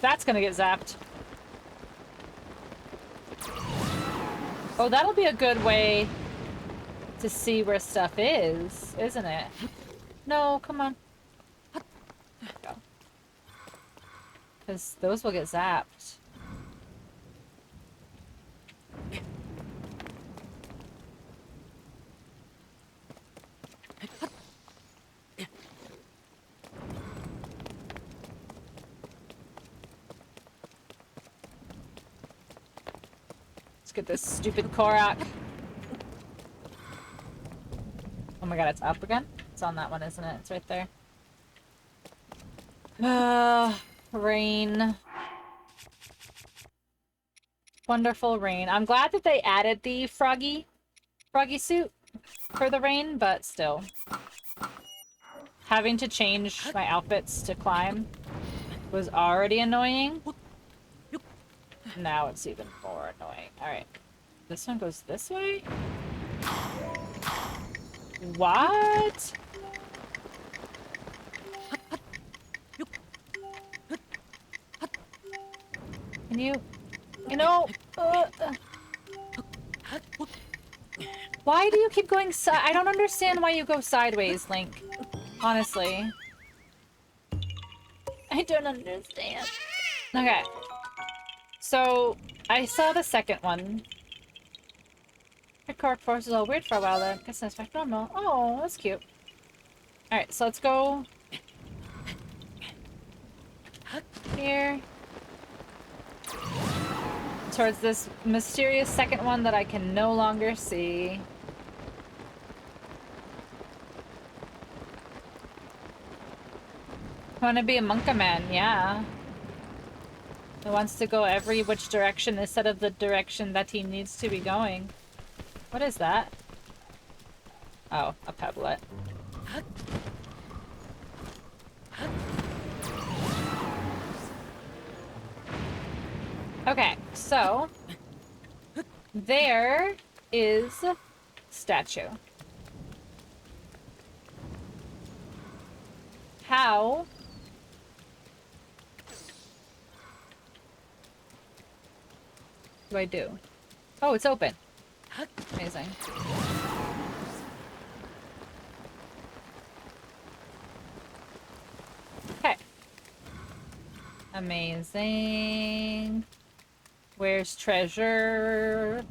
That's gonna get zapped. Oh, that'll be a good way to see where stuff is, isn't it? No, come on. Go. Because those will get zapped. Let's get this stupid Korak. Oh my god, it's up again? It's on that one, isn't it? It's right there. Rain. Wonderful rain. I'm glad that they added the froggy suit for the rain, but still. Having to change my outfits to climb was already annoying. Now it's even more annoying. Alright. This one goes this way? What? Can you... You know... Why do you keep going I don't understand why you go sideways, Link. Honestly. I don't understand. Okay. So, I saw the second one. The Cork Force is all weird for a while there. Guess that's back normal. Oh, that's cute. Alright, so let's go... here. Towards this mysterious second one that I can no longer see. I want to be a Monkaman, yeah. He wants to go every which direction instead of the direction that he needs to be going. What is that? Oh, a pebblet. Okay, so there is statue. How do I do? Oh, it's open. Amazing. Okay. Amazing. Where's treasure?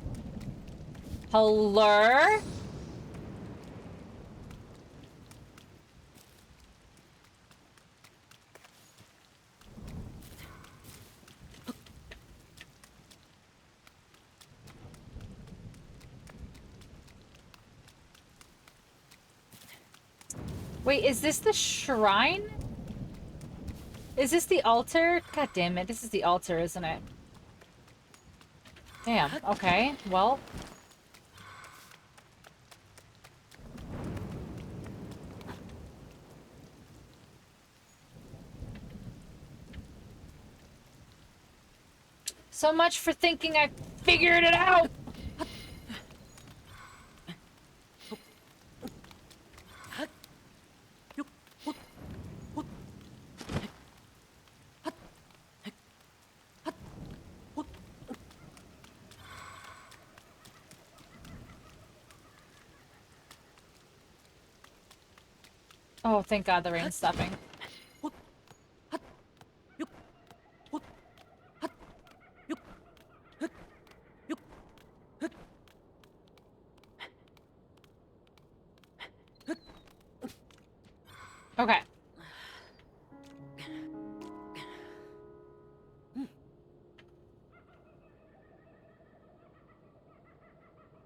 Hello? Wait, is this the shrine? Is this the altar? God damn it, this is the altar, isn't it? Damn, okay, well. So much for thinking I figured it out! Oh, thank God the rain's stopping. Okay.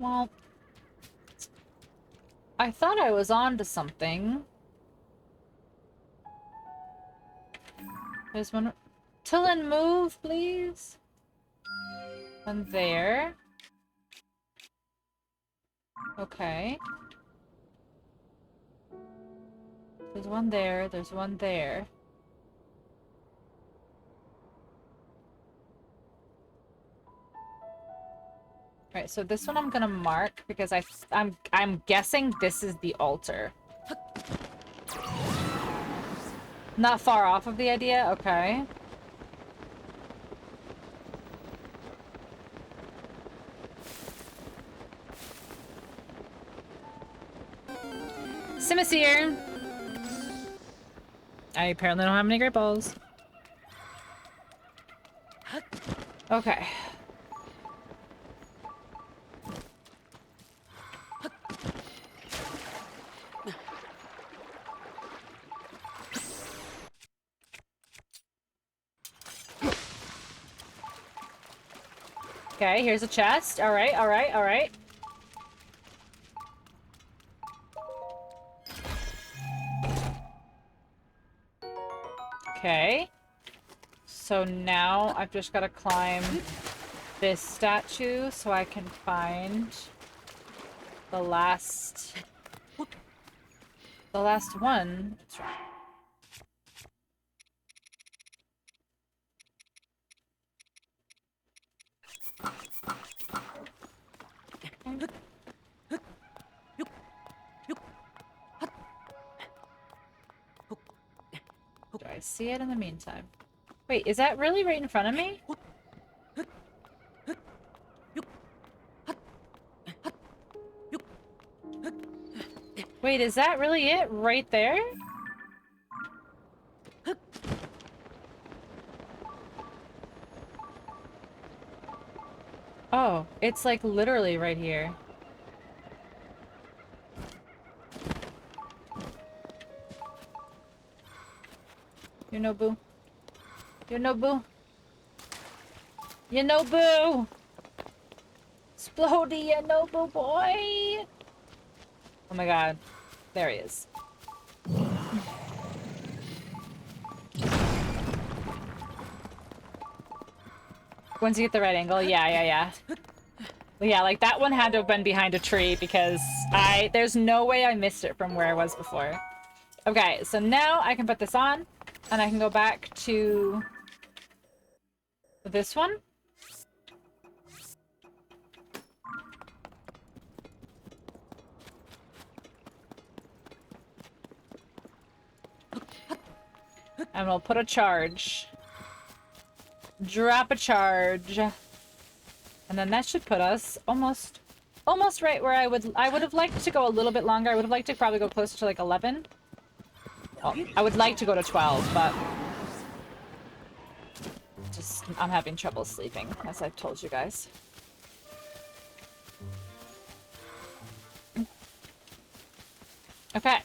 Well, I thought I was on to something. There's one. Tillin, move, please. And there. Okay. There's one there. There's one there. Alright, so this one I'm gonna mark because I'm guessing this is the altar. Not far off of the idea? Okay. Simisear! I apparently don't have any great balls. Okay. Okay, here's a chest. Alright, alright, alright. Okay. So now I've just got to climb this statue so I can find the last one. That's right. Do I see it in the meantime? Wait, is that really right in front of me? Wait, is that really it? Right there? Oh, it's like literally right here. You know, boo. You know, boo. You know, boo. Splody, you know, boo boy. Oh my God. There he is. Once you get the right angle, yeah. Yeah, like that one had to have been behind a tree because there's no way I missed it from where I was before. Okay, so now I can put this on and I can go back to this one. And we'll put a charge. Drop a charge. And then that should put us almost right where I would have liked to go a little bit longer. I would have liked to probably go closer to like 11. Well, I would like to go to 12, but just I'm having trouble sleeping, as I've told you guys. Okay.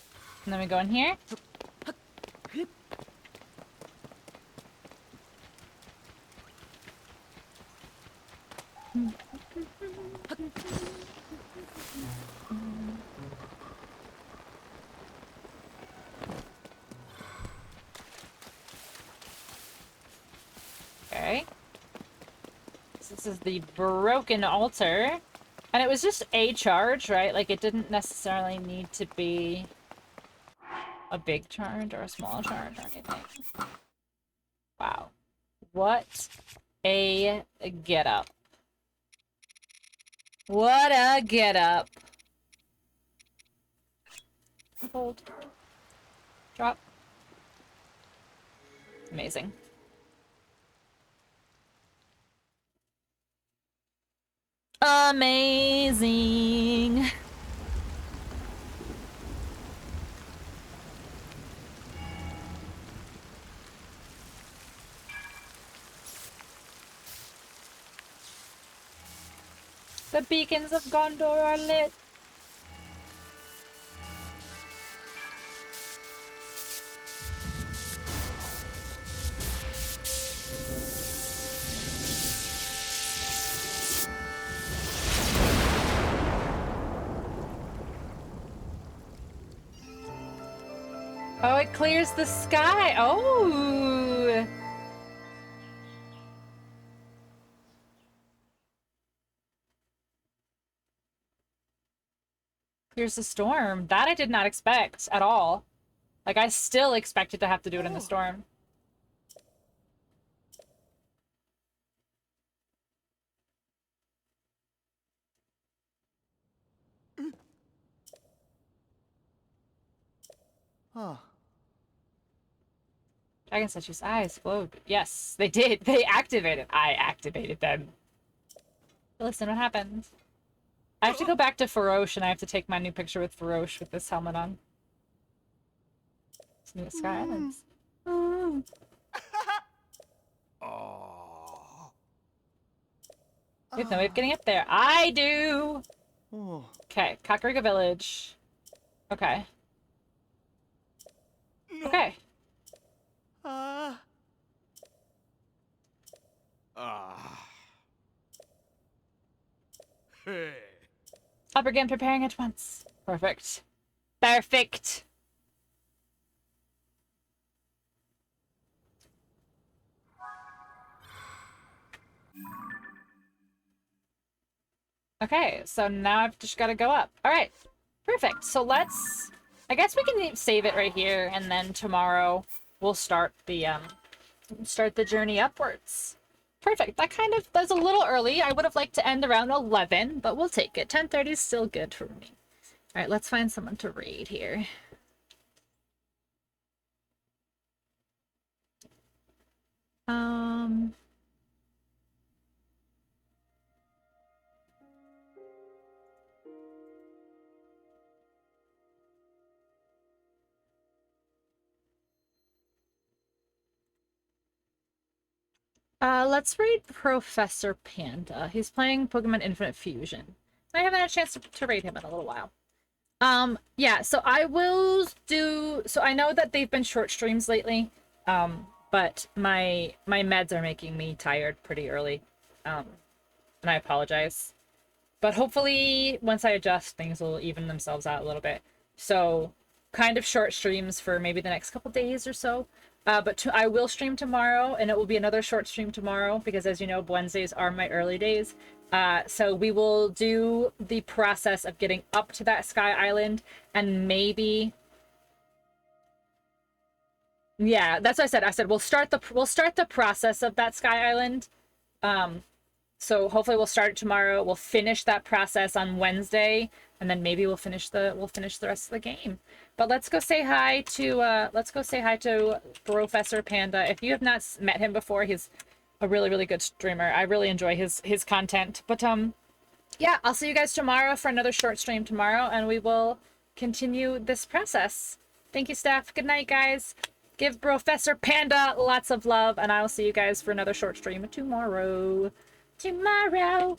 And then we go in here. Okay. So this is the broken altar. And it was just a charge, right? Like, it didn't necessarily need to be a big charge or a small charge or anything. Wow. What a get-up. What a get-up. Hold. Drop. Amazing. Amazing. The beacons of Gondor are lit. Oh, it clears the sky. Oh. Here's the storm. That I did not expect at all. Like, I still expected to have to do it in the storm. Huh. Dragon Statue's eyes glowed. Yes, they did. They activated. I activated them. Listen, what happened? I have to go back to Faroche, and I have to take my new picture with Faroche with this helmet on. It's new Sky Islands. Oh. We have no way of getting up there. I do! Oh. Okay, Kakarika Village. Okay. No. Okay. Ah. Hey. I'll begin preparing at once. Perfect. Perfect! Okay, so now I've just got to go up. All right, perfect. So let's, I guess we can save it right here, and then tomorrow we'll start the journey upwards. Perfect. That's a little early. I would have liked to end around 11, but we'll take it. 10:30 is still good for me. All right, let's find someone to raid here. Let's raid Professor Panda. He's playing Pokemon Infinite Fusion. I haven't had a chance to raid him in a little while. Yeah, so I will do... So I know that they've been short streams lately, but my meds are making me tired pretty early, and I apologize. But hopefully, once I adjust, things will even themselves out a little bit. So, kind of short streams for maybe the next couple days or so. But I will stream tomorrow, and it will be another short stream tomorrow, because as you know, Wednesdays are my early days. So we will do the process of getting up to that Sky Island, and maybe... Yeah, that's what I said. I said we'll start the process of that Sky Island. So hopefully we'll start it tomorrow. We'll finish that process on Wednesday, and then maybe we'll finish the rest of the game. But let's go say hi to Professor Panda. If you have not met him before, he's a really, really good streamer. I really enjoy his content. But yeah, I'll see you guys tomorrow for another short stream tomorrow, and we will continue this process. Thank you, Steph. Good night, guys. Give Professor Panda lots of love, and I will see you guys for another short stream tomorrow. Tomorrow.